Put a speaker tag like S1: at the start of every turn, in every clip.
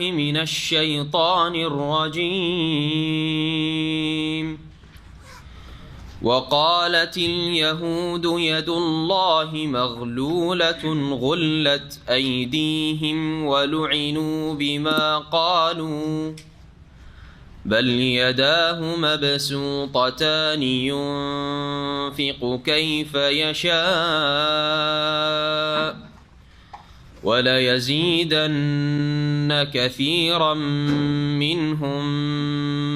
S1: من الشيطان الرجيم. وقالت اليهود يد الله مغلولة غلت أيديهم ولعنوا بما قالوا بل يداه مبسوطتان ينفق كيف يشاء وليزيدن كثيرا منهم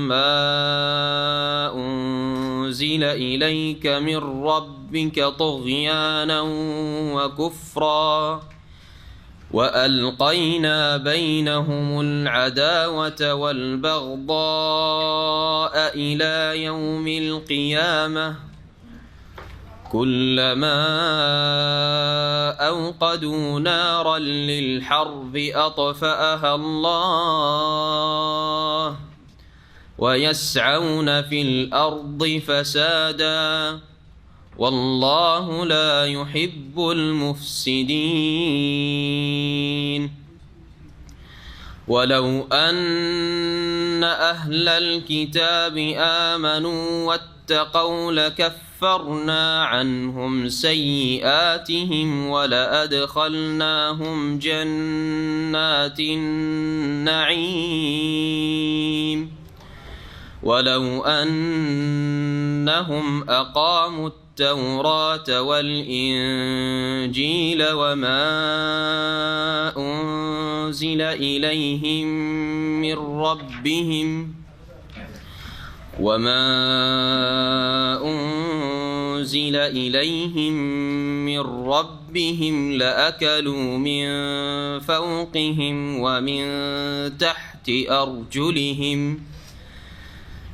S1: ما أنزل إليك من ربك طغيانا وكفرا وألقينا بينهم العداوة والبغضاء إلى يوم القيامة كلما أوقدوا نارا للحرب أطفأها الله ويسعون في الأرض فسادا والله لا يحب المفسدين. ولو أن أهل الكتاب آمنوا واتقوا لكفرنا عنهم سيئاتهم ولأدخلناهم جنات النعيم ولو أنهم أقاموا التوراة والإنجيل وما أنزل إليهم من ربهم لأكلوا من فوقهم ومن تحت أرجلهم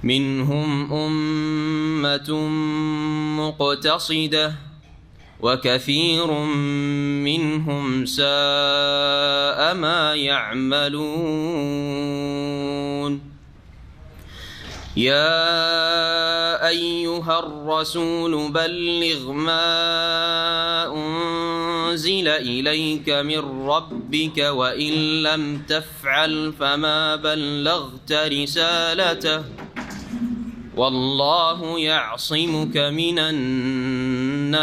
S1: منهم أمة مقتصدة وكثير منهم ساء ما يعملون. يا أيها الرسول بلغ ما أنزل إليك من ربك وإن لم تفعل فما بلغت رسالته والله يعصمك من الناس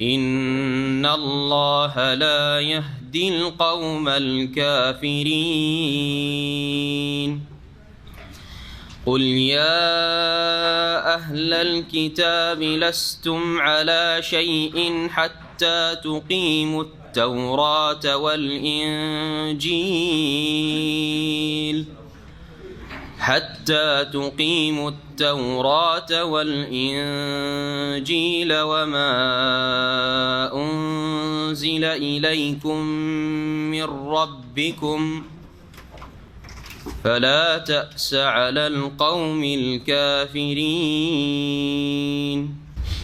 S1: إن الله لا يهدي القوم الكافرين. قل يا أهل الكتاب لستم على شيء حتى تقيموا التوراة والإنجيل وما أنزل إليكم من ربكم فلا تأس على القوم الكافرين.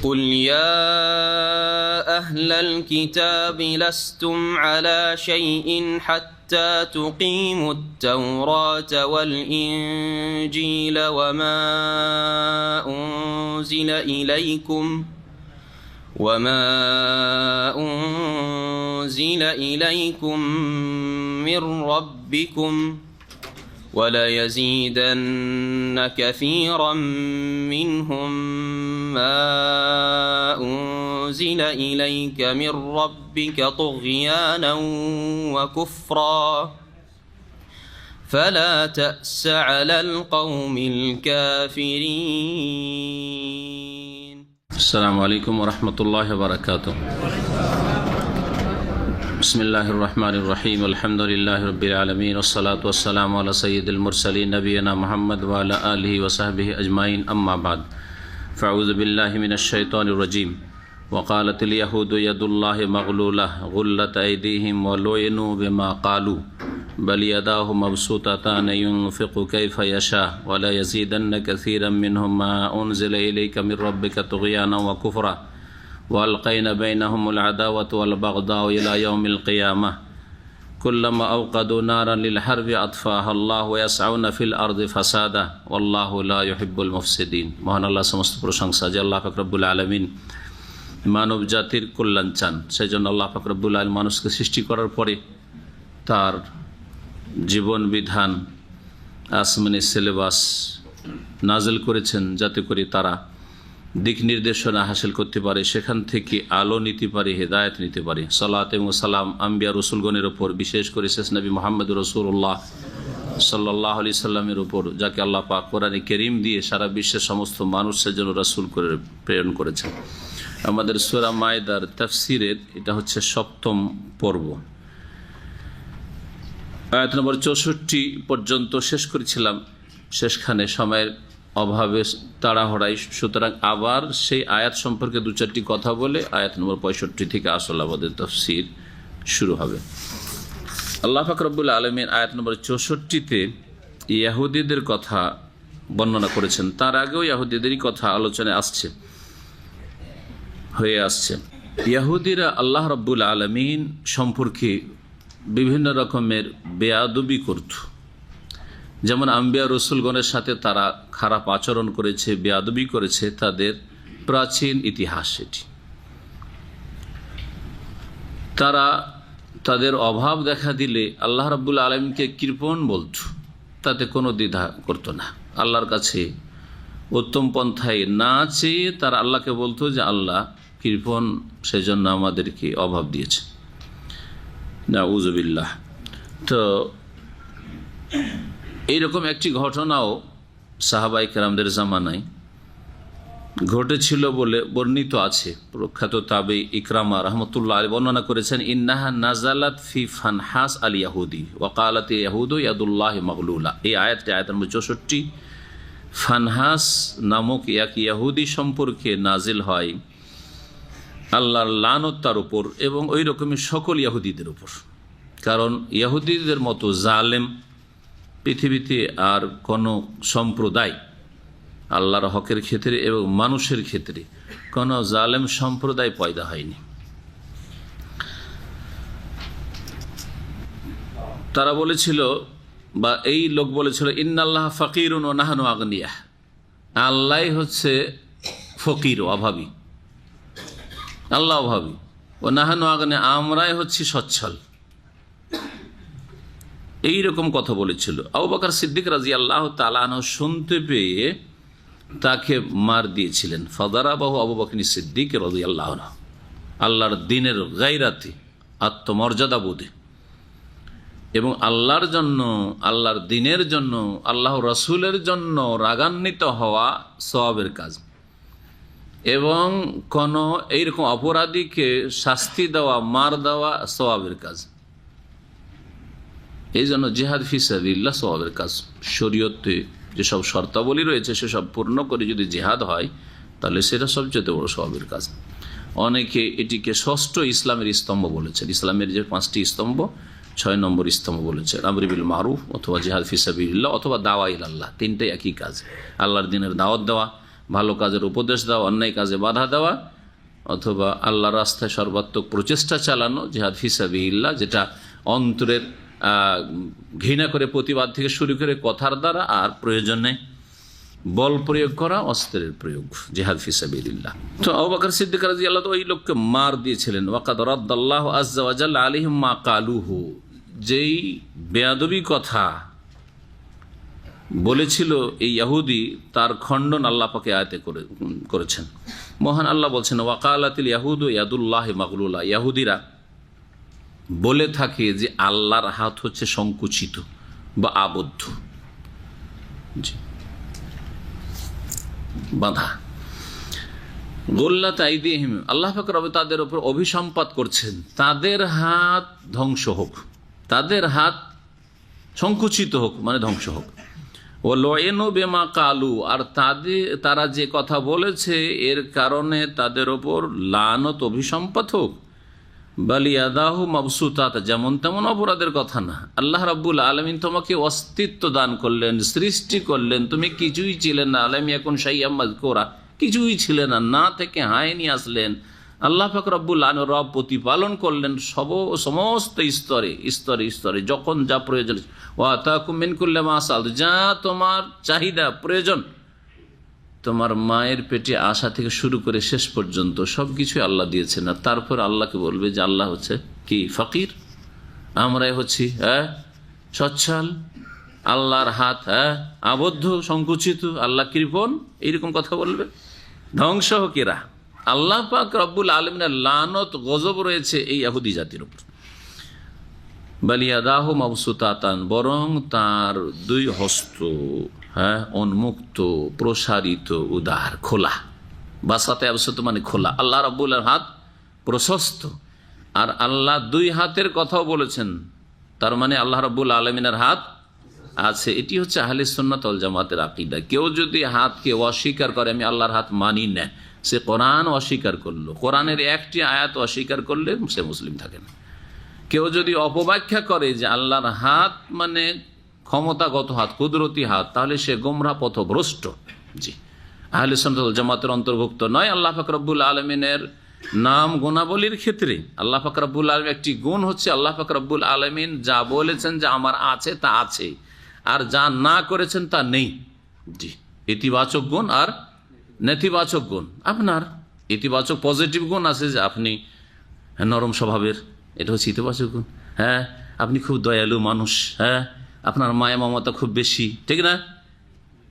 S1: قل يا أهل الكتاب لستم على شيء حتى تقيموا التوراة والإنجيل وما أنزل إليكم من ربكم وليزيدن كثيرا منهم ما أنزل إليك من ربك طغيانا وكفرا فلا تأس على القوم الكافرين.
S2: السلام عليكم ورحمة الله وبركاته. بسم الله الرحمن الرحيم الحمد لله رب العالمين والصلاة والسلام على سيد المرسلين نبينا محمد وعلى آله وصحبه أجمعين أما بعد فأعوذ بالله من الشيطان الرجيم. وقالت اليهود يد الله مغلولة غلت أيديهم ولعنوا بما قالوا بل يداه مبسوطتان ينفق كيف يشاء ولا يزيدن كثيرا منهم ما أنزل إليك من ربك طغيانا وكفرا وألقينا بينهم العداوة والبغضاء إلى يوم القيامة كلما أوقدوا نارا للحرب أطفاها الله ويسعون في الأرض فسادا والله لا يحب المفسدين. মহান আল্লাহ সমস্ত প্রশংসা যে আল্লাহ পাক রব্বুল আলামিন মানব জাতির কল্যাণ চান, সেই জন্য আল্লাহ পাক রব্বুল আলামিন মানুষকে সৃষ্টি করার পরে তার জীবন বিধান আসমানি সিলেবাস নাজিল করেছেন যাতে করে তারা দিক নির্দেশনা হাসিল করতে পারে, সেখান থেকে আলো নিতে পারে, হেদায়েত নিতে পারে। সালাত এবং সালাম আম্বিয়া রসুলগণের ওপর, বিশেষ করে শেষ নবী মোহাম্মদ রসুল্লাহ সাল্লাল্লাহু আলাইহি সাল্লামের উপর, যাকে আল্লাহ পাক কোরআনে কারীম দিয়ে সারা বিশ্বের সমস্ত মানুষের জন্য রাসূল করে প্রেরণ করেছেন। আমাদের সূরা মায়দার তাফসিরের এটা হচ্ছে 7ম পর্ব, আয়াত নম্বর 64 পর্যন্ত শেষ করেছিলাম। শেষখানে সময়ের অভাবে তাড়াহড়াই, সুতরাং আবার সেই আয়াত সম্পর্কে 2-4টি কথা বলে আয়াত নম্বর 65 থেকে আসলে আমাদের তাফসির শুরু হবে। আল্লাহ পাক রব্বুল আলামিন আয়াত নম্বর 64-তে ইহুদিদের কথা বর্ণনা করেছেন। তার আগেও ইহুদিদেরই কথা আলোচনায় হয়ে আসছে। ইহুদিরা আল্লাহ রব্বুল আলামিন সম্পর্কে বিভিন্ন রকমের বেয়াদবি করত, যেমন আম্বিয়া রসুলগণের সাথে তারা খারাপ আচরণ করেছে, বেয়াদবি করেছে, তাদের প্রাচীন ইতিহাস এটি। তারা তাদের অভাব দেখা দিলে আল্লাহ রাব্বুল আলামিনকে কৃপণ বলত, তাতে কোনো দ্বিধা করত না। আল্লাহর কাছে উত্তম পন্থায় না চেয়ে তারা আল্লাহকে বলতো যে আল্লাহ কৃপণ, সেজন্য আমাদেরকে অভাব দিয়েছে। নাউযুবিল্লাহ। তো এইরকম একটি ঘটনাও সাহাবায়ে কেরামদের জামানায় ঘটেছিল বলে বর্ণিত আছে। প্রখ্যাত তাবেঈ ইকরামা রাহমাতুল্লাহ আলাইহি বর্ণনা করেছেন, ইন্নাহা নাযালাত ফি ফানহাস আল ইয়াহুদি ওয়া ক্বালাত ইয়াহুদু ইয়াদুল্লাহি মাগলুলা। এই আয়াতটি আয়াত নম্বর 64 ফানহাস নামক এক ইহুদি সম্পর্কে নাজিল হয়, আল্লাহর লানত তার উপর এবং ওই রকমই সকল ইহুদিদের উপর। কারণ ইহুদিদের মতো জালেম পৃথিবীতে আর কোনো সম্প্রদায়, আল্লাহর হকের ক্ষেত্রে এবং মানুষের ক্ষেত্রে কোনো জালেম সম্প্রদায় পয়দা হয়নি। তারা বলেছিল, বা এই লোক বলেছিল, ইন্নাল্লাহ ফাকিরুন ওয়া নাহনু আগনিয়া, আল্লাহ হচ্ছে ফকির, অভাবী, আল্লাহ অভাবী, ও নাহনু আগনিয়া, আমরাই হচ্ছি সচ্ছল। এইরকম কথা বলেছিল। আবু বকর সিদ্দিক রাদিয়াল্লাহু তাআলা আনহু শুনতে পেয়ে তাকে মার দিয়েছিলেন। ফাদারাবাহু আবু বকর সিদ্দিক রাদিয়াল্লাহু আনহু, আল্লাহর দ্বীনের গায়রাতে, আত্মমর্যাদা বোধে এবং আল্লাহর জন্য, আল্লাহর দ্বীনের জন্য, আল্লাহ রাসূলের জন্য রাগান্বিত হওয়া সওয়াবের কাজ, এবং কোন এইরকম অপরাধীকে শাস্তি দেওয়া, মার দেওয়া সওয়াবের কাজ। এই জন্য জিহাদ ফি সাবিলিল্লাহ সওয়াবের কাজ। শরীয়তে যেসব শর্তাবলী রয়েছে সেসব পূর্ণ করে যদি জিহাদ হয় তাহলে সেটা সবচেয়ে বড় সওয়াবের কাজ। অনেকে এটিকে ষষ্ঠ ইসলামের স্তম্ভ বলেছেন। ইসলামের যে 5টি স্তম্ভ, 6 নম্বর স্তম্ভ বলেছেন আমর বিল মারুফ অথবা জিহাদ ফি সাবিলিল্লাহ অথবা দাওয়া ইলাল্লাহ। 3টাই একই কাজ, আল্লাহর দ্বীনের দাওয়াত দেওয়া, ভালো কাজের উপদেশ দেওয়া, অন্যায় কাজে বাধা দেওয়া, অথবা আল্লাহর রাস্তায় সর্বাত্মক প্রচেষ্টা চালানো, জিহাদ ফি সাবিলিল্লাহ, যেটা অন্তরের ঘৃণা করে প্রতিবাদ থেকে শুরু করে কথার দ্বারা, আর প্রয়োজনে বল প্রয়োগ করা, অস্ত্রের প্রয়োগ, জিহাদ ফি সাবিলিল্লাহ। তো আবু বকর সিদ্দিক রাদিয়াল্লাহু ওই লোককে মার দিয়েছিলেন। ওয়াকাদ রাদ্দাল্লাহু আযজা ওয়া জাল্লা আলাইহিম মা কালুহু, যেই বেয়াদবি কথা বলেছিল এই ইহুদি, তার খণ্ডন আল্লাহ পাক আয়াতে করেছেন। মহান আল্লাহ বলছেন, ওয়াকালাতিল ইয়াহুদু ইয়াদুল্লাহি মাগলুলা, ইহুদিরা বলে থাকে যে আল্লাহর হাত হচ্ছে সংকুচিত বা আবদ্ধ, বাঁধা। গোল্লাত আইদিহিম, আল্লাহ পাক রব তাদের উপর অভিসম্পাত করছেন, তাদের হাত ধ্বংস হোক, তাদের হাত সংকুচিত হোক, মানে ধ্বংস হোক। ও লয়েনো বেমা কালু, আর তারা যে কথা বলেছে এর কারণে তাদের ওপর লানত, অভিসম্পাত হোক। বালিয়াদাহু মাবসুতাত, যেমন তেমন অপরাধের কথা না। আল্লাহ রাব্বুল আলামিন তোমাকে অস্তিত্ব দান করলেন, সৃষ্টি করলেন, তুমি কিছুই ছিলেন না। আলাম ইয়াকুন শাইআম মাযকুরা, কিছুই ছিলেন না, না থেকে হায় নিয়ে আসলেন। আল্লাহ পাক রব্বুল আলামিন রব প্রতিপালন করলেন সমস্ত স্তরে স্তরে স্তরে, যখন যা প্রয়োজন। ওয়া আতাকুম মিন কুল্লি মা সাআল, যা তোমার চাহিদা প্রয়োজন, তোমার মায়ের পেটে আসা থেকে শুরু করে শেষ পর্যন্ত সব কিছুই আল্লাহ দিয়েছেন। আর তারপর আল্লাহকে বলবে যে আল্লাহ হচ্ছে কি ফকির, আমরাই হচ্ছি সচ্ছল, আল্লাহর হাত আবদ্ধ, সংকুচিত, আল্লাহ কৃপণ, এইরকম কথা বলবে। ধ্বংস হোক এরা। আল্লাহ পাক রব্বুল আলামিনের লানত গজব রয়েছে এই ইহুদি জাতির উপর। বালিয়াদাহু মাবসুতাতান, বরং তার দুই হস্ত উন্মুক্ত, প্রসারিত, উদার, খোলা। বাসাতে আবসুত মানে খোলা। আল্লাহ রাব্বুল হাত প্রশস্ত, আর আল্লাহ দুই হাতের কথাও বলেছেন, তার মানে আল্লাহ রাব্বুল আলামিনের হাত আছে। এটি হচ্ছে আহলে সুন্নাত ওয়াল জামাতের আকীদা। কেউ যদি হাতকে অস্বীকার করে, আমি আল্লাহর হাত মানি না, সে কোরআন অস্বীকার করলো, কোরআনের একটি আয়াত অস্বীকার করলে সে মুসলিম থাকে না। কেউ যদি অপব্যাখ্যা করে যে আল্লাহর হাত মানে ক্ষমতাগত হাত, কুদরতি হাত, তাহলে সে গোমরাহ পথভ্রষ্ট। জি, আহলে সুন্নাত ওয়াল জামাতের অন্তর্ভুক্ত নয়। আল্লাহ পাক রব্বুল আলামিনের নাম গুণাবলীর ক্ষেত্রে আল্লাহ পাক রব্বুল আলামিন একটি গুণ হচ্ছে, আল্লাহ পাক রব্বুল আলামিন যা বলেছেন যে আমার আছে তা আছে, আর যা না করেছেন তা নেই। জি, ইতিবাচক গুণ আর নেতিবাচক গুণ। আপনার ইতিবাচক পজিটিভ গুণ আছে যে আপনি নরম স্বভাবের, এটা হচ্ছে ইতিবাচক গুণ। আপনি খুব দয়ালু মানুষ, আপনার মায়া মমতা খুব বেশি, ঠিক না?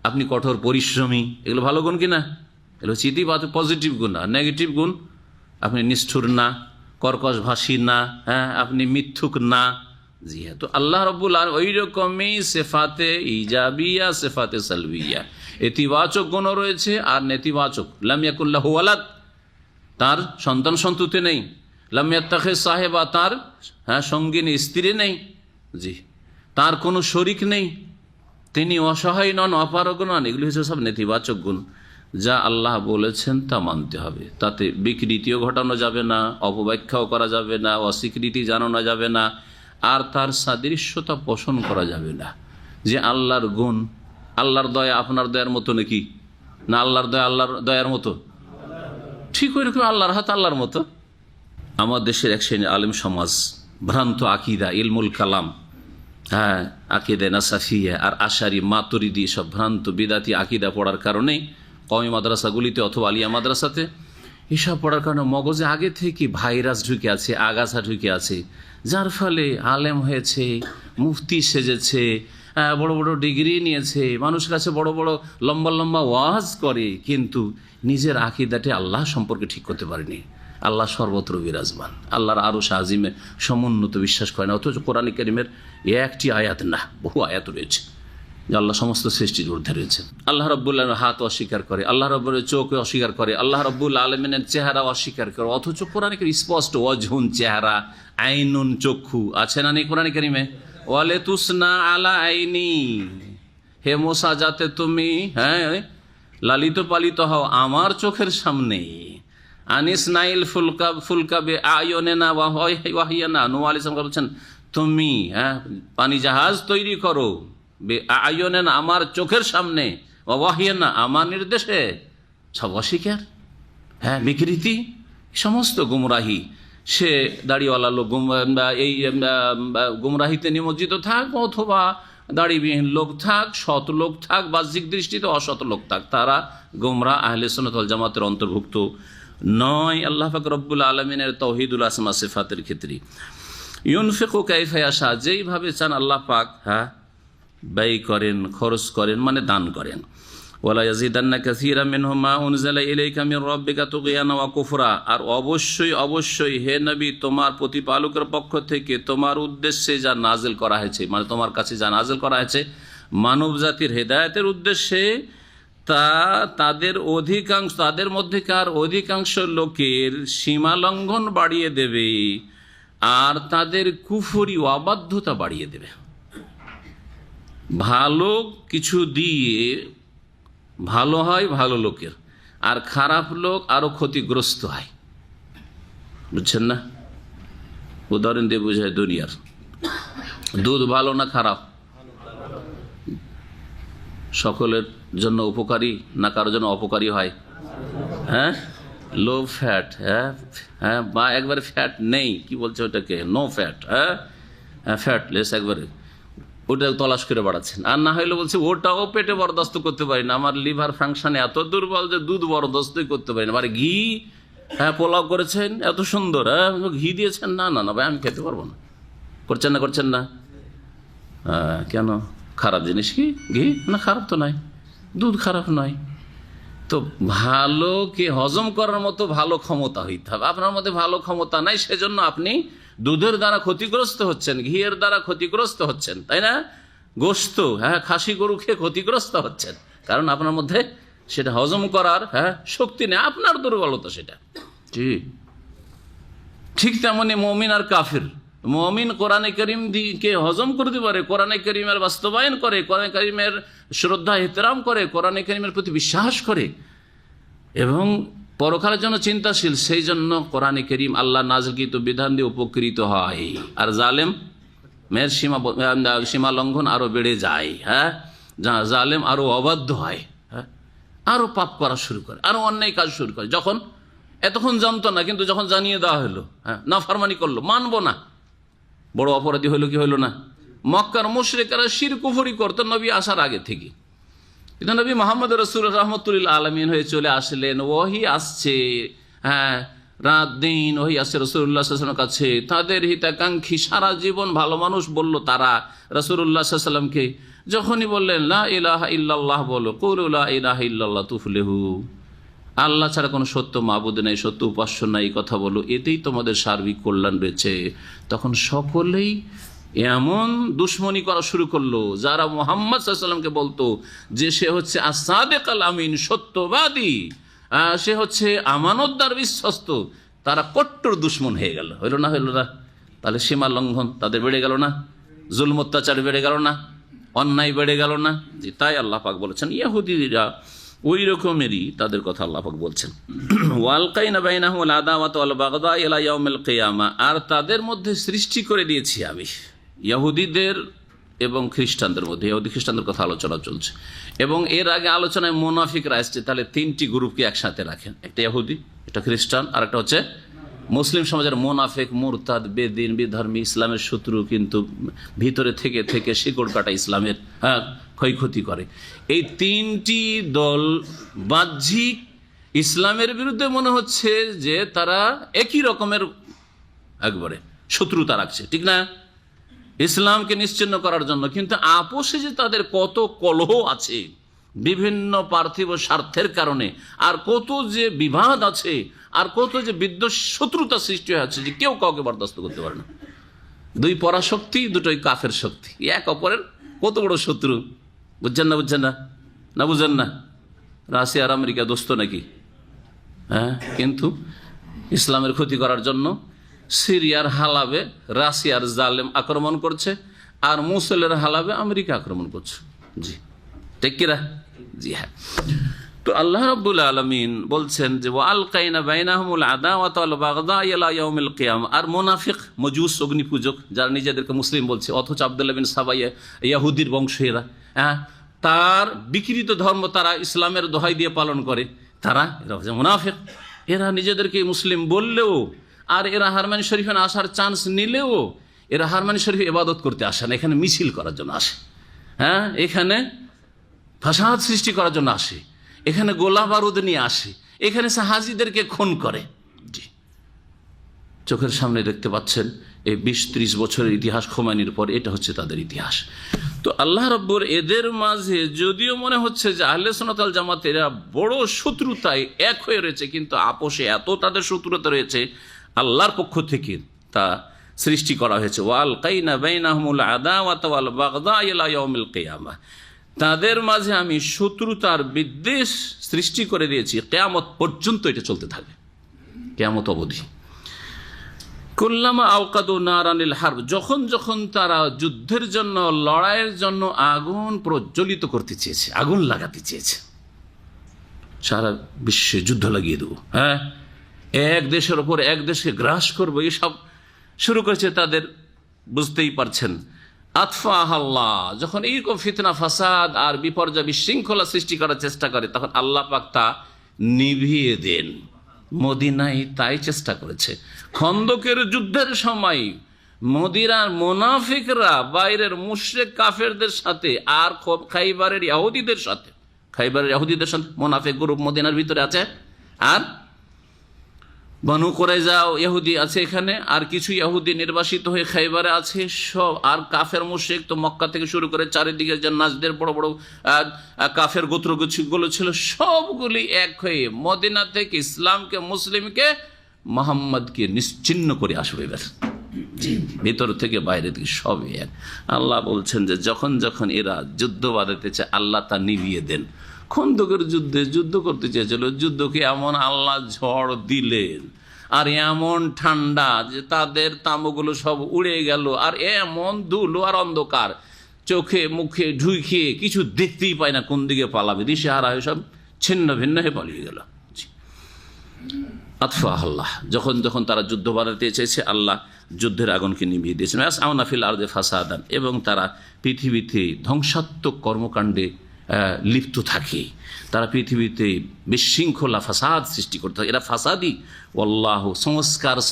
S2: আপনি কঠোর পরিশ্রমী, এগুলো ভালো গুণ কিনা? এগুলো হচ্ছে ইতিবাচক পজিটিভ গুণ। আর নেগেটিভ গুণ, আপনি নিষ্ঠুর না, কর্কশ ভাষী না, আপনি মিথ্যুক না। জি হ্যাঁ, তো আল্লাহ রাব্বুল আলামিন ওই রকমই সিফাতে ইজাবিয়া, সিফাতে সালবিয়া, ইতিবাচক গুণও রয়েছে আর নেতিবাচক। লাম ইয়াকুল লাহু ওয়ালাদ, তার সন্তান সন্ততি নেই। লাম ইয়াত্তাখিজ সাহেবা, তার সঙ্গিনী স্ত্রী নেই। জি, তার কোনো শরিক নেই, তিনি অসহায় নন, অপারগ নন। এগুলি হচ্ছে সব নেতিবাচক গুণ। যা আল্লাহ বলেছেন তা মানতে হবে, তাতে বিকৃতিও ঘটানো যাবে না, অপব্যাখ্যাও করা যাবে না, অস্বীকৃতি জানানো যাবে না, আর তার সাদৃশ্যতা পোষণ করা যাবে না। যে আল্লাহর গুণ, আল্লাহর দয়া আপনার দয়ার মতো নাকি? না আল্লাহর দয়া আল্লাহর দয়ার মতো? ঠিক ওই রকম আল্লাহর হাত আল্লাহর মতো। আমার দেশের এক শ্রেণীর আলেম সমাজ ভ্রান্ত আকিদা, ইলমুল কালাম, আকিদা নাসাফিয়া আর আশারি মাতুরিদি, সব ভ্রান্ত বিদাতি আকিদা পড়ার কারণে কওমি মাদ্রাসাগুলিতে অথবা আলিয়া মাদ্রাসাতে এসব পড়ার কারণে মগজে আগে থেকে ভাইরাস ঢুকে আছে, আগাছা ঢুকে আছে, যার ফলে আলেম হয়েছে, মুফতি সেজেছে, বড় বড় ডিগ্রি নিয়েছে, মানুষের কাছে বড় বড় লম্বা লম্বা ওয়াজ করে, কিন্তু নিজের আকিদাটি আল্লাহ সম্পর্কে ঠিক করতে পারেনি। আল্লাহ সর্বত্র বিরাজমান, আল্লাহর আরশ আজিমে সমুন্নত বিশ্বাস করে না। অথচ কোরআন কারীমের একটি আয়াত না, বহু আয়াত রয়েছে যে আল্লাহ সমস্ত সৃষ্টির ঊর্ধ্বে রয়েছেন। আল্লাহ রাব্বুল আলামিনের হাত অস্বীকার করে, আল্লাহ রাব্বুল চোখ অস্বীকার করে, আল্লাহ রাব্বুল আলামিনের চেহারা অস্বীকার করে। অথচ কোরআন কারীম স্পষ্ট ওয়াজহুন চেহারা, আইনুন চক্ষু আছে না নেই কোরআন কারীমে? ওয়ালে তুসনা আলা আইনি, হে মুসা যাতে তুমি লালিত পালিত হও আমার চোখের সামনে। আনিস নাইল ফুলকা ফুলকা বে আয়নেনা ওয়াহিয়ানা, নূহ আলাইহিস সালাম বলছেন তুমি পানি জাহাজ তৈরি করো, বে আয়নেনা আমার চোখের সামনে, ওয়াহিয়ানা আমার নির্দেশে। সব অস্বীকার, বিকৃতি, সমস্ত গুমরাহি। সে দাড়িওয়ালা লোক এই গুমরাহিতে নিমজ্জিত থাক, অথবা দাড়িবিহীন লোক থাক, সৎ লোক থাক, বাহ্যিক দৃষ্টিতে অসৎ লোক থাক, তারা গুমরাহ আহলে সুন্নাত ওয়াল জামাতের অন্তর্ভুক্ত নয়। আল্লাহ পাক রব্বুল আলামিনের তাওহীদুল আসমা সিফাতের ক্ষেত্রে ইউনফিকু কাইফা ইয়াশা, যেইভাবে চান আল্লাহ পাক ব্যয় করেন, খরচ করেন, মানে দান করেন। ওয়ালা ইয়াজিদান্না কাসীরাম মিনহুম মা উনজিলা ইলাইকা মির রাব্বিকা তুগয়ানা ওয়া কুফরা, আর অবশ্যই অবশ্যই হে নবী তোমার প্রতিপালকের পক্ষ থেকে তোমার উদ্দেশ্যে যা নাজিল করা হয়েছে, মানে তোমার কাছে যা নাজিল করা হয়েছে মানব জাতির হেদায়েতের উদ্দেশ্যে, তা তাদের মধ্যেকার অধিকাংশ লোকের সীমা লঙ্ঘন বাড়িয়ে দেবে, আর তাদের কুফরি ও অবাধ্যতা বাড়িয়ে দেবে। ভালো কিছু দিয়ে ভালো হয় ভালো লোকের, আর খারাপ লোক আরো ক্ষতিগ্রস্ত হয়। বুঝছেন না? উদাহরণ দিয়ে বোঝায় দুনিয়ার। দুধ ভালো না খারাপ? সকলের জন্য উপকারী না কারোর জন্য অপকারী হয়? লো ফ্যাট, বা একবারে ফ্যাট নেই, কি বলছে ওটাকে, নো ফ্যাট, ফ্যাটলেস একবারে, ওটা তলাশ করে বাড়াচ্ছেন। আর না হইলে বলছে ওটাও পেটে বরদাস্ত করতে পারি না, আমার লিভার ফাংশন এত দুর্বল যে দুধ বরদাস্তই করতে পারি না। মানে ঘি, পোলাও করেছেন এত সুন্দর, ঘি দিয়েছেন, না না না ভাই আমি খেতে পারবো না, করছেন না? করছেন না? কেন? খারাপ জিনিস কি ঘি? না, খারাপ তো নয়, দুধ খারাপ নয়। তো ভালোকে হজম করার মতো ভালো ক্ষমতা হইতে হবে। আপনার মধ্যে ভালো ক্ষমতা নাই, সেজন্য আপনি দুধের দ্বারা ক্ষতিগ্রস্ত হচ্ছেন, ঘিয়ের দ্বারা ক্ষতিগ্রস্ত হচ্ছেন, তাই না? গোশত, খাসি গরু খেয়ে ক্ষতিগ্রস্ত হচ্ছেন, কারণ আপনার মধ্যে সেটা হজম করার শক্তি নেই, আপনার দুর্বলতা সেটা। ঠিক তেমনি মুমিন আর কাফির। মুমিন কোরআনে কারীম কে হজম করতে পারে, কোরআনে কারীমের বাস্তবায়ন করে, কোরআনে কারীমের শ্রদ্ধা ইহতিরাম করে, কোরআনে কারীমের প্রতি বিশ্বাস করে এবং পরকালের জন্য চিন্তাশীল, সেই জন্য কোরআনে কারীম আল্লাহ নাযিলকৃত বিধান দিয়ে উপকৃত হয়। আর জালেম মেয়ের সীমা লঙ্ঘন আরো বেড়ে যায়। জালেম আরো অবাধ্য হয়, আরো পাপ করা শুরু করে, আরো অন্যায় কাজ শুরু করে। যখন এতক্ষণ জানতো না, কিন্তু যখন জানিয়ে দেওয়া হলো, নাফরমানি করলো, মানবো না, বড় অপরাধী হইলো কি হইলো না? মক্কার মুশরিকরা শিরক কুফরি করতো নবী আসার আগে থেকে, কিন্তু নবী মুহাম্মদ রাসূলুল্লাহ রাহমাতুল্লিল আলামিন হয়ে চলে আসলেন, ওহী আসছে, রাত দিন ওহী আসছে রাসূলুল্লাহ সাল্লাল্লাহু আলাইহি ওয়াসাল্লামের কাছে। তাদের হিতাকাঙ্ক্ষী, সারা জীবন ভালো মানুষ বলল তারা রাসূলুল্লাহ সাল্লাল্লাহু আলাইহি ওয়াসাল্লামকে, যখনই বললেন লা ইলাহা ইল্লাল্লাহ বলো, কুলু লা ইলাহা ইল্লাল্লাহ তুফলিহু, আল্লাহ ছাড়া কোনো সত্য মাবুদ নেই, সত্য উপাস্য নাই, কথা বলো, এতেই তোমাদের সার্বিক কল্যাণ রয়েছে। তখন সকলেই এমন দুশ্মনী করা শুরু করলো, যারা মুহাম্মদ সাল্লাল্লাহু আলাইহি ওয়াসাল্লামকে বলতো যে সে হচ্ছে আস-সাদিক আল-আমিন, সত্যবাদী, সে হচ্ছে আমানতদার, বিশ্বস্ত, তারা কট্টর দুশ্মন হয়ে গেল। হইল না? হইল না? তাহলে সীমা লঙ্ঘন তাদের বেড়ে গেল না? জুলম অত্যাচার বেড়ে গেল না? অন্যায় বেড়ে গেল না? জি, তাই আল্লাহ পাক বলেছেন ইহুদিরা ওই রকমেরই, তাদের কথা আল্লাহ পাক বলছেন। ওয়ালকাইনা বাইনাহুল আদাওয়াত ওয়াল বাগদা ইলা ইয়াউমিল কিয়ামা, আর তাদের মধ্যে সৃষ্টি করে দিয়েছি আমি ইহুদিদের এবং খ্রিস্টানদের মধ্যে, ইহুদি খ্রিস্টানদের কথা আলোচনা চলছে, এবং এর আগে আলোচনায় মুনাফিকরা আসছে। তাহলে তিনটি গ্রুপকে একসাথে রাখেন, একটা ইহুদি, একটা খ্রিস্টান, আর একটা হচ্ছে মুসলিম সমাজের মুনাফিক, মুরতাদ, বেদিন, বিধর্মী, ইসলামের শত্রু, কিন্তু ভিতরে থেকে থেকে শিকড় কাটা ইসলামের ক্ষয়ক্ষতি করে। এই তিনটি দল বাহ্যিক ইসলামের বিরুদ্ধে মনে হচ্ছে যে তারা একই রকমের একবারে শত্রুতা রাখছে, ঠিক না, ইসলামকে নিশ্চিহ্ন করার জন্য, কিন্তু আপোষে যে তাদের কত কলহ আছে বিভিন্ন পার্থিব স্বার্থের কারণে, আর কত যে বিবাদ আছে, আর কত যে বিদ্বেষ শত্রুতা সৃষ্টি হয়ে আছে, যে কেউ কাউকে বরদাস্ত করতে পারে না। দুই পরাশক্তি, দুটোই কাফের শক্তি, এক অপরের কত বড় শত্রু। বুঝছেন না? বুঝছেন না? না বুঝেন না? রাশিয়া আর আমেরিকা দোস্ত নাকি? কিন্তু ইসলামের ক্ষতি করার জন্য সিরিয়ার হালাবে রাশিয়ার জালেম আক্রমণ করছে, আর মুসলের হালাবে আমেরিকা আক্রমণ করছে। জি, ঠিক কিরা? জি হ্যাঁ। তো আল্লাহ রাব্বুল আলামিন বলছেন যে ওয়ালকাইনা বাইনাহুমুল আদাওয়াত ওয়াল বাগদা ইলা ইয়াউমিল কিয়ামা, আর মুনাফিক, মজুস, অগ্নিপূজক, যারা নিজেদেরকে মুসলিম বলছে অথচ আব্দুল্লাহ বিন সাবা ইহুদির বংশেরা, তার বিকৃত ধর্ম তারা ইসলামের দোহাই দিয়ে পালন করে, তারা এরা হচ্ছে মুনাফিক। এরা নিজেদেরকে মুসলিম বললেও, আর এরা হারমানি শরীফে আসার চান্স নিলেও, এরা হারমানি শরীফে ইবাদত করতে আসে না, এখানে মিছিল করার জন্য আসে, এখানে ফাসাদ সৃষ্টি করার জন্য আসে, এখানে গোলা বারুদ নিয়ে আসে, এখানে সাহাজিদেরকে খুন করে। জি, চোখের সামনে দেখতে পাচ্ছেন এই 20-30 বছরের ইতিহাস খোমেনির পর, এটা হচ্ছে তাদের ইতিহাস। তো আল্লাহ রাব্বুর এদের মাঝে যদিও মনে হচ্ছে যে আহলে সুন্নাত ওয়াল জামাতের এরা বড় শত্রুতায় এক হয়ে রয়েছে, কিন্তু আপোষে এত তাদের শত্রুতা রয়েছে, আল্লাহর পক্ষ থেকে তা সৃষ্টি করা হয়েছে। ওয়ালকাইনা বাইনাহুমুল আদাওয়াত ওয়াল বাগদা ইলা ইয়াউমিল কিয়ামা, তাদের মাঝে আমি শত্রুতার বিদ্বেষ সৃষ্টি করে দিয়েছি, কিয়ামত পর্যন্ত এটা চলতে থাকবে, কিয়ামত অবধি। কুল্লামা আওকাদু নারানিল হারব, যখন যখন তারা যুদ্ধের জন্য, লড়াইয়ের জন্য আগুন প্রজ্বলিত করতে চেয়েছে, আগুন লাগাতে চেয়েছে, সারা বিশ্বে যুদ্ধ লাগিয়ে দেবো, এক দেশের ওপর এক দেশকে গ্রাস করবো, এসব শুরু করেছে তাদের, বুঝতেই পারছেন। আতফাহ আল্লাহ, যখন এইরকম ফিতনা, ফাসাদ আর বিপর্যয়, বিশৃঙ্খলা সৃষ্টি করার চেষ্টা করে, তখন আল্লাহ পাক তা নিভিয়ে দেন। মদিনায় তাই চেষ্টা করেছে। খন্দকের যুদ্ধের সময় মদিনার মুনাফিকরা বাইরের মুশরিক কাফেরদের সাথে, আর খাইবারের ইহুদিদের সাথে মুনাফিক গ্রুপ মদিনার ভিতরে আছে, আর বনু কুরাইজা ইহুদি আছে এখানে, আর কিছু ইহুদি নির্বাসিত হয়ে খাইবারে আছে সব, আর কাফের মুশরিক তো মক্কা থেকে শুরু করে চারিদিকে যে নাজদের বড় বড় কাফের গোত্রগুলো ছিল, সবগুলি এক হয়ে মদিনা থেকে ইসলামকে মুসলিমকে মোহাম্মদকে নিশ্চিহ্ন করে আসবে। ভিতর থেকে বাইরে থেকে সবই এক। আল্লাহ বলছেন যে যখন যখন এরা যুদ্ধ বাঁধাতে চায় আল্লাহ তা নিভিয়ে দেন। খন্দকের যুদ্ধে যুদ্ধ করতে চেয়েছিল, যুদ্ধকে এমন আল্লাহ ঝড় দিলেন আর এমন ঠান্ডা যে তাদের তাঁবুগুলো সব উড়ে গেল, আর এমন ধুলো আর অন্ধকার, চোখে মুখে ঢুকিয়ে কিছু দেখতেই পায় না, কোন দিকে পালাবে, দিশেহারা হয়ে সব ছিন্ন ভিন্ন হয়ে পালিয়ে গেল। আতফা আল্লাহ, যখন যখন তারা যুদ্ধ বাড়াতে চেয়েছে আল্লাহ যুদ্ধের আগুনকে নিভিয়ে দিয়েছেন। আউনাফিল আরদে ফাসাদান, এবং তারা পৃথিবীতে ধ্বংসাত্মক কর্মকাণ্ডে লিপ্ত থাকে, তারা পৃথিবীতে বিশৃঙ্খলা ফাসাদ সৃষ্টি করতে থাকে। এরা ফাসাদি আল্লাহ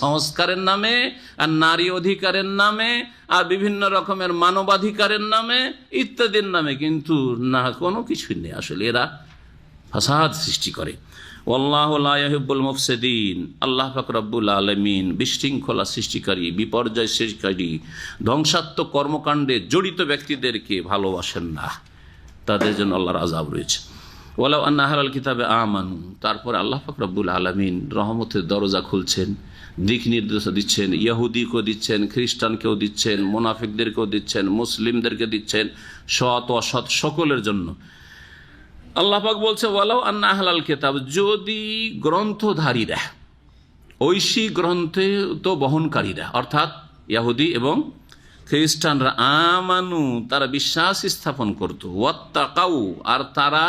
S2: সংস্কারের নামে আর নারী অধিকারের নামে আর বিভিন্ন রকমের মানবাধিকারের নামে ইত্যাদির নামে, কিন্তু না কোনো কিছুই নেই, আসলে এরা ফাসাদ সৃষ্টি করে। আল্লাহু লা ইউহিব্বুল মুফসিদিন, আল্লাহ পাক রব্বুল আলামিন বিশৃঙ্খলা সৃষ্টিকারী, বিপর্যয় সৃষ্টিকারী, ধ্বংসাত্মক কর্মকাণ্ডে জড়িত ব্যক্তিদেরকে ভালোবাসেন না, তাদের জন্য আল্লাহর আযাব রয়েছে। ওয়ালাউ আন্না আহলাল কিতাবে আমানু, তারপর আল্লাহ পাক রব্বুল আলামিন রহমতের দরজা খুলছেন, দিক নির্দেশ দিচ্ছেন, ইহুদিকেও দিচ্ছেন, খ্রিস্টানকেও দিচ্ছেন, মুনাফিকদেরকেও দিচ্ছেন, মুসলিমদেরকে দিচ্ছেন, সৎ অসৎ সকলের জন্য। আল্লাহ পাক বলছে ওয়ালাউ আন্না আহলাল কিতাব, যদি গ্রন্থধারীরা, ঐশী গ্রন্থে তো বহনকারীরা অর্থাৎ ইহুদি এবং খ্রিস্টানরা, আমানু তারা বিশ্বাস স্থাপন করত, ওয়াত্তাকাউ আর তারা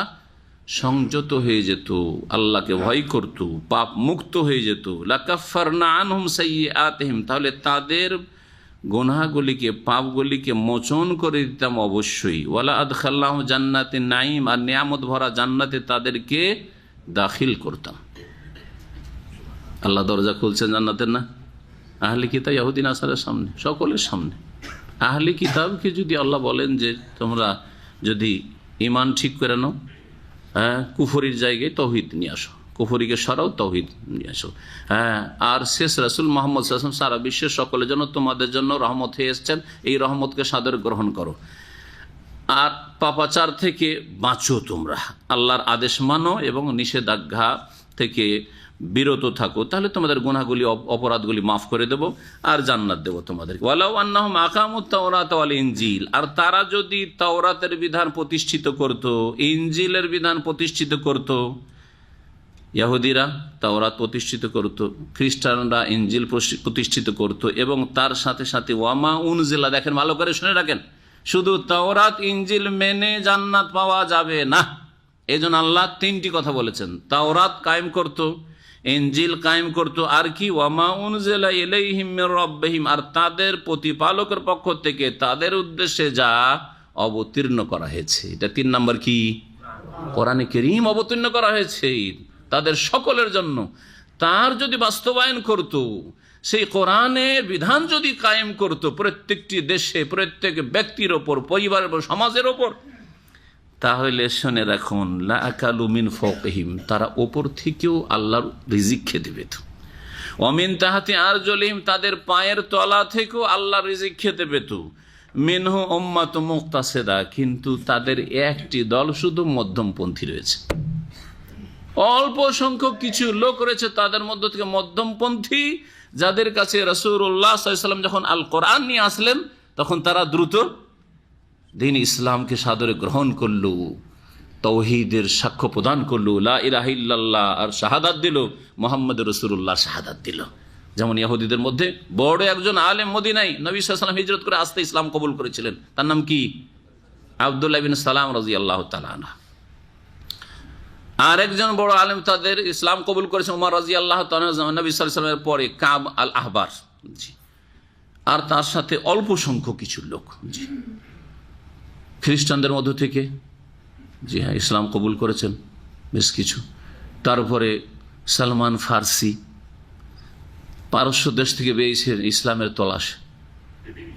S2: সংযত হয়ে যেত, আল্লাহকে ভয় করত, পাপ মুক্ত হয়ে যেত, লাকাফফারনা আনহুম সাইয়্যাতিহিম, তাহলে তাদের গুনাহগুলিকে পাপগুলিকে মোচন করে দিতাম অবশ্যই। ওয়ালা আদখালনাহুম জান্নাতিন নাঈম, আর নিয়ামত ভরা জান্নাতে তাদেরকে দাখিল করতাম। আল্লাহ দরজা খুলছেন জান্নাতের, না আহলে কিতাব ইহুদি নাসারার সামনে, সকলের সামনে। আহলে কিতাবকে যদি আল্লাহ বলেন যে তোমরা যদি ঈমান ঠিক করে নাও, হ্যাঁ, কুফরির জায়গায় তৌহিদ নিয়ে আসো, কুফরিকে সরাও, তৌহিদ নিয়ে আসো, হ্যাঁ, আর শেষ রাসূল মুহাম্মদ সাল্লাল্লাহু আলাইহি ওয়াসাল্লাম সারা বিশ্বের সকলের জন্য তোমাদের জন্য রহমত হয়ে এসেছেন, এই রহমতকে সাদরে গ্রহণ করো, আর পাপাচার থেকে বাঁচো, তোমরা আল্লাহর আদেশ মানো এবং নিষেধাজ্ঞা থেকে বিরত থাকো, তাহলে তোমাদের গুনাহগুলি অপরাধগুলি মাফ করে দেব আর জান্নাত দেব তোমাদেরকে। ওয়ালাউ আন্নাহুম আকামুত তাওরাত ওয়াল ইনজিল, আর তারা যদি তাওরাতের বিধান প্রতিষ্ঠিত করত, ইনজিলের বিধান প্রতিষ্ঠিত করত, ইহুদিরা তাওরাত প্রতিষ্ঠিত করত, খ্রিস্টানরা ইনজিল প্রতিষ্ঠিত করত, এবং তার সাথে সাথে ওয়ামা উনজিলা, দেখেন ভালো করে শুনে রাখেন, শুধু তাওরাত ইনজিল মেনে জান্নাত পাওয়া যাবে না, এজন্য আল্লাহ তিনটি কথা বলেছেন। তাওরাত কায়েম করত, ইনজিল কায়েম করত, আর কি ওয়ামা উনজিলা ইলাইহিম মির রাব্বিহিম, আর তাদের প্রতিপালকের পক্ষ থেকে তাদের উদ্দেশ্যে যা অবতীর্ণ করা হয়েছে। এটা 3 নম্বর কি, কোরআনে কারীম অবতীর্ণ করা হয়েছে তাদের সকলের জন্য, তার যদি বাস্তবায়ন করত, সেই কোরআনের বিধান যদি কায়েম করত প্রত্যেকটি দেশে, প্রত্যেক ব্যক্তির ওপর, পরিবারের ওপর, সমাজের ওপর, তাহলে শুনে রাখুন লা আকালু মিন ফাওকিহিম, তারা ওপর থেকেও আল্লাহর রিজিক খেতে পেত, ওয়ামিন তাহাতি আরজুলিহিম, তাদের পায়ের তলা থেকেও আল্লাহর রিজিক খেতে পেত, মিনহু উম্মাতুম মুকতাসিদা, কিন্তু তাদের একটি দল শুধু মধ্যমপন্থী রয়েছে, অল্প সংখ্যক কিছু লোক রয়েছে তাদের মধ্য থেকে মধ্যমপন্থী, যাদের কাছে রাসূলুল্লাহ সাল্লাল্লাহু আলাইহি ওয়াসাল্লাম যখন আল কোরআন নিয়ে আসলেন তখন তারা দ্রুত দিন ইসলামকে সাদরে গ্রহণ করলো, তাওহীদের সাক্ষ্য প্রদান করলো, লা ইলাহা ইল্লাল্লাহ আর শাহাদাত দিল, মুহাম্মদুর রাসূলুল্লাহ শাহাদাত দিল। যেমন ইহুদিদের মধ্যে বড় একজন আলেম মদিনায় নবী সাল্লাল্লাহু আলাইহি ওয়াসাল্লাম হিজরত করে আসতে ইসলাম কবুল করেছিলেন, তার নাম কি, আব্দুল্লাহ ইবনে সালাম রাদিয়াল্লাহু তাআলা আনহু। আর একজন বড় আলেম তাদের ইসলাম কবুল করেছেন উমর রাদিয়াল্লাহু তাআলা নবী সাল্লাল্লাহু আলাইহি ওয়াসাল্লামের পরে কাব আল আহবার, জি, আর তার সাথে অল্প সংখ্যক কিছু লোক, জি, খ্রিস্টানদের মধ্য থেকে, জি হ্যাঁ, ইসলাম কবুল করেছেন বেশ কিছু। তারপরে সালমান ফার্সি পারস্য দেশ থেকে বেরিয়েছেন ইসলামের তলাশ,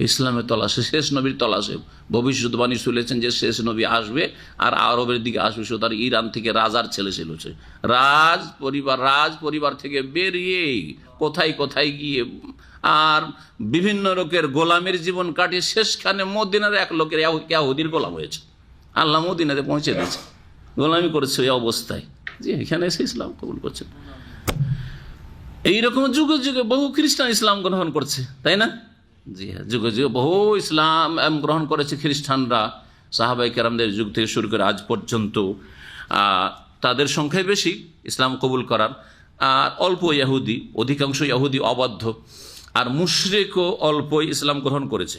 S2: ইসলামের তলাশে, শেষ নবীর তলাশে। ভবিষ্যৎবাণী শুনেছেন যে শেষ নবী আসবে আর আরবের দিকে আসবে, সুতরাং ইরান থেকে রাজার ছেলে ছিল, সে রাজ পরিবার থেকে বেরিয়ে কোথায় কোথায় গিয়ে আর বিভিন্ন লোকের গোলামের জীবন কাটিয়ে শেষখানে মদিনার এক লোকের ইয়াহুদির গোলাম হয়েছে। আল্লাহ মদিনাতে পৌঁছে দিয়েছে, গোলামি করেছে ওই অবস্থায়, যে এখানে এসে ইসলাম কবুল করছেন। এইরকম যুগে যুগে বহু খ্রিস্টান ইসলাম গ্রহণ করছে, তাই না? জি হ্যাঁ, যুগে যুগে বহু ইসলাম গ্রহণ করেছে খ্রিস্টানরা, সাহাবাই কেরামদের যুগ থেকে শুরু করে আজ পর্যন্ত। তাদের সংখ্যাই বেশি ইসলাম কবুল করার, আর অল্প ইহুদি, অধিকাংশ ইহুদি অবাধ্য, আর মুশরিকও অল্প ইসলাম গ্রহণ করেছে।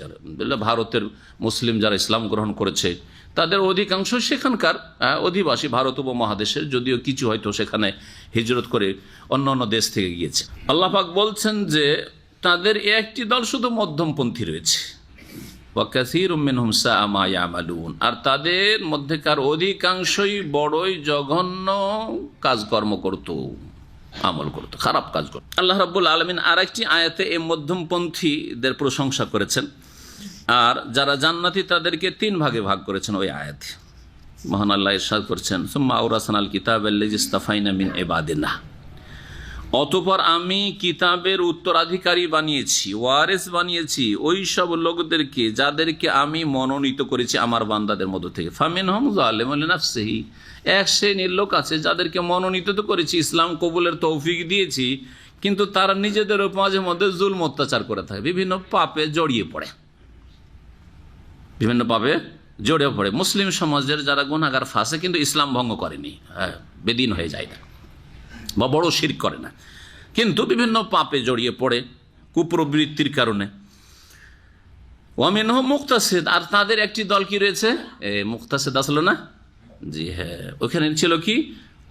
S2: ভারতের মুসলিম যারা ইসলাম গ্রহণ করেছে তাদের অধিকাংশ সেখানকার অধিবাসী, ভারত উপমহাদেশের, যদিও কিছু হয়তো সেখানে হিজরত করে অন্য অন্য দেশ থেকে গিয়েছে। আল্লাহ পাক বলছেন যে তাদের একটি দল শুধু মধ্যমপন্থী রয়েছে, আর তাদের মধ্যেকার অধিকাংশই বড়ই জঘন্য কাজকর্ম করত, আমল করতো, খারাপ কাজ করতো। আল্লাহ রাব্বুল আলামিন আর একটি আয়াতে এই মধ্যমপন্থীদের প্রশংসা করেছেন, আর যারা জান্নাতি তাদেরকে 3 ভাগে ভাগ করেছেন ওই আয়াতে। মহান আল্লাহ ইরশাদ করছেন, সুম্মা আওরাসনাল কিতাবাল্লাযী ইসতাফাইনা মিন ইবাদিনা, অতঃপর আমি কিতাবের উত্তরাধিকারী বানিয়েছি, ওয়ারিস বানিয়েছি ওই সব লোকদেরকে যাদেরকে আমি মনোনীত করেছি আমার বান্দাদের মধ্য থেকে। ফামিনহুম যালিমুন লিনাফসিহি, এক শ্রেণীর লোক আছে যাদেরকে মনোনীত তো করেছি, ইসলাম কবুলের তৌফিক দিয়েছি, কিন্তু তারা নিজেদের মাঝে মধ্যে জুলম অত্যাচার করে থাকে, বিভিন্ন পাপে জড়িয়ে পড়ে, মুসলিম সমাজের যারা গুনাহগার ফাঁসে কিন্তু ইসলাম ভঙ্গ করেনি, বেদিন হয়ে যায় না বা বড় শিরক করে না, কিন্তু বিভিন্ন পাপে জড়িয়ে পড়ে কুপ্রবৃত্তির কারণে। ওয়ামিনহুম মুক্তাসিদ, আর তাদের একটি দল কি রয়েছে, মুক্তাসিদ আসলো না? জি হ্যাঁ, ওখানে ছিল কি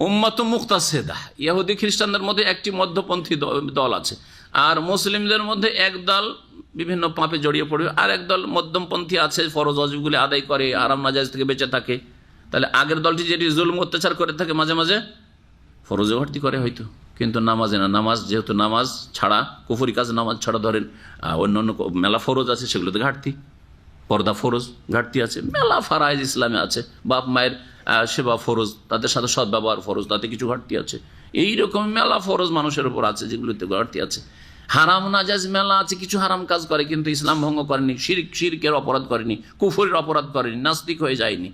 S2: উম্মাত মুক্তাসিদা, ইহুদি খ্রিস্টানদের মধ্যে একটি মধ্যপন্থী দল আছে, আর মুসলিমদের মধ্যে এক দল বিভিন্ন পাপে জড়িয়ে পড়বে, আর এক দল মধ্যমপন্থী আছে, ফরজ ওয়াজিবগুলি আদায় করে, আরাম নাজায়েজ থেকে বেঁচে থাকে। তাহলে আগের দলটি যেটি জুলুম অত্যাচার করে থাকে, মাঝে মাঝে ফরজে ঘাটতি করে হয়তো, কিন্তু নামাজে না। নামাজ যেহেতু নামাজ ছাড়া, কুফরি কাজ নামাজ ছাড়া ধরেন অন্যান্য মেলা ফরজ আছে, সেগুলোতে ঘাটতি, পর্দা ফরজ ঘাটতি আছে, মেলা ফারাইজ ইসলামে আছে, বাপ মায়ের সেবা ফরজ, তাদের সাথে সদ্ব্যবহার ফরজ, তাতে কিছু ঘাটতি আছে। এইরকম মেলা ফরজ মানুষের উপর আছে যেগুলোতে ঘাটতি আছে। হারাম নাজায়েজ মেলা আছে, কিছু হারাম কাজ করে কিন্তু ইসলাম ভঙ্গ করেনি, শিরকের অপরাধ করেনি, কুফরের অপরাধ করেনি, নাস্তিক হয়ে যায়নি,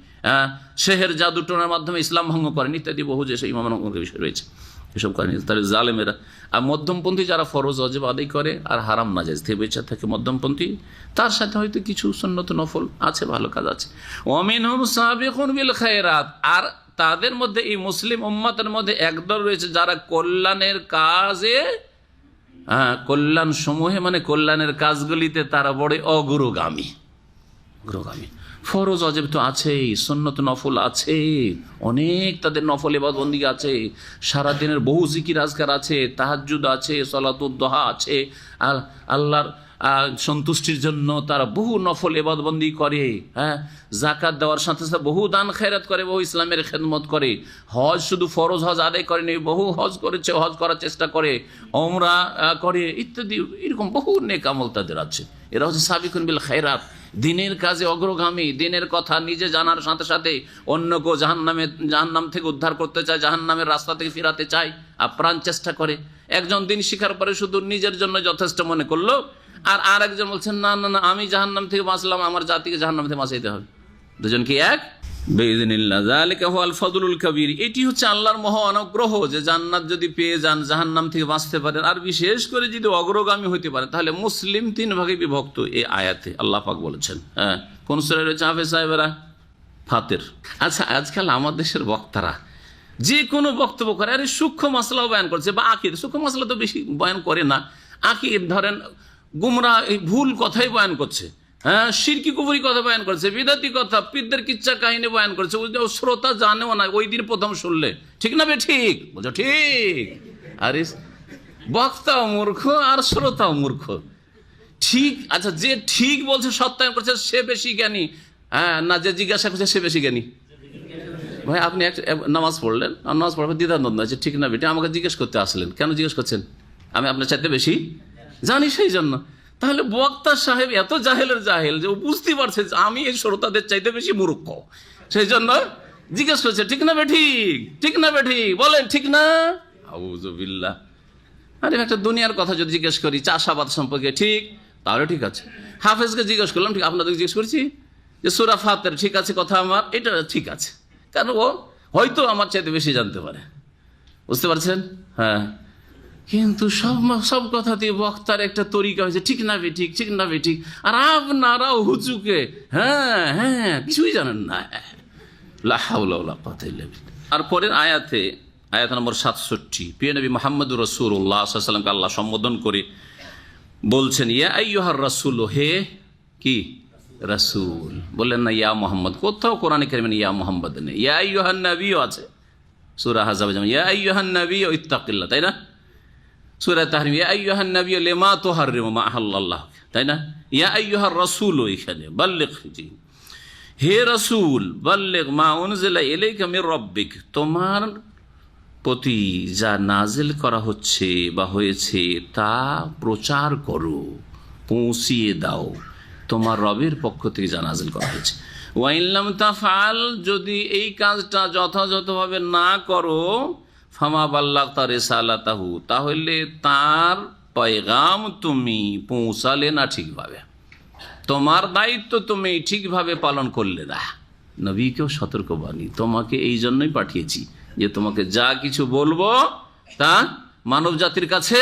S2: সেহের জাদু টোনার মাধ্যমে ইসলাম ভঙ্গ করেনি, ইত্যাদি বহু যে সেই ইমামের বিষয় রয়েছে, এসব করেনি। তাহলে জালেমেরা। আর মধ্যমপন্থী যারা ফরজ ওয়াজিব আদায় করে আর হারাম নাজায়েজ থেকে বেঁচে থাকে, মধ্যমপন্থী, তার সাথে হয়তো কিছু সুন্নত নফল আছে, ভালো কাজ আছে। ওয়ামিনহুম সাবিকুন বিল খায়রাত, আর তাদের মধ্যে এই মুসলিম উম্মতের মধ্যে একদল রয়েছে যারা কল্যাণের কাজে, কল্যাণ সমূহে মানে কল্যাণের কাজগুলিতে তারা বড় অগ্রগামী। ফরজ ওয়াজিব তো আছেই, সুন্নত নফল আছে, অনেক তাদের নফল ইবাদতবন্দি আছে, সারাদিনের বহু জিকির আজকার আছে, তাহাজ্জুদ আছে, সালাতুদ দুহা আছে, আর আল্লাহর সন্তুষ্টির জন্য তারা বহু নফল ইবাদতবন্দি করে, যাকাত দেওয়ার সাথে সাথে বহু দান খেরাত করে, বহু ইসলামের খেদমত করে, হজ শুধু ফরজ হজ আদায় করেনি, বহু হজ করেছে, হজ করার চেষ্টা করে, ওমরা করে, ইত্যাদি। এরকম বহু নেক আমল তাদের আছে। এরা হচ্ছে সাবিকুন বিল খায়রাত, দিনের কাজে অগ্রগামী, দিনের কথা নিজে জানার সাথে সাথে অন্যকেও জাহান্নাম থেকে উদ্ধার করতে চায়, জাহান্নামের রাস্তা থেকে ফিরাতে চায়, আপ্রাণ চেষ্টা করে। একজন দিন শিখার পরে শুধু নিজের জন্য যথেষ্ট মনে করলো, আর আরেকজন বলছেন না না না, আমি জাহান্নাম থেকে বাঁচলাম, আমার জাতিকে জাহান্নাম থেকে বাঁচাইতে হবে। দুজন কি এক? বিইযনিল্লাহ, যালিকা হুয়াল ফাদলুল কাবীর। এটি হচ্ছে আল্লাহর মহা অনুগ্রহ যে জান্নাত যদি পেয়ে যান, জাহান্নাম থেকে বাঁচতে পারেন, আর বিশেষ করে যদি অগ্রগামী হইতে পারেন, তাহলে মুসলিম 3 ভাগে বিভক্ত এই আয়াতে আল্লাহ পাক বলেছেন। কোন সূরা রয়েছে হাফেজ সাহেবেরা? ফাতির। আচ্ছা, আজকাল আমাদের দেশের বক্তারা যে কোনো বক্তব্য করে, আরে সূক্ষ্ম মাসলাও বয়ান করছে, বা আকিদ, সূক্ষ্ম মাসলা তো বেশি বয়ান করে না, আকিদ ধরেন গুমরা ভুল কথাই বয়ান করছে, শিরকি কুফরি কথা বয়ান করছে, বিদাতি কথা, পীরদের কিচ্ছা কাহিনী বয়ান করছে, শ্রোতা জানেও না, ওই দিন প্রথম শুনলে, ঠিক না বে? ঠিক বলছো, ঠিক। আরে বক্তাও মূর্খ আর শ্রোতাও মূর্খ। ঠিক, আচ্ছা, যে ঠিক বলছে, সত্যায়ন করছে, সে বেশি জ্ঞানী, না যে জিজ্ঞাসা করছে সে বেশি জ্ঞানী? ভাই, আপনি নামাজ পড়লেন, নামাজ পড়ার দ্বিধাদ্বন্দ্ব আছে, ঠিক না বেটি? আমাকে জিজ্ঞেস করতে আসলেন, কেন জিজ্ঞেস করছেন? আমি আপনার চাইতে বেশি জানি সেই জন্য। তাহলে বক্তা সাহেব এত জাহেলের জাহেল যে ও বুঝতে পারছে যে আমি এই শ্রোতাদের চাইতে বেশি মূর্খ, সেই জন্য জিজ্ঞেস করছে ঠিক না বেঠিক, ঠিক না বেঠিক, বলেন ঠিক না। আউযুবিল্লাহ। আরে একটা দুনিয়ার কথা যদি জিজ্ঞেস করি চাষাবাদ সম্পর্কে, ঠিক, তাহলে ঠিক আছে। হাফেজকে জিজ্ঞেস করলাম, ঠিক, আপনাদের জিজ্ঞেস করছি যে সূরা ফাতির ঠিক আছে কথা আমার, এটা ঠিক আছে, কারণ ও হয়তো আমার চাইতে বেশি জানতে পারে, বুঝতে পারছেন? হ্যাঁ, কিন্তু সব কথাতে বক্তার একটা তরিকা হয়েছে ঠিক না বেঠিক, ঠিক না বেঠিক, আর আপনারাও হুচুকে হ্যাঁ হ্যাঁ কিছুই জানেন না। লা হাওলা ওয়ালা কুওয়াতা ইল্লা বিল্লাহ। আর পরের আয়াতে, আয়াত নম্বর 67, প্রিয় নবী মুহাম্মদুর রাসূলুল্লাহ সাল্লাল্লাহু আলাইহি ওয়াসাল্লামকে আল্লাহ সম্বোধন করে বলছেন ইয়া আইয়ুহার রাসূল, হে কি রাসূল, বললেন না ইয়া মুহাম্মদ। কোথাও কোরআনে কারিমে ইয়া মুহাম্মদ নেই, ইয়া আইয়ুহান নবী আছে সূরা আহজাব, যেমন ইয়া আইয়ুহান নবী ইত্তাকিল্লাহ, তাই না? সূরা তাহরিম ইয়া আইয়ুহান নবী লিমা তুহাররিমু মা আহাল্লাল্লাহ, তাই না? ইয়া আইয়ুহার রাসূল, এখানে বাল্লিগ, হে রাসূল বাল্লিগ মা উনজিলা ইলাইকা মির রাব্বিক, তোমার প্রতি যা নাজিল করা হচ্ছে বা হয়েছে তা প্রচার করো, পৌঁছিয়ে দাও, তোমার রবের পক্ষ থেকে যা নাজিল করা হয়েছে। ওয়া ইন লাম তাফআল, যদি এই কাজটা যথাযথভাবে না করো, ফামা বাল্লাগতা রিসালাতাহু, তাহলে তার পয়গাম তুমি পৌঁছালে না ঠিকভাবে, তোমার দায়িত্ব তুমি ঠিকভাবে পালন করলে না। নবীকেও সতর্কবাণী, তোমাকে এই জন্যই পাঠিয়েছি যে তোমাকে যা কিছু বলবো তা মানব জাতির কাছে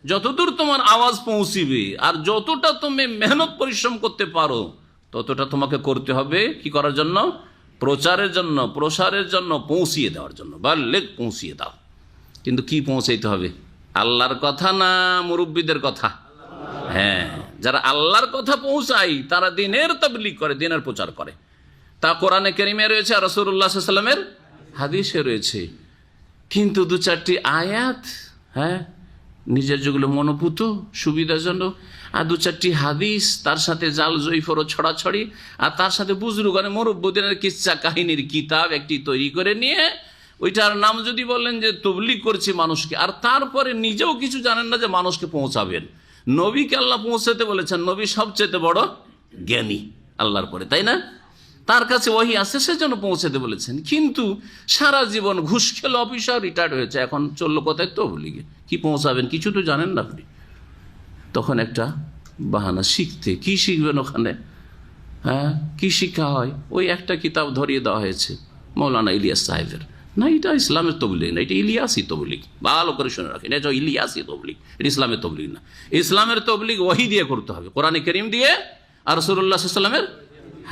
S2: যতদূর তোমার আওয়াজ পৌঁছিবে আর যতটা তুমি মেহনত পরিশ্রম করতে পারো ততটা তোমাকে করতে হবে, কি করার জন্য? প্রচারের জন্য, প্রসারের জন্য, পৌঁছিয়ে দেওয়ার জন্য। বাল্লিগ, পৌঁছিয়ে দাও। কিন্তু কি পৌঁছাইতে হবে? আল্লাহর কথা না মুরব্বীদের কথা? হ্যাঁ, যারা আল্লাহর কথা পৌঁছায় তারা দ্বীনের তাবলীগ করে, দ্বীনের প্রচার করে। তা কোরআনে কারিমে রয়েছে আর রাসূলুল্লাহ সাল্লাল্লাহু আলাইহি ওয়াসাল্লামের হাদিসে রয়েছে। কিন্তু দু চারটি আয়াত, হ্যাঁ, নিজের যেগুলো মনোভূত সুবিধাজনক, আর দু চারটি হাদিস, তার সাথে জাল জয়ফর ছড়াছড়ি, আর তার সাথে বুজরুগানে মুরব্বিদের কিচ্ছা কাহিনীর কিতাব একটি তৈরি করে নিয়ে ওইটার নাম যদি বলেন যে তবলীগ করছে মানুষকে, আর তারপরে নিজেও কিছু জানেন না যে মানুষকে পৌঁছাবেন। নবীকে আল্লাহ পৌঁছাতে বলেছেন, নবী সবচেয়ে বড় জ্ঞানী আল্লাহর পরে, তাই না? তার কাছে ওহী আছে, সেজন্য পৌঁছাতে বলেছেন। কিন্তু সারা জীবন ঘুষ খেলো অফিসার, রিটায়ার্ড হয়েছে, এখন চললো কোথায়? তবলীগে। কি পৌঁছাবেন? কিছু তো জানেন না আপনি। তখন একটা বাহানা, শিখতে। কি শিখবেন ওখানে? হ্যাঁ, কি শিক্ষা হয়? ওই একটা কিতাব ধরিয়ে দেওয়া হয়েছে মৌলানা ইলিয়াস সাহেবের। না, এটা ইসলামের তবলীগ না, এটা ইলিয়াসি তবলীগ। ভালো করে শুনে রাখেন, এটা ইলিয়াসি তবলীগ, এটা ইসলামের তবলীগ না। ইসলামের তবলীগ ওহী দিয়ে করতে হবে, কোরআনে কারীম দিয়ে আর রাসূলুল্লাহ সাল্লাল্লাহু আলাইহি ওয়াসাল্লামের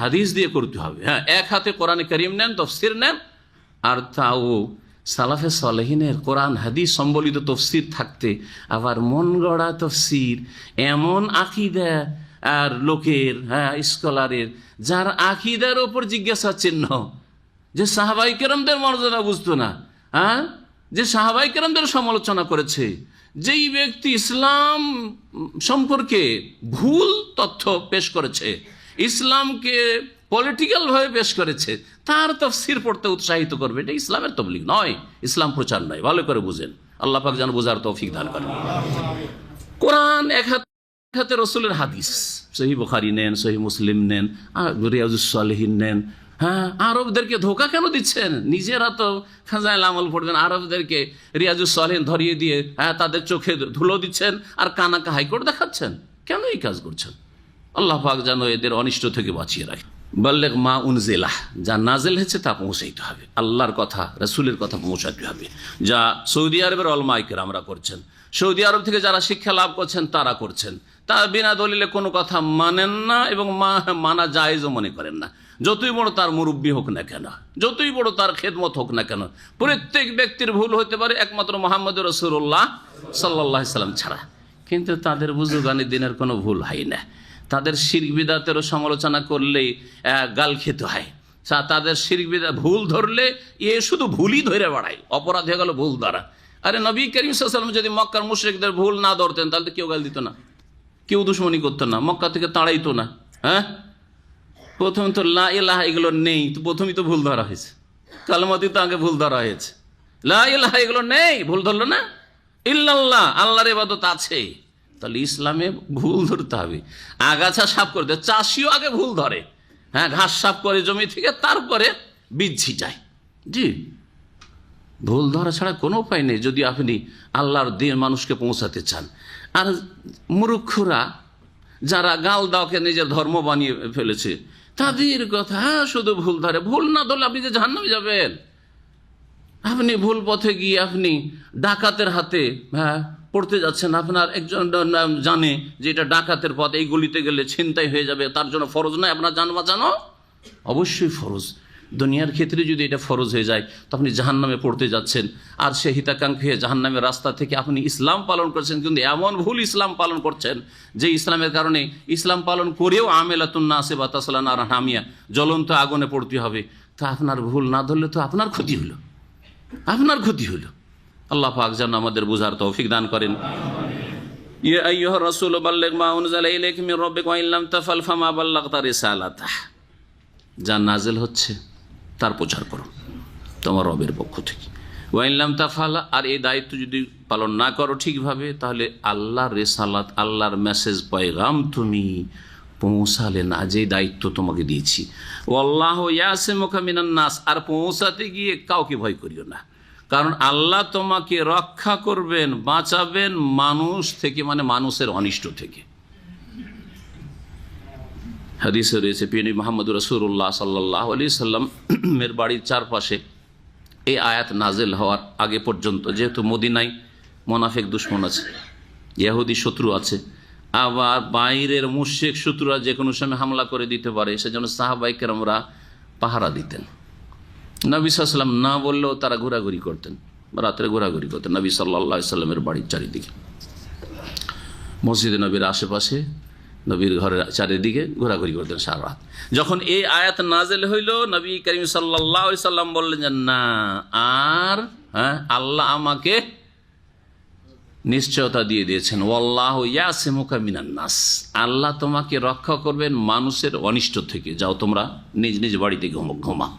S2: হাদিস দিয়ে করতে হবে। হ্যাঁ, এক হাতে কোরআনে কারীম নেন, তফসির নেন, আর তাও সালাফে সালেহিনের কোরআন হাদিস সম্বলিত তফসির থাকতে আবার মন গড়া তফসির, এমন আকীদা আর লোকের, হ্যাঁ, স্কলারের, যার আকীদার ওপর জিজ্ঞাসা চিহ্ন, যে সাহাবাই কেরামদের মর্যাদা বুঝতো না, হ্যাঁ, যে সাহাবাই কেরামদের সমালোচনা করেছে, যেই ব্যক্তি ইসলাম সম্পর্কে ভুল তথ্য পেশ করেছে, ইসলামকে পলিটিক্যাল ভাবে পেশ করেছে, তার তাফসীর পড়তে উৎসাহিত করবে, এটা ইসলামের তবলীগ নয়, ইসলাম প্রচার নয়। ভালো করে বুঝেন, আল্লাহ পাক যেন বোঝার তৌফিক দান করেন। কোরআন এক হাতে, রাসূলের হাদিস, সহিহ বুখারী নেন, সহিহ মুসলিম নেন, রিয়াজুস সালিহিন নেন। হ্যাঁ, আরবদেরকে ধোকা কেন দিচ্ছেন? নিজেরা তো ফাজাইল আমল পড়বেন, আরবদেরকে রিয়াজুস সালিহিন ধরিয়ে দিয়ে, হ্যাঁ, তাদের চোখে ধুলো দিচ্ছেন আর কানাকা হাইকোর্ট দেখাচ্ছেন। কেন এই কাজ করছেন? আল্লাহ পাক যেন এদের অনিষ্ট থেকে বাঁচিয়ে রাখে। বাল্লিগ মা উনজিলা, যা নাজিল হয়েছে তা পৌঁছাইতে হবে, আল্লাহর কথা রাসূলের কথা পৌঁছাতে হবে, যা সৌদি আরবের উলামায়ে কেরামরা করছেন, সৌদি আরব থেকে যারা শিক্ষা লাভ করছেন তারা করছেন। তা বিনা দলিলে কোনো কথা মানেন না এবং মানা জায়েজও মনে করেন না, যতই বড় তার মুরব্বী হোক না কেন, যতই বড় তার খেদমত হোক না কেন। প্রত্যেক ব্যক্তির ভুল হতে পারে একমাত্র মুহাম্মদুর রাসূলুল্লাহ সাল্লাল্লাহু আলাইহি সাল্লাম ছাড়া, কিন্তু তাদের বুজুর্গানি দিনের কোনো ভুল হয় না। তাদের শিরক বিদআতেরও সমালোচনা করলে গাল খেতে হয়, তাদের শিরক বিদআত ভুল ধরলে এ শুধু ভুলই ধরে বেড়ায়, অপরাধ হয়ে গেল ভুল দ্বারা। আরে নবী করিম সাল্লাল্লাহু আলাইহি ওয়াসাল্লাম যদি মক্কার মুশরিকদের ভুল না ধরতেন তাহলে তো কেউ গাল দিত না, কেউ দুশমনি করতো না, মক্কা থেকে তাড়াইতো না। হ্যাঁ, প্রথম তো লা ইলাহা এগুলো নেই, তো প্রথমেই তো ভুল ধরা হয়েছে, কালেমাতে তো আগে ভুল ধরা হয়েছে। লা ইলাহা এগুলো নেই, ভুল ধরলো না। ইল্লাল্লাহ, আল্লাহর ইবাদত আছে, তাহলে ইসলামে ভুল ধরতে হবে। আগাছা সাফ করতে, চাষিও আগে ভুল ধরে, হ্যাঁ, ঘাস সাফ করে জমি থেকে, তারপরে বীজ ছিটায়। জি, ভুল ধরা ছাড়া কোনো উপায় নেই যদি আপনি আল্লাহর দিন মানুষকে পৌঁছাতে চান। আর মূর্খরা যারা গাল দাওকে নিজের ধর্ম বানিয়ে ফেলেছে, তাদের কথা শুধু ভুল ধরে। ভুল না ধরলে আপনি যে জাহান্নামে যাবেন। আপনি ভুল পথে গিয়ে আপনি ডাকাতের হাতে পড়তে যাচ্ছেন, আপনার একজন জানে যে এটা ডাকাতের পথ, এই গলিতে গেলে ছিনতাই হয়ে যাবে, তার জন্য ফরজ নয় আপনার জান বাঁচানো? অবশ্যই ফরজ। দুনিয়ার ক্ষেত্রে যদি এটা ফরজ হয়ে যায় তো আপনি জাহান্নামে পড়তে যাচ্ছেন, আর সে হিতাকাঙ্ক্ষী হয়ে জাহান্নামের রাস্তা থেকে আপনি ইসলাম পালন করছেন, কিন্তু এমন ভুল ইসলাম পালন করছেন যে ইসলামের কারণে ইসলাম পালন করেও আমেলাতুন নাসিবা তাসলা নারান হামিয়া, জ্বলন্ত আগুনে পড়তে হবে। তা আপনার ভুল না ধরলে তো আপনার ক্ষতি হলো, আপনার ক্ষতি হলো। আল্লাহ পাক যেন আমাদের বুঝার তৌফিক দান করেন। ইয়া আইয়ুহার রাসূল বাল্লিগ মা উনজিলা ইলাইকা মির রাব্বিকা ওয়া ইন লাম তাফআল ফামা বাল্লাগতা রিসালাতাহ। যা নাজিল হচ্ছে তার প্রচার করো তোমার রবের পক্ষ থেকে। ওয়া ইন লাম তাফআল, আর এই দায়িত্ব যদি পালন না করো ঠিকভাবে, তাহলে আল্লাহর রিসালাত, আল্লাহর মেসেজ পয়গাম তুমি পৌঁছালে না, যে দায়িত্ব তোমাকে দিয়েছি। ওয়াল্লাহু ইয়াসিমুকা মিনান নাস, আর পৌঁছাতে গিয়ে কাউকে ভয় করিও না, কারণ আল্লাহ তোমাকে রক্ষা করবেন, বাঁচাবেন মানুষ থেকে, মানে মানুষের অনিষ্ট থেকে। হাদিসে রয়েছে প্রিয় মুহাম্মদ রাসূলুল্লাহ সাল্লাল্লাহু আলাইহি সাল্লামের বাড়ির চারপাশে এই আয়াত নাজিল হওয়ার আগে পর্যন্ত, যেহেতু মদিনায় মুনাফিক দুশমন আছে, ইহুদি শত্রু আছে, আবার বাইরের মুশরিক শত্রুরা যে কোনো সময় হামলা করে দিতে পারে, সেজন্য সাহাবায়ে কেরামরা পাহারা দিতেন। নবী সাল্লাল্লাহু আলাইহি সাল্লাম না বললেও তারা ঘোরাঘুরি করতেন, রাত্রে ঘোরাঘুরি করতেন নবী সাল্লাল্লাহু আলাইহি সাল্লামের বাড়ির চারিদিকে, মসজিদে নবীর আশেপাশে, নবীর ঘরের চারিদিকে ঘোরাঘুরি করতেন সারা রাত। যখন এই আয়াত নাজিল হইল, নবী করিম সাল্লাল্লাহু আলাইহি সাল্লাম বললেন যে না, আর আল্লাহ আমাকে নিশ্চয়তা দিয়ে দিয়েছেন, ওয়াল্লাহু ইয়াসিমুকা মিনান নাস, আল্লাহ তোমাকে রক্ষা করবেন মানুষের অনিষ্ট থেকে। যাও তোমরা নিজ নিজ বাড়িতে ঘুমাও,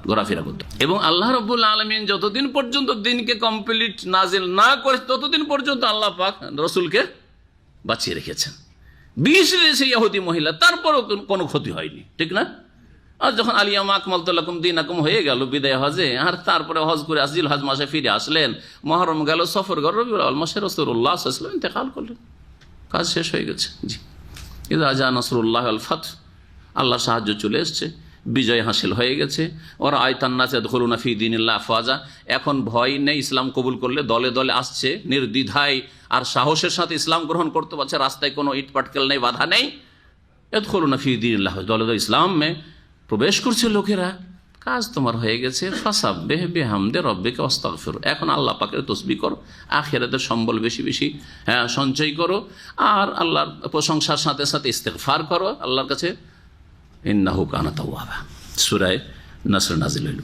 S2: ঘোরাফেরা করতে। এবং আল্লাহ রাব্বুল আলামিন যতদিন পর্যন্ত দিনকে কমপ্লিট নাজিল না করে, ততদিন পর্যন্ত আল্লাহ পাক রাসূলকে বাঁচিয়ে রেখেছেন। 20 দিয়েছে ইহুদি মহিলা, তারপরও কোনো ক্ষতি হয়নি, ঠিক না? আর যখন আলিয়ামা আকমালতু লাকুম দীনাকুম হয়ে গেল বিদায় হজে, আর তারপরে হজ করে জিল হজ মাসে ফিরে আসলেন, মুহররম গেল, সফর গেল, রবিউল আউয়াল মাসে রাসূলুল্লাহ সাল্লাল্লাহু আলাইহি ওয়াসাল্লাম ইন্তেকাল করলেন, কাজ শেষ হয়ে গেছে। জি, ইযা জা নাসরুল্লাহ ওয়াল ফাতহ, আল্লাহর সাহায্য চলে এসছে, বিজয় হাসিল হয়ে গেছে। ওরা আয়তান নাস ইয়াদখুলুনা ফি দীনিল্লাহ আফওয়াজা, এখন ভয় নেই, ইসলাম কবুল করলে দলে দলে আসছে, নির্দ্বিধায় আর সাহসের সাথে ইসলাম গ্রহণ করতে পারছে, রাস্তায় কোনো ইট পাটকেল নেই, বাধা নেই। ইয়াদখুলুনা ফি দীনিল্লাহ, দলে দলে ইসলামে প্রবেশ করছে লোকেরা। কাজ তোমার হয়ে গেছে। ফাসাব্বিহ বিহামদি রাব্বিকা ওয়াস্তাগফির, এখন আল্লাহ পাকের তাসবিহ করো, আখিরাতের সম্বল বেশি বেশি সঞ্চয় করো, আর আল্লাহর প্রশংসার সাথে সাথে ইস্তেগফার করো আল্লাহর কাছে। ইন্নাহু কানা তাওয়াবা, সূরা নাসর নাজিল হইল।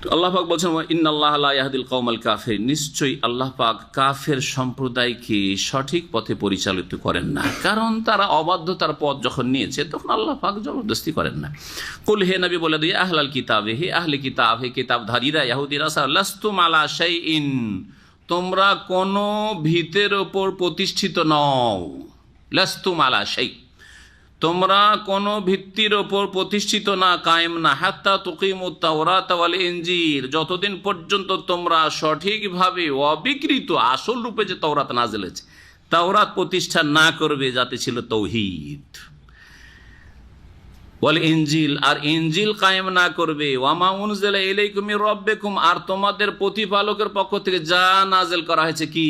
S2: তো আল্লাহ পাক বলছেন ইন্নাল্লাহা লা ইয়াহদিল কওমাল কাফিরিন, নিশ্চয়ই আল্লাহ পাক কাফের সম্প্রদায়কে সঠিক পথে পরিচালিত করেন না, কারণ তারা অবাধ্যতার পথ যখন নিয়েছে তখন আল্লাহ পাক জবরদস্তি করেন না। কুল, হে নবী বলে দিয়ে, আহলাল কিতাবে, হে আহলে কিতাব, হে কিতাবধারীরা, ইহুদিরা, লাস্তুম আলা শাইইন, তোমরা কোনো ভিতের ওপর প্রতিষ্ঠিত নও। লাস্তুম আলা শাই, তোমরা কোনো ভিত্তির ওপর প্রতিষ্ঠিত না, কায়েম না, হাত্তা তুকিমুত তাওরাত ওয়াল ইনজিল, যতদিন পর্যন্ত তোমরা সঠিকভাবে অবিকৃত আসল রূপে যে তাওরাত নাযিল হয়েছে, তাওরাত প্রতিষ্ঠা না করবে, যাতে ছিল তাওহীদ, ওয়াল ইনজিল, আর ইনজিল কায়েম না করবে, ওয়ামা উনজিলা ইলাইকুম মির রাব্বিকুম, আর তোমাদের প্রতিপালকের পক্ষ থেকে যা নাযিল করা হয়েছে কি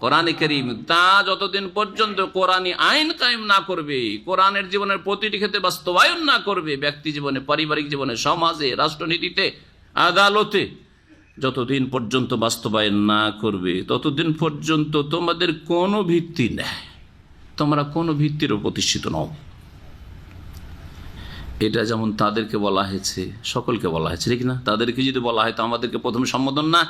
S2: কোরআনে কারীম, তা যতদিন পর্যন্ত কোরআনী আইন কায়েম না করবে, কোরআনের জীবনের প্রতিটি ক্ষেত্রে বাস্তবায়ন না করবে, ব্যক্তি জীবনে, পারিবারিক জীবনে, সমাজে, রাষ্ট্রনীতিতে, আদালতে, যতদিন পর্যন্ত বাস্তবায়ন না করবে ততদিন পর্যন্ত তোমাদের কোনো ভিত্তি নেই, তোমরা কোনো ভিত্তিরও প্রতিষ্ঠিত নও। এটা যেমন তাদেরকে বলা হয়েছে, সকলকে বলা হয়েছে, ঠিক না? তাদেরকে যদি বলা হয় তো আমাদেরকে প্রথম সম্বোধন না,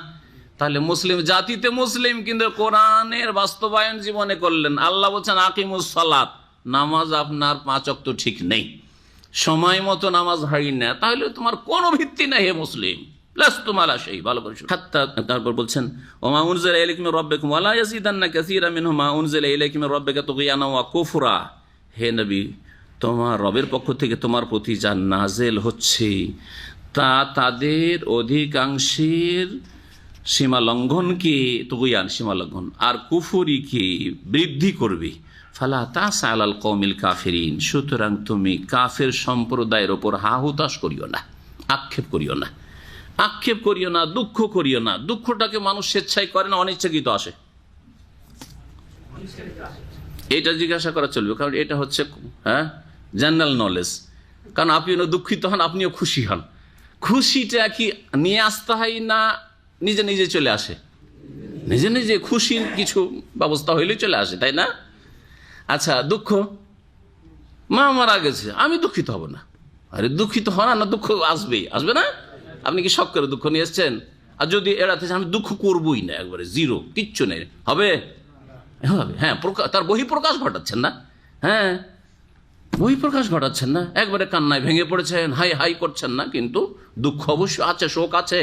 S2: তাহলে মুসলিম জাতিতে মুসলিম, কিন্তু কোরআনের বাস্তবায়ন জীবনে করলেন। আল্লাহ বলছেন আকিমুস সালাত, নামাজ আপনার 5 ওয়াক্ত ঠিক নেই, সময় মতো নামাজ হয় না, তাহলে তোমার কোনো ভিত্তি নেই হে মুসলিম, লাস্তুম আলা শাই, ভালো করে শুনুন। হাত্তা, তারপর বলছেন ওমা উনজিলা ইলাইকুম মির রাব্বিকুম ওয়া লা ইয়াজিদান্না কাসীরাম মিনহুম মা উনজিলা ইলাইকুম মির রাব্বিকা তুগয়ানা ওয়া কুফরা। হে নবী, তোমার রবের পক্ষ থেকে তোমার প্রতি যা নাজেল হচ্ছে তা তাদের অধিকাংশের সীমা লঙ্ঘনকে, তুগয়ান সীমা লঙ্ঘন, আর কুফরিকে বৃদ্ধি করবে। ফালা তাসা আলাল কওমিল কাফিরিন, সুতরাং তুমি কাফের সম্প্রদায়ের ওপর হাহুতাশ করিও না, আক্ষেপ করিও না, আক্ষেপ করিও না, দুঃখ করিও না। দুঃখটাকে মানুষ স্বেচ্ছায় করে না, অনিচ্ছাকৃত আসে। এটা জিজ্ঞাসা করা চলবে, কারণ এটা হচ্ছে জেনারেল নলেজ। কারণ আপনিও দুঃখিত হন, আপনিও খুশি হন। খুশিটা কি নিয়ে আসতে হয় না নিজে নিজে চলে আসে? নিজে নিজে খুশির কিছু ব্যবস্থা হইলেই চলে আসে, তাই না? আচ্ছা, দুঃখ, মা মারা গেছে, আমি দুঃখিত হব না। আরে দুঃখিত হন না, দুঃখ আসবেই, আসবে না? আপনি কি শখ করে দুঃখ নিয়ে এসছেন? আর যদি এড়াতে আমি দুঃখ করবই না, একবারে জিরো, কিচ্ছু নেই, হবে? হবে, হ্যাঁ। তার বহিঃপ্রকাশ ঘটাচ্ছেন না, হ্যাঁ, বহিঃপ্রকাশ ঘটাচ্ছেন না, একবারে কান্নায় ভেঙে পড়েছেন, হাই হাই করছেন না, কিন্তু দুঃখ অবশ্যই আছে, শোক আছে।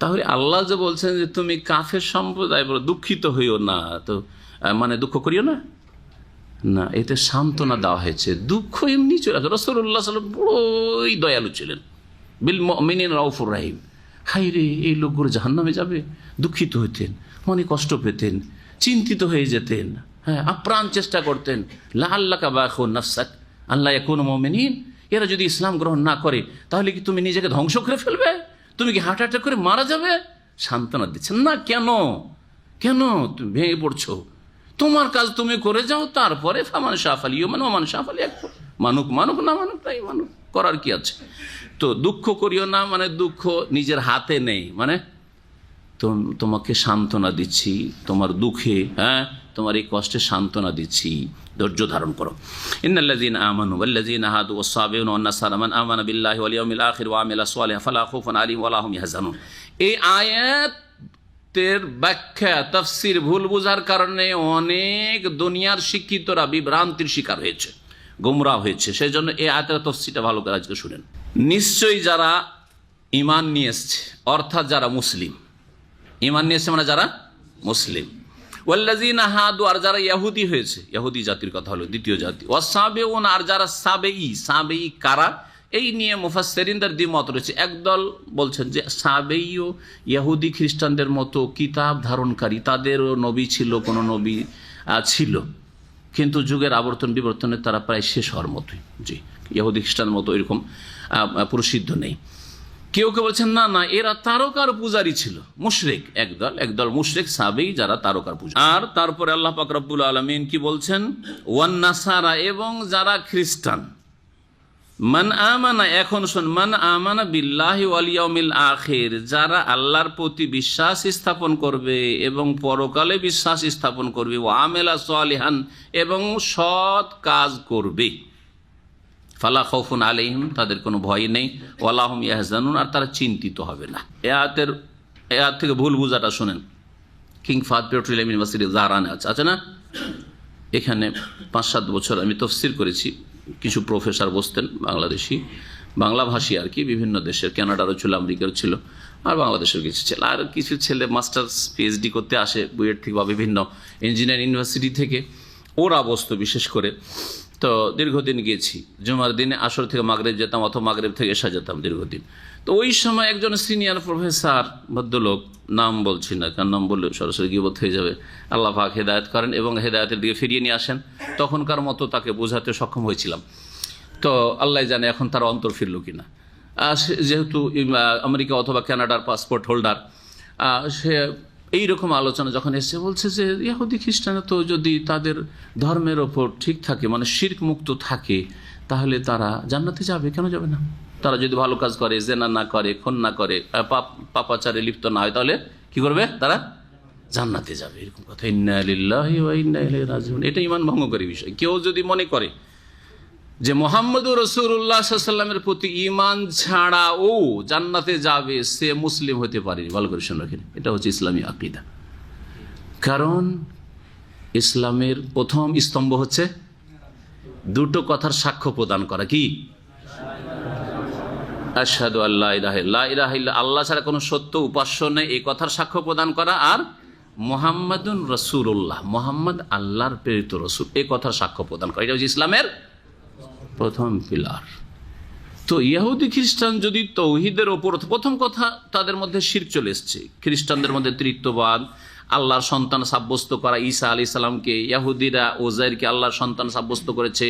S2: তাহলে আল্লাহ যে বলছেন যে তুমি কাফের সম্প্রদায় দুঃখিত হইও না, তো মানে দুঃখ করিও না, না, এতে সান্ত্বনা দেওয়া হয়েছে। দুঃখ এমনি চলে আসে। রাসূলুল্লাহ সাল্লাল্লাহু আলাইহি ওয়াসাল্লাম বড়ই দয়ালু ছিলেন, বিল মুমিনিন রাউফুর রাহিম। হাই রে, এই লোকগুলো জাহান্নামে যাবে, দুঃখিত হইতেন, মনে কষ্ট পেতেন, চিন্তিত হয়ে যেতেন, হ্যাঁ, আপ্রাণ চেষ্টা করতেন। লাআল্লাকা বাখিউন নাফসাক আল্লা ইয়াকুনু মুমিনিন, এরা যদি ইসলাম গ্রহণ না করে তাহলে কি তুমি নিজেকে ধ্বংস করে ফেলবে? তুমি কি হার্ট অ্যাটাক করে মারা যাবে? সান্ত্বনা দিচ্ছেন না। কেন কেন তুমি ভেঙে পড়ছো? তোমার কাজ তুমি করে যাও, তারপরে ফামান শাফাল ইউমান ওমান শাফাল ইয়াকফুর, মানুক মানুক, না মানুক তাই মানুক, করার কি আছে? তো দুঃখ করিও না মানে দুঃখ নিজের হাতে নেই, মানে তোমাকে সান্ত্বনা দিচ্ছি তোমার দুঃখে, হ্যাঁ, তোমার এই কষ্টে সান্ত্বনা দিচ্ছি, ধৈর্য ধারণ করো। ইন্নাল্লাযীনা আমানু ওয়াল্লাযীনা হাদু ওয়াস-সাবিউনা ওয়ান-নাসারা মান আমানা বিল্লাহি ওয়াল ইয়াউমিল আখির ওয়া আমিলা সালিহান ফালা খাউফুন আলাইহিম ওয়া লা হুম ইয়াহজানুন। এই আয়াতের ব্যাখ্যা তাফসীর ভুল বোঝার কারণে অনেক দুনিয়ার শিক্ষিতরা বিভ্রান্তির শিকার হয়েছে, গোমরাহ হয়েছে। সেই জন্য এই আয়াতের তাফসীরটা ভালো করে আজকে শুনেন। নিশ্চয়ই যারা ঈমান নিয়ে এসেছে, অর্থাৎ যারা মুসলিম, ঈমান নিয়ে এসেছে মানে যারা মুসলিম, ওয়াল্লাযীনা হাদু, আর যারা ইহুদি হয়েছে, ইহুদি জাতির কথা হলো দ্বিতীয় জাতি, ওয়াস-সাবিউন, আর যারা সাবেঈ, সাবেঈ কারা, এই নিয়ে মুফাসসিরিনদের দ্বিমত রয়েছে। একদল বলছেন যে সাবেঈও ইহুদি খ্রিস্টানদের মতো কিতাব ধারণকারী, তাদেরও নবী ছিল, কোনো নবী ছিল, কিন্তু যুগের আবর্তন বিবর্তনে তারা প্রায় শেষ হওয়ার মতোই। জি, ইহুদি খ্রিস্টানের মতো এরকম প্রসিদ্ধ নেই। কেউ কেউ বলছেন না না, এরা তারকার পূজারী ছিল, মুশরিক। একদল মুশরিক সাবেই যারা তারকার পূজা। আর তারপরে আল্লাহ পাক রব্বুল আলামিন কি বলছেন? ওয়ান নাসারা, এবং যারা খ্রিস্টান, মান আমানা, এখন শোন, মান আমানা বিল্লাহি ওয়াল ইয়াউমিল আখির, যারা আল্লাহর প্রতি বিশ্বাস স্থাপন করবে এবং পরকালে বিশ্বাস স্থাপন করবে, ওয়া আমিলা সালিহান, এবং সৎ কাজ করবে, ফালা খাউফুন আলাইহিম, তাদের কোনো ভয় নেই, ওয়া লা হুম ইয়াহজানুন, আর তারা চিন্তিত হবে না। এই আয়াত থেকে ভুল বুঝাটা শুনেন। কিং ফাহাদ পেট্রোলিয়াম ইউনিভার্সিটি জাহরানে আছে না, এখানে 5-7 বছর আমি তাফসীর করেছি। কিছু প্রফেসর বসতেন, বাংলাদেশি, বাংলাভাষী আর কি, বিভিন্ন দেশের, কানাডারও ছিল, আমেরিকারও ছিল, আর বাংলাদেশের কিছু ছেলে, আর কিছু ছেলে মাস্টার্স পিএইচডি করতে আসে বুয়েট থেকে বা বিভিন্ন ইঞ্জিনিয়ারিং ইউনিভার্সিটি থেকে, ওরা বসতো বিশেষ করে। তো দীর্ঘদিন গিয়েছি, জুমার দিনে আসর থেকে মাগরিব যেতাম, অথবা মাগরিব থেকে এশা যেতাম দীর্ঘদিন। তো ওই সময় একজন সিনিয়র প্রফেসর, ভদ্রলোক, নাম বলছি না কারণ নাম বললে সরাসরি গীবত হয়ে যাবে, আল্লাহ পাক হেদায়েত করেন এবং হেদায়েতের দিকে ফিরিয়ে নিয়ে আসেন, তখনকার মতো তাকে বোঝাতে সক্ষম হয়েছিলাম। তো আল্লাহ জানে এখন তার অন্তর ফিরল কিনা। যেহেতু আমেরিকা অথবা কানাডার পাসপোর্ট হোল্ডার, সে এইরকম আলোচনা যখন এসে বলছে যে ইহুদি খ্রিস্টানরা তো যদি তাদের ধর্মের ওপর ঠিক থাকে, মানে শিরক মুক্ত থাকে, তাহলে তারা জান্নাতে যাবে, কেন যাবে না? তারা যদি ভালো কাজ করে, জেনা না করে, খুন না করে, পাপাচারে লিপ্ত না হয়, তাহলে কি করবে? তারা জান্নাতে যাবে, এরকম কথা। ইন্না লিল্লাহি ওয়া ইন্না ইলাইহি রাজিউন। এটা ঈমান ভঙ্গকারী বিষয়। কেউ যদি মনে করে যে মুহাম্মদুর রাসূলুল্লাহ সাল্লাল্লাহু আলাইহি ওয়াসাল্লামের প্রতি ঈমান ছাড়াও জান্নাতে যাবে, সে মুসলিম হতে পারেনি। ভালো করে শুনে রাখেন, এটা হচ্ছে ইসলামী আকীদা। কারণ ইসলামের প্রথম স্তম্ভ হচ্ছে দুটো কথার সাক্ষ্য প্রদান করা। কি? আশহাদু আল্লা ইলাহা লা ইলাহা ইল্লা আল্লাহ ছাড়া কোনো সত্য উপাস্য নেই এই কথার সাক্ষ্য প্রদান করা, আর মুহাম্মাদুন রাসূলুল্লাহ, মুহাম্মদ আল্লাহর প্রেরিত রাসূল, এই কথার সাক্ষ্য প্রদান করা, এটা হচ্ছে ইসলামের প্রথম পিলার। তো ইহুদি খ্রিস্টান যদি তৌহিদের ওপর, প্রথম কথা তাদের মধ্যে শিরক চলে এসছে, খ্রিস্টানদের মধ্যে তৃতীয়বাদ, আল্লাহর সন্তান সাব্যস্ত করা, ঈসা আলাইহিস সালামকে, ইহুদিরা ওজাইরকে আল্লাহর সন্তান সাব্যস্ত করেছে।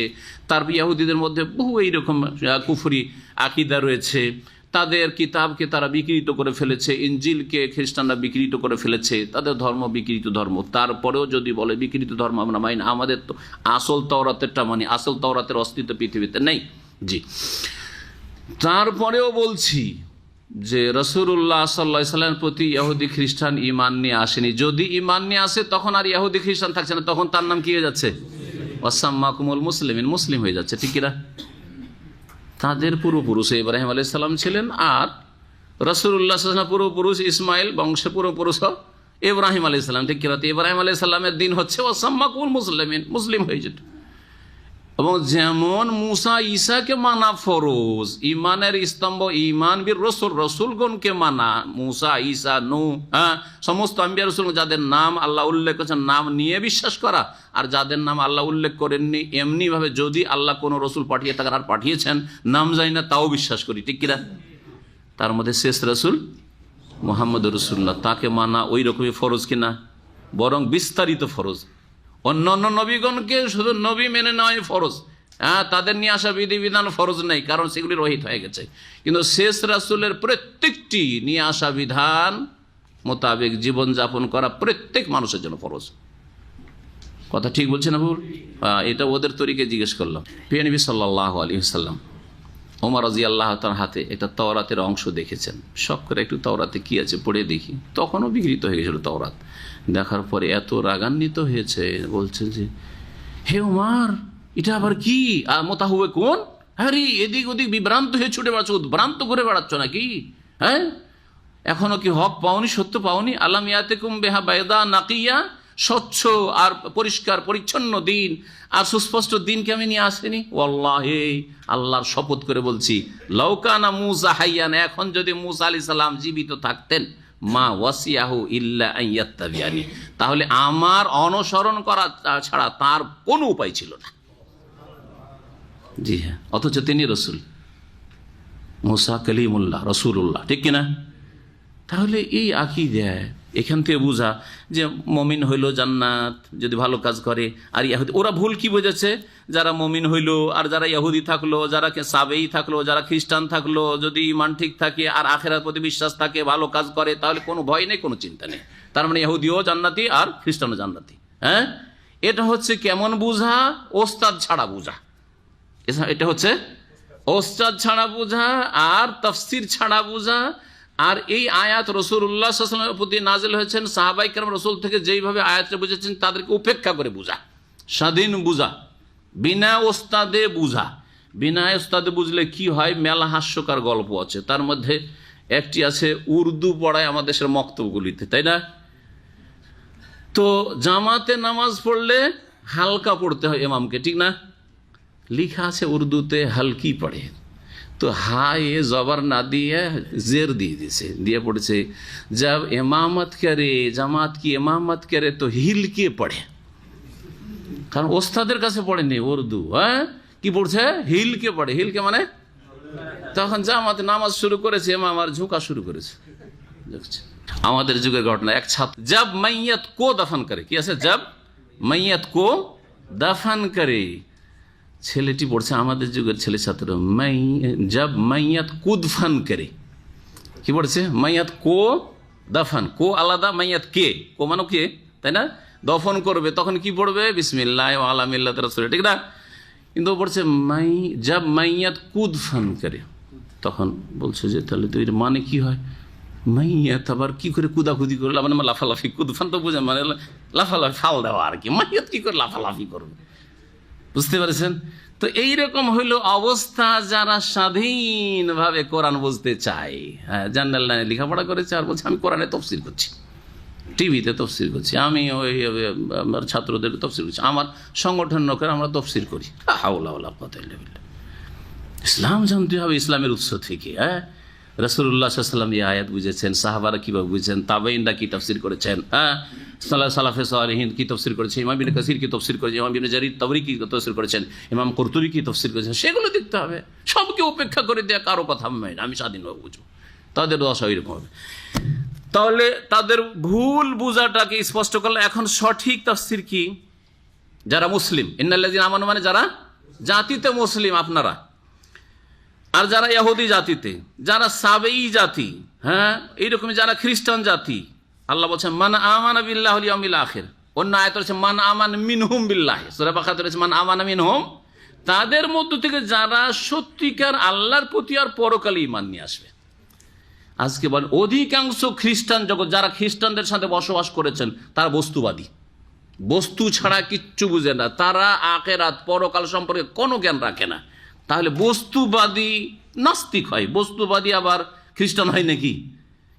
S2: তারপর ইহুদিদের মধ্যে বহু এইরকম কুফরি আকীদা রয়েছে, তাদের কিতাবকে তারা বিকৃত করে ফেলেছে, ইনজিলকে খ্রিস্টানরা বিকৃত করে ফেলেছে, তাদের ধর্ম বিকৃত ধর্ম। তারপরেও যদি বলে বিকৃত ধর্ম আমরা মানি না, আমাদের তো আসল তাওরাতেরটা মানি, আসল তাওরাতের অস্তিত্ব পৃথিবীতে নেই। জি, তারপরেও বলছি যে রাসূলুল্লাহ সাল্লাল্লাহু আলাইহি ওয়াসাল্লামের প্রতি ইহুদি খ্রিস্টান ঈমান নিয়ে আসেনি। যদি ঈমান নিয়ে আসে তখন আর ইহুদি খ্রিস্টান থাকছে না, তখন তার নাম কি হয়ে যাচ্ছে? ওয়াসাম্মাকুমুল মুসলিমিন, মুসলিম হয়ে যাচ্ছে। ঠিক কিনা? তাদের পূর্বপুরুষ ইব্রাহিম আলাইহিস সালাম ছিলেন, আর রাসূলুল্লাহ সাল্লাল্লাহু আলাইহি ওয়াসাল্লাম পূর্বপুরুষ ইসমাইল বংশে পূর্বপুরুষ ইব্রাহিম আলাইহিস সালাম। ঠিক কিনা? ইব্রাহিম আলাইহিস সালামের দিন হচ্ছে ওয়াসাম্মাকুমুল মুসলিমিন, মুসলিম হয়ে যেত। এবং যেমন মুসা ঈসাকে মানা ফরজ, ইমানের স্তম্ভ, ইমান বীর রসুল, রসুলগণকে মানা, মুসা ঈসা নূহ, সমস্ত আম্বিয়া রসুল যাদের নাম আল্লাহ উল্লেখ করেছেন নাম নিয়ে বিশ্বাস করা, আর যাদের নাম আল্লাহ উল্লেখ করেননি এমনিভাবে যদি আল্লাহ কোনো রসুল পাঠিয়ে থাকেন আর পাঠিয়েছেন নাম জানি না তাও বিশ্বাস করি। ঠিক কিনা? তার মধ্যে শেষ রসুল মুহাম্মদ রাসূলুল্লাহ, তাকে মানা ওই রকমই ফরজ কিনা? বরং বিস্তারিত ফরজ। অন্য অন্য নবীগণকে শুধু নবী মেনে নেওয়াই ফরজ, তাদের নিয়ে আসা বিধিবিধান ফরজ নেই, কারণ সেগুলি রহিত হয়ে গেছে। কিন্তু শেষ রাসূলের প্রত্যেকটি নিয়ে আসা বিধান মোতাবেক জীবনযাপন করা প্রত্যেক মানুষের জন্য ফরজ। কথা ঠিক বলছে না ভুল? এটা ওদের তরিকে জিজ্ঞেস করলাম। প্রিয় নবী সাল্লাল্লাহু আলাইহি ওয়াসাল্লাম ওমর রাদিয়াল্লাহু তাআলার হাতে একটা তাওরাতের অংশ দেখেছেন, শখ করে একটু তাওরাতে কি আছে পড়ে দেখি, তখনও বিকৃত হয়ে গেছিল তাওরাত। দেখার পরে এত রাগান্বিত হয়েছে, বলছে যে হে ওমর এটা আবার কি? মোতাহুয়ে কোন? আরে এদিক ওদিক বিভ্রান্ত হয়ে ছুটে বেড়াচ্ছ, উদ্ভ্রান্ত করে বেড়াচ্ছ নাকি? হ্যাঁ, এখনো কি হক পাওনি, সত্য পাওনি? আলাম ইয়াতিকুম বিহা বাইদা নাকিয়া, স্বচ্ছ আর পরিষ্কার পরিচ্ছন্ন দিন আর সুস্পষ্ট দিনকে আমি নিয়ে আসিনি? ওয়াল্লাহি, আল্লাহর শপথ করে বলছি, লাউ কানা মূসা হাইয়ান, এখন যদি মূসা আলাইহিস সালাম জীবিত থাকতেন, মা ওয়াসিয়াহু ইল্লা আন ইয়াত্তাবিআনি, তাহলে আমার অনুসরণ করা ছাড়া তার কোনো উপায় ছিল না। জি হ্যাঁ, অথচ তিনি রসুল, মূসা কালিমুল্লাহ রাসূলুল্লাহ। ঠিক কিনা? তাহলে এই আকীদা এখান থেকে বোঝা যে মমিন হইল জান্নাত যদি ভালো কাজ করে, আর ইহুদি ওরা ভুল কি বোঝাচ্ছে, যারা মমিন হইল আর যারা ইহুদি থাকলো, যারা সাবেই থাকলো, যারা খ্রিস্টান থাকলো, যদি ইমান ঠিক থাকে আর আখিরাতের প্রতি বিশ্বাস থাকে, ভালো কাজ করে, তাহলে কোনো ভয় নেই, কোনো চিন্তা নেই, তার মানে ইহুদিও জান্নাতি আর খ্রিস্টানও জান্নাতি। হ্যাঁ, এটা হচ্ছে কেমন বুঝা? ওস্তাদ ছাড়া বুঝা। এটা হচ্ছে ওস্তাদ ছাড়া বুঝা আর তাফসীর ছাড়া বুঝা। আর এই আয়াত রাসূলুল্লাহ সাল্লাল্লাহু আলাইহি ওয়াসাল্লামের প্রতি নাযিল হয়েছেন, সাহাবায়ে কেরাম রাসূল থেকে যেইভাবে আয়াতটা বুঝেছেন তাদেরকে উপেক্ষা করে বুঝা, স্বাধীন বুঝা, বিনা ওস্তাদে বুঝা। বিনা ওস্তাদে বুঝলে কি হয়? মেলা হাস্যকর গল্প আছে, তার মধ্যে একটি আছে উর্দু পড়ায় আমাদের দেশের মক্তবগুলিতে, তাই না? তো জামাতে নামাজ পড়লে হালকা পড়তে হয় ইমামকে, ঠিক না? লিখা আছে উর্দুতে হালকি পড়ে, তো হায় জবর না দিয়ে জের দিয়ে দিয়েছে, দিয়ে পড়েছে जब इमामत करे জামাত কি ইমামত করে তো হিল কে পড়ে, কারণ ওস্তাদের কাছে পড়েনি উর্দু। হ্যাঁ, কি পড়ছে? হিল কে পড়ে। হিল কে মানে তখন জামাত নামাজ শুরু করেছে, ইমাম আর ঝুঁকা শুরু করেছে। আমাদের যুগের ঘটনা, এক ছাত্র जब मैयत को दफन करे, কি আছে? जब मैयत को दफन करे, ছেলেটি পড়ছে আমাদের যুগের ছেলে ছাত্র, जब मैयत कुदफन करे, কি পড়ছে? মাইয়াত কো দফন, কো আলাদা, মাইয়াত কে, কো মানে কে, তাই না? দফন করবে তখন কি পড়বে? বিসমিল্লাহ ওয়া আলা মিল্লাতি রাসূল, ঠিক না? কিন্তু পড়ছে जब मैयत कुदफन करे, তখন বলছে যে তাহলে তো এর মানে কি হয়? মাইয়াত আবার কি করে কুদাকুদি করলো, মানে লাফালাফি, কুদফান তো বোঝা মানে লাফালাফি, ফাল দেওয়া আর কি। মাইয়াত কি করে লাফালাফি করবে? বুঝতে পারছেন? তো এইরকম হইল অবস্থা যারা স্বাধীনভাবে কোরআন বুঝতে চায়। হ্যাঁ, জার্নাল লাইনে লেখাপড়া করেছে আর বলছে আমি কোরআনে তফসির করছি, টিভিতে তফসির করছি, আমি ওই আমার ছাত্রদের তফসির করছি, আমার সংগঠন করে আমরা তফসির করি। হাওলা ওয়ালা কুওয়াতা ইল্লা বিল্লাহ। ইসলাম জানতে হবে ইসলামের উৎস থেকে। হ্যাঁ, রাসূলুল্লাহ সাল্লাল্লাহু আলাইহি ওয়াসাল্লাম এই আয়াত বুঝেছেন, সাহাবারা কিভাবে বুঝেছেন, তাবেঈনরা কি তাফসীর করেছেন, হ্যাঁ, সালাফে সালেহিন কি তাফসীর করেছেন, ইমাম ইবনে কাসির কি তাফসীর করেছেন, ইমাম ইবনে জারীর তাবরি কি তাফসীর করেছেন, ইমাম কুরতুবী কি তাফসীর করেছেন, সেগুলো দেখতে হবে। সবকে উপেক্ষা করে দেয়া কারো কথা আমি স্বাধীনভাবে বুঝবো, তাদের দশা এরকম হবে। তাহলে তাদের ভুল বুঝাটাকে স্পষ্ট করলে এখন সঠিক তাফসীর কি? যারা মুসলিম, ইন্নাল্লাযীনা আমানু মানে যারা জাতিতে মুসলিম আপনারা, আর যারা ইহুদি জাতিতে, যারা সাবেঈ জাতি, হ্যাঁ, এইরকম যারা খ্রিস্টান জাতি, আল্লাহ বলছেন মান আমানা বিল্লাহি ওয়াল ইয়াউমিল আখির। অন্য আয়াতে রয়েছে মান আমানা মিনহুম বিল্লাহি, সূরা বাকারাতে রয়েছে মান আমানা মিনহুম, তাদের মধ্য থেকে যারা সত্যিকার আল্লাহর প্রতি আর পরকালে ঈমান নিয়ে আসবে। আজকে বলেন অধিকাংশ খ্রিস্টান জগৎ, যারা খ্রিস্টানদের সাথে বসবাস করেছেন, তারা বস্তুবাদী, বস্তু ছাড়া কিচ্ছু বুঝে না, তারা আখিরাত পরকাল সম্পর্কে কোনো জ্ঞান রাখে না। তাহলে বস্তুবাদী নাস্তিক হয়, বস্তুবাদী আবার খ্রিস্টান হয় নাকি?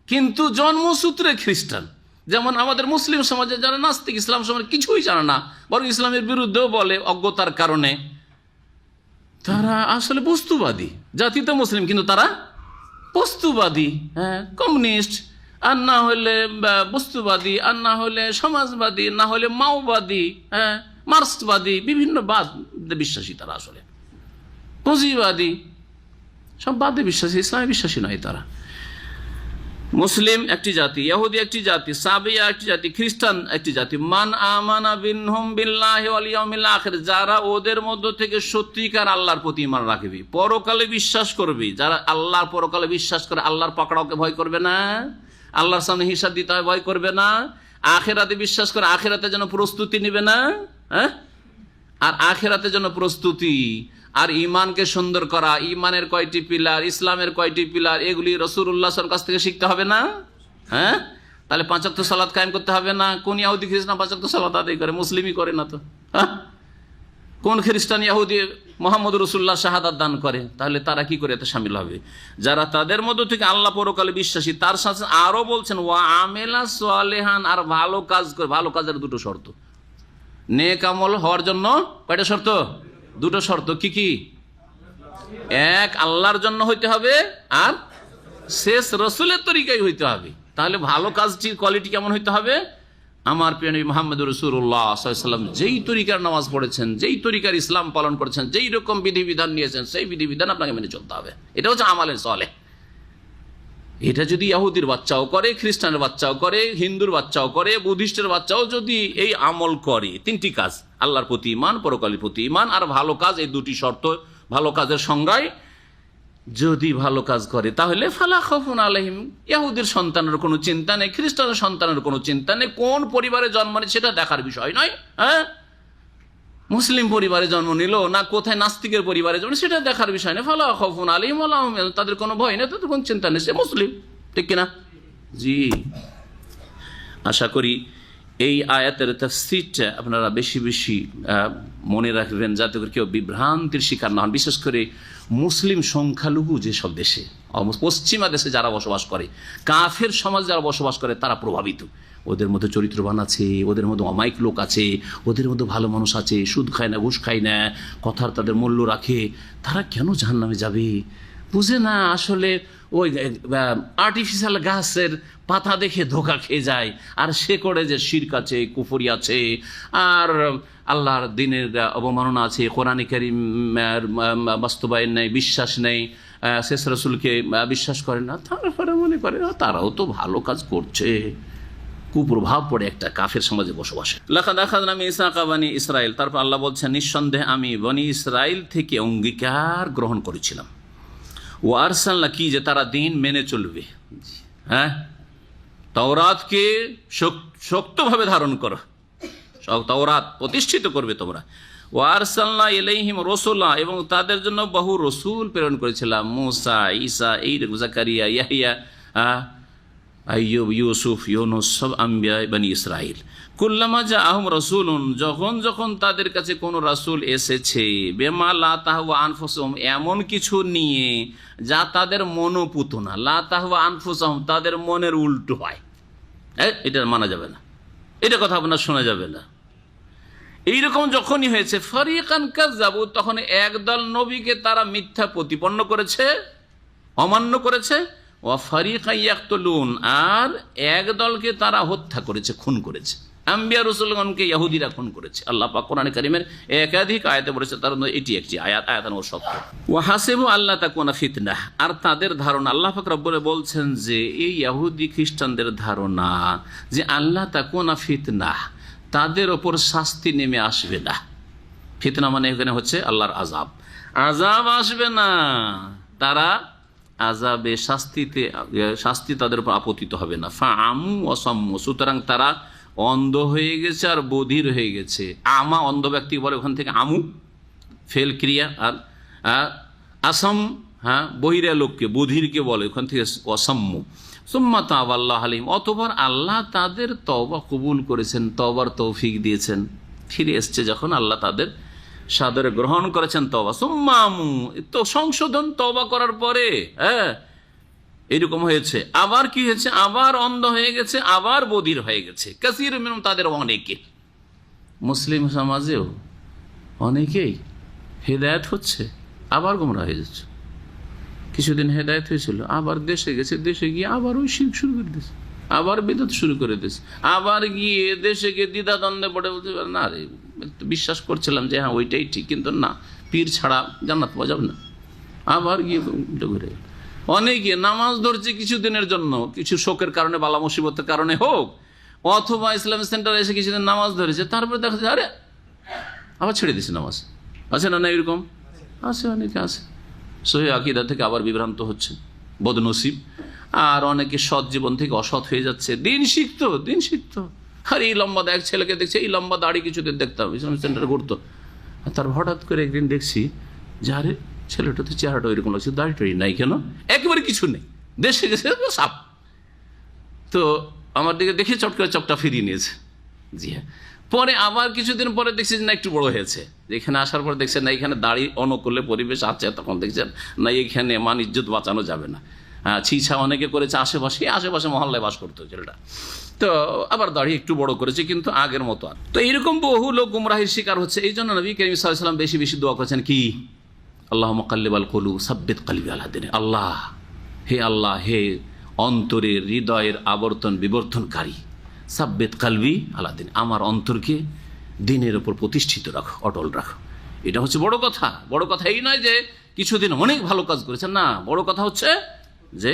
S2: কিন্তু জন্মসূত্রে খ্রিস্টান। যেমন আমাদের মুসলিম সমাজে যারা নাস্তিক, ইসলাম সম্পর্কে কিছুই জানে না, বরং ইসলামের বিরুদ্ধেও বলে অজ্ঞতার কারণে, তারা আসলে বস্তুবাদী। জাতিতে মুসলিম কিন্তু তারা বস্তুবাদী, হ্যাঁ, কমিউনিস্ট, আর না হলে বস্তুবাদী, আর না হলে সমাজবাদী, না হলে মাওবাদী, হ্যাঁ, মার্ক্সবাদী, বিভিন্ন বাদ বিশ্বাসী তারা, আসলে পুঁজিবাদী, সব বাদে বিশ্বাসী, ইসলামে বিশ্বাসী নয় তারা। মুসলিম একটি জাতি, ইহুদি একটি জাতি, সাবিয়া একটি জাতি, খ্রিস্টান একটি জাতি। মান আমানা বিনহুম বিল্লাহি ওয়াল ইয়াউমিল আখির, যারা ওদের মধ্য থেকে সত্যিকার আল্লাহর প্রতি ঈমান রাখবে, পরকালে বিশ্বাস করবে, যারা আল্লাহর পরকালে বিশ্বাস করে, আল্লাহর পাকড়াওকে ভয় করবে না, আল্লাহর সামনে হিসাব দিতে হয় ভয় করবে না, আখিরাতে বিশ্বাস করে আখিরাতে যেন প্রস্তুতি নেবে না, হ্যাঁ, আর আখিরাতে যেন প্রস্তুতি, আর ইমানকে সুন্দর করা, ইমানের কয়টি পিলার, ইসলামের কয়টি পিলার, এগুলি রাসূলুল্লাহর কাছ থেকে শিখতে হবে না? হ্যাঁ, তাহলে 5 ওয়াক্ত সালাত কায়েম করতে হবে না? কোন ইহুদি খ্রিস্টান 5 ওয়াক্ত সালাত আদায় করে? মুসলিমই করে না তো। হ্যাঁ, কোন খ্রিস্টান ইহুদি মুহাম্মদ রাসূলুল্লাহ শাহাদাত দান করে? তাহলে তারা কি করে এতে শামিল হবে? যারা তাদের মধ্য থেকে আল্লাহ পরকালে বিশ্বাসী, তার সাথে আরো বলছেন ওয়া আমিলা সালিহান, আর ভালো কাজ করে। ভালো কাজের দুটো শর্ত, নেক আমল হওয়ার জন্য কয়টা শর্ত? দুটো শর্ত। কি কি? এক, আল্লাহর জন্য হইতে হবে, আর শেষ রসুলের তরিকায় হইতে হবে। তাহলে ভালো কাজটির কোয়ালিটি কেমন হইতে হবে? আমার প্রিয় নবী মুহাম্মদ রাসূলুল্লাহ সাল্লাল্লাহু আলাইহি ওয়াসাল্লাম যেই তরিকার নামাজ পড়েছেন, যেই তরিকার ইসলাম পালন করেছেন, যেই রকম বিধিবিধান নিয়েছেন, সেই বিধিবিধান আপনাকে মেনে চলতে হবে। এটা হচ্ছে আমালে সালেহ। এটা যদি ইহুদির বাচ্চাও করে, খ্রিস্টানের বাচ্চাও করে, হিন্দুর বাচ্চাও করে, বুদ্ধিস্টের বাচ্চাও যদি এই আমল করে, তিনটি কাজ, আল্লাহর প্রতি ঈমান, পরকালের প্রতি ঈমান, আর ভালো কাজ, এই দুটি শর্ত ভালো কাজের সংজ্ঞায় যদি ভালো কাজ করে, তাহলে ফালা খাউফুন আলাইহিম, ইহুদির সন্তানের কোনো চিন্তা নেই, খ্রিস্টানের সন্তানের কোনো চিন্তা নেই। কোন পরিবারে জন্ম নেয় সেটা দেখার বিষয় নয়। হ্যাঁ, মুসলিম পরিবারে জন্ম নিল না কোথায় নাস্তিকের পরিবারে জন্ম, সেটা দেখার বিষয় নেই। ফালা খাউফুন আলাইহিম ওয়া লা হুম ইয়াহজানুন, তাদের কোনো ভয় নেই, তাদের কোনো চিন্তা নেই, সে মুসলিম। ঠিক কিনা? জি, আশা করি এই আয়াতের তাফসীরটা আপনারা বেশি বেশি মনে রাখবেন, যাতে করে কেউ বিভ্রান্তির শিকার না হন। বিশেষ করে মুসলিম সংখ্যালঘু যেসব দেশে, পশ্চিমা দেশে যারা বসবাস করে, কাফের সমাজ যারা বসবাস করে, তারা প্রভাবিত। ওদের মধ্যে চরিত্রবান আছে, ওদের মধ্যে অমায়িক লোক আছে, ওদের মধ্যে ভালো মানুষ আছে, সুদ খায় না, ঘুষ খায় না, কথার তাদের মূল্য রাখে। তারা কেন জাহান্নামে যাবে? বুঝে না আসলে। ওই আর্টিফিশিয়াল গাছের পাতা দেখে ধোকা খেয়ে যায়, আর সে করে যে শিরক আছে, কুফরি আছে, আর আল্লাহর দিনের অবমাননা আছে, কোরআনে কারীমের বাস্তবায়ন নেই, বিশ্বাস নেই, শেষ রাসূলকে বিশ্বাস করে না। তারপরে মনে করে তারাও তো ভালো কাজ করছে, কুপ্রভাব পড়ে একটা কাফের সমাজে বসবাসে। লাকাদ আখাযনা মিসাকা বানি ইসরাইল, তারপর আল্লাহ বলছেন নিঃসন্দেহে আমি বনি ইসরাইল থেকে অঙ্গীকার গ্রহণ করেছিলাম। ও আরসালনা, কি যে তারা দিন মেনে চলবে, হ্যাঁ, তাওরাতকে শক্তভাবে ধারণ করো, তাওরাত প্রতিষ্ঠিত করবে তোমরা। ও আরসালনা ইলাইহিম রাসূলা, এবং তাদের জন্য বহু রসুল প্রেরণ করেছিলাম, মূসা, ঈসা, এই জাকারিয়া, ইয়াহইয়া, আইয়ুব, ইউসুফ, ইউনুস, সব আম্বিয়া বনি ইসরাইল। কুল্লামা জাআহুম রাসূলুন, যখন যখন তাদের কাছে কোনো রাসূল এসেছে, বিমা লা তাহওয়া আনফুসুহুম, এমন কিছু নিয়ে যা তাদের মনোপুত না, লা তাহওয়া আনফুসুহুম, তাদের মনের উল্টো হয়, এটা মানা যাবে না, এটা কথা আপনার শোনা যাবে না। এইরকম যখনই হয়েছে ফারিকান কাযাবু, তখন একদল নবীকে তারা মিথ্যা প্রতিপন্ন করেছে, অমান্য করেছে, ওয়া ফারিকান ইয়াকতুলুন, আর এক দলকে তারা হত্যা করেছে, খুন করেছে। আম্বিয়া রাসূলগণকে ইহুদিরা খুন করেছে। আল্লাহ পাক কোরআনে কারীমের একাধিক আয়াতে বলেছে, তার মধ্যে এটি একটি আয়াত নম্বর 70। ওয়া হাসিবু আল্লা তাকুনা ফিতনাহ, আর তাদের ধারণা, আল্লাহ পাক রব্বুল বলছেন যে এই ইহুদি খ্রিস্টানদের ধারণা যে আল্লাহ তাকুনা ফিতনাহ, তাদের ওপর শাস্তি নেমে আসবে না। ফিতনা মানে এখানে হচ্ছে আল্লাহর আযাব, আযাব আসবে না, তারা আযাবে শাস্তি তাদের উপর আপতিত হবে না। ফাআমু ওয়া সাম্মু, সুতরাং তারা অন্ধ হয়ে গেছে আর বধির হয়ে গেছে। আমা অন্ধ ব্যক্তি বলে, ওখান থেকে আমু ফেল ক্রিয়া, আর আসাম বহিরা লোককে বধিরকে বলে, ওখান থেকে অসাম্মু। সুম্মা তাবা আল্লাহ আলাইহিম, অতঃপর আল্লাহ তাদের তওবা কবুল করেছেন, তওবার তৌফিক দিয়েছেন, ফিরে এসছে যখন আল্লাহ তাদের সাদরে গ্রহণ করেছেন তওবা। সুম্মা আমু, তো সংশোধন তওবা করার পরে এরকম হয়েছে। আবার কি হয়েছে? আবার অন্ধ হয়ে গেছে, আবার বধির হয়ে গেছে। কাসীর মিনহুম, তাদের অনেকে। মুসলিম সমাজেও অনেকেই হেদায়েত হচ্ছে, আবার গোমরাহ হয়ে যাচ্ছে। কিছুদিন হেদায়েত হয়েছিল, আবার দেশে গেছে, দেশে গিয়ে আবার ওই শিরক শুরু করে দিয়েছে, আবার বিদআত শুরু করে দিয়েছে। আবার গিয়ে দেশে গিয়ে দ্বিধাদ্বন্দ্বে পড়ে বলতে পারে, না রে, বিশ্বাস করছিলাম যে হ্যাঁ ওইটাই ঠিক, কিন্তু না, পীর ছাড়া জান্নাত পাওয়া যাবে না। আবার গিয়ে ঘুরে অনেকে নামাজ ধরছে কিছুদিনের জন্য, কিছু শোকের কারণে, বালা মুসিবতের কারণে হোক, অথবা ইসলামিক সেন্টারে এসে কিছুদিন নামাজ ধরেছে, তারপরে দেখা যায় আরে আবার ছেড়ে দিয়েছে নামাজ। আছে না? না এরকম আছে, অনেকে আছে। সহিহ আকীদা থেকে আবার বিভ্রান্ত হচ্ছে, বদনসিব। আর অনেকে সৎ জীবন থেকে অসৎ হয়ে যাচ্ছে, দিন শিখতো। আর এই লম্বা এক ছেলেকে দেখছে, এই লম্বা দাড়ি কিছুদিন দেখতাম, ইসলামিক সেন্টারে ঘুরতো, তার হঠাৎ করে একদিন দেখছি যে আরে ছেলেটা তো চেহারাটা ওইরকম লাগছে, দাড়িটাই নাই কেন, একেবারে কিছু নেই, দেশে গেছে সাপ। তো আমার দিকে দেখে চট করে চপটা ফিরিয়ে নিয়েছে। জি হ্যাঁ। পরে আবার কিছুদিন পরে দেখছি না একটু বড় হয়েছে, এখানে আসার পর দেখছেন না এখানে দাড়ি অনুকূলে পরিবেশ আছে, তখন দেখছেন না এখানে মান ইজ্জত বাঁচানো যাবে না। ছিছা অনেকে করেছে আশেপাশে মহল্লায় বাস করতো ছেলেটা, তো আবার দাড়ি একটু বড় করেছে, কিন্তু আগের মতো আর। তো এইরকম বহু লোক গুমরাহির শিকার হচ্ছে। এই জন্য নবী করিম সাল্লাল্লাহু আলাইহি ওয়াসাল্লাম বেশি বেশি দোয়া করেছেন কি? আল্লাহুম্মা মুকাল্লিবাল কুলুব সাব্বিত কলবি আলা দীনিক। আল্লাহ, হে অন্তরের হৃদয়ের আবর্তন বিবর্তনকারী, সাব্বিত কলবি আলা দীনিক, আমার অন্তরকে দিনের উপর প্রতিষ্ঠিত রাখো, অটল রাখো। এটা হচ্ছে বড় কথা। বড় কথা এই নয় যে কিছুদিন অনেক ভালো কাজ করেছেন, না, বড় কথা হচ্ছে যে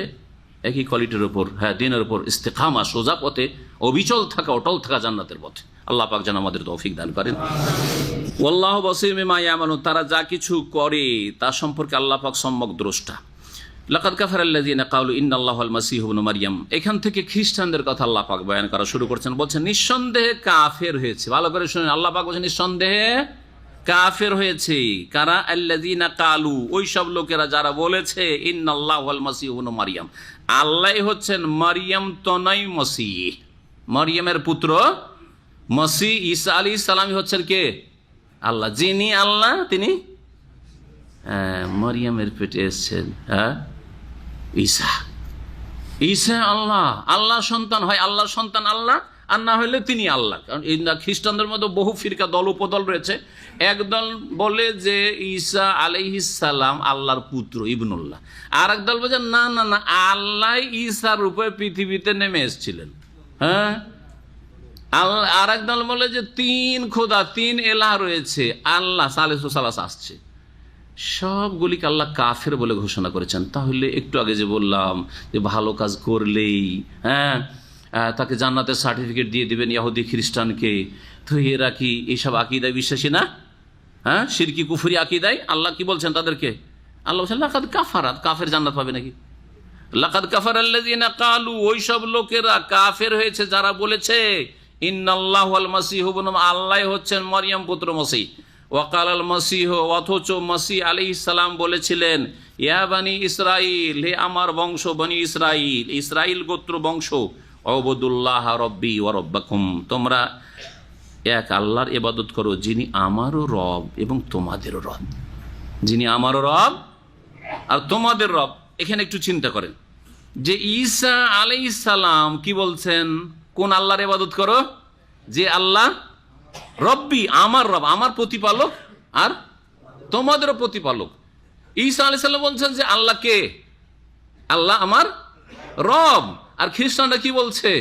S2: একই কোয়ালিটির উপর, দিনের উপর ইস্তেকামা, সোজা পথে অবিচল থাকা, অটল থাকা জান্নাতের পথে। আল্লাহ পাক যেন আমাদের তৌফিক দান করেন। ওয়াল্লাহু বাসীরুম বিমা ইয়ামালুন, তারা যা কিছু করে তা সম্পর্কে আল্লাহ পাক সম্যক দ্রষ্টা। লাকাদ কাফারাল্লাযীনা ক্বালু ইন্নাল্লাহাল মাসীহু ইবনু মারইয়াম, এখান থেকে খ্রিস্টানদের কথা আল্লাহ পাক বয়ান করা শুরু করছেন। বলছেন নিঃসন্দেহে কাফের হয়েছে। ভালো করে শুনুন, আল্লাহ পাক বলছেন নিঃসন্দেহে কাফের হয়েছে। কারা? আল্লাযীনা ক্বালু, ওই সব লোকেরা যারা বলেছে ইন্নাল্লাহাল মাসীহু ইবনু মারইয়াম, আল্লাহ হচ্ছেন মারইয়াম তনয় মসিহ, মারইয়ামের পুত্র মসিহ ঈসা আলাইহিস সালাম হচ্ছেন কে? আল্লাহ। যিনি আল্লাহ তিনি মারইয়ামের পেটে এসেছেন। ঈসা আল্লাহ সন্তান হয়, আল্লাহর সন্তান আল্লাহ, আর না হলে তিনি আল্লাহ। কারণ এই খ্রিস্টানদের মধ্যে বহু ফিরকা, দল উপদল রয়েছে। একদল বলে যে ঈসা আলাইহিস সালাম আল্লাহর পুত্র, ইবনুল্লাহ। আর এক দল বলে না না না, আল্লাহ ঈসার রূপে পৃথিবীতে নেমে এসেছিলেন। আর এক দল বলে যে তিন খোদা, তিন এলাহ রয়েছে, আল্লাহ সালিসু সালাস আসছে। সবগুলিকে আল্লাহ কাফের বলে ঘোষণা করেছেন। তাহলে একটু আগে যে বললাম যে ভালো কাজ করলেই তাকে জান্নাতের সার্টিফিকেট দিয়ে দিবেন ইহুদি খ্রিস্টানকে, তো এরা কি এইসব আকীদায় বিশ্বাসী না? শিরকি কুফরি আকীদায়। আল্লাহ কি বলছেন তাদেরকে? আল্লাহ বলছেন লাকাদ কাফারাত, কাফের জান্নাত পাবে নাকি? লাকাদ কাফারাল্লাযীনা ক্বালু, ওই সব লোকেরা কাফের হয়েছে যারা বলেছে ইন্নাল্লাহুল মাসীহু ইবনু, আল্লাহ হচ্ছেন মারইয়াম পুত্র মসিহ। ওয়াকালাল মাসীহ, অথচ মসিহ আলাইহিস সালাম বলেছিলেন ইয়া বানি ইসরাইল, হে আমার বংশ বনি ইসরাইল, ইসরাইল গোত্র বংশ, উবুদুল্লাহ রব্বি ওয়া রব্বাকুম, তোমরা এক আল্লাহর ইবাদত করো যিনি আমারও রব এবং তোমাদেরও রব, যিনি আমারও রব আর তোমাদের রব। এখানে একটু চিন্তা করেন যে ঈসা আলাইহিস সালাম কি বলছেন? কোন আল্লাহর ইবাদত করো? যে আল্লাহ রব্বি আমার রব, আমার প্রতিপালক আর তোমাদেরও প্রতিপালক। ঈসা আলাইহিস সালাম বলছেন যে আল্লাহ কে? আল্লাহ আমার রব। আর খ্রিস্টানরা কি বলছে?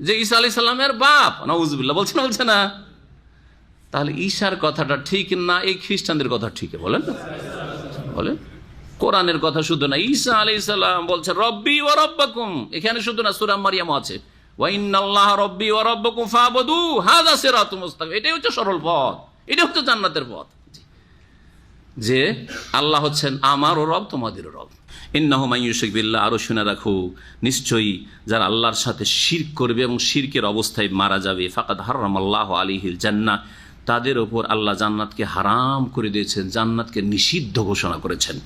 S2: যে ঈসা আলাইহিস সালামের বাপ। নাউজুবিল্লাহ, বলছে না? বলছে না? তাহলে ঈসার কথাটা ঠিক না এই খ্রিস্টানদের কথা ঠিক? বলেন না, বলেন। কোরআনের কথা শুধু না, ঈসা আলাইহিস সালাম বলছে রব্বি ওয়া রব্বাকুম, এখানে শুধু না, সূরা মারইয়াম আছে ওয়া ইন্নাল্লাহা রব্বি ওয়া রব্বাকুম ফাবুদু হাযা সিরাতুম মুস্তাকিম। এটাই হচ্ছে সরল পথ, এটাই হচ্ছে জান্নাতের পথ, যে আল্লাহ হচ্ছেন আমারও রব, তোমাদেরও রব। ইন্নাহু মান ইউশরিক বিল্লাহ, আরো শুনে রাখো, নিশ্চয়ই যারা আল্লাহর সাথে শিরক করবে এবং শিরকের অবস্থায় মারা যাবে, ফাকাদ হারামাল্লাহু আলাইহিল জান্নাহ, তাদের ওপর আল্লাহ জান্নাতকে হারাম করে দিয়েছেন, জান্নাতকে নিষিদ্ধ ঘোষণা করেছেন।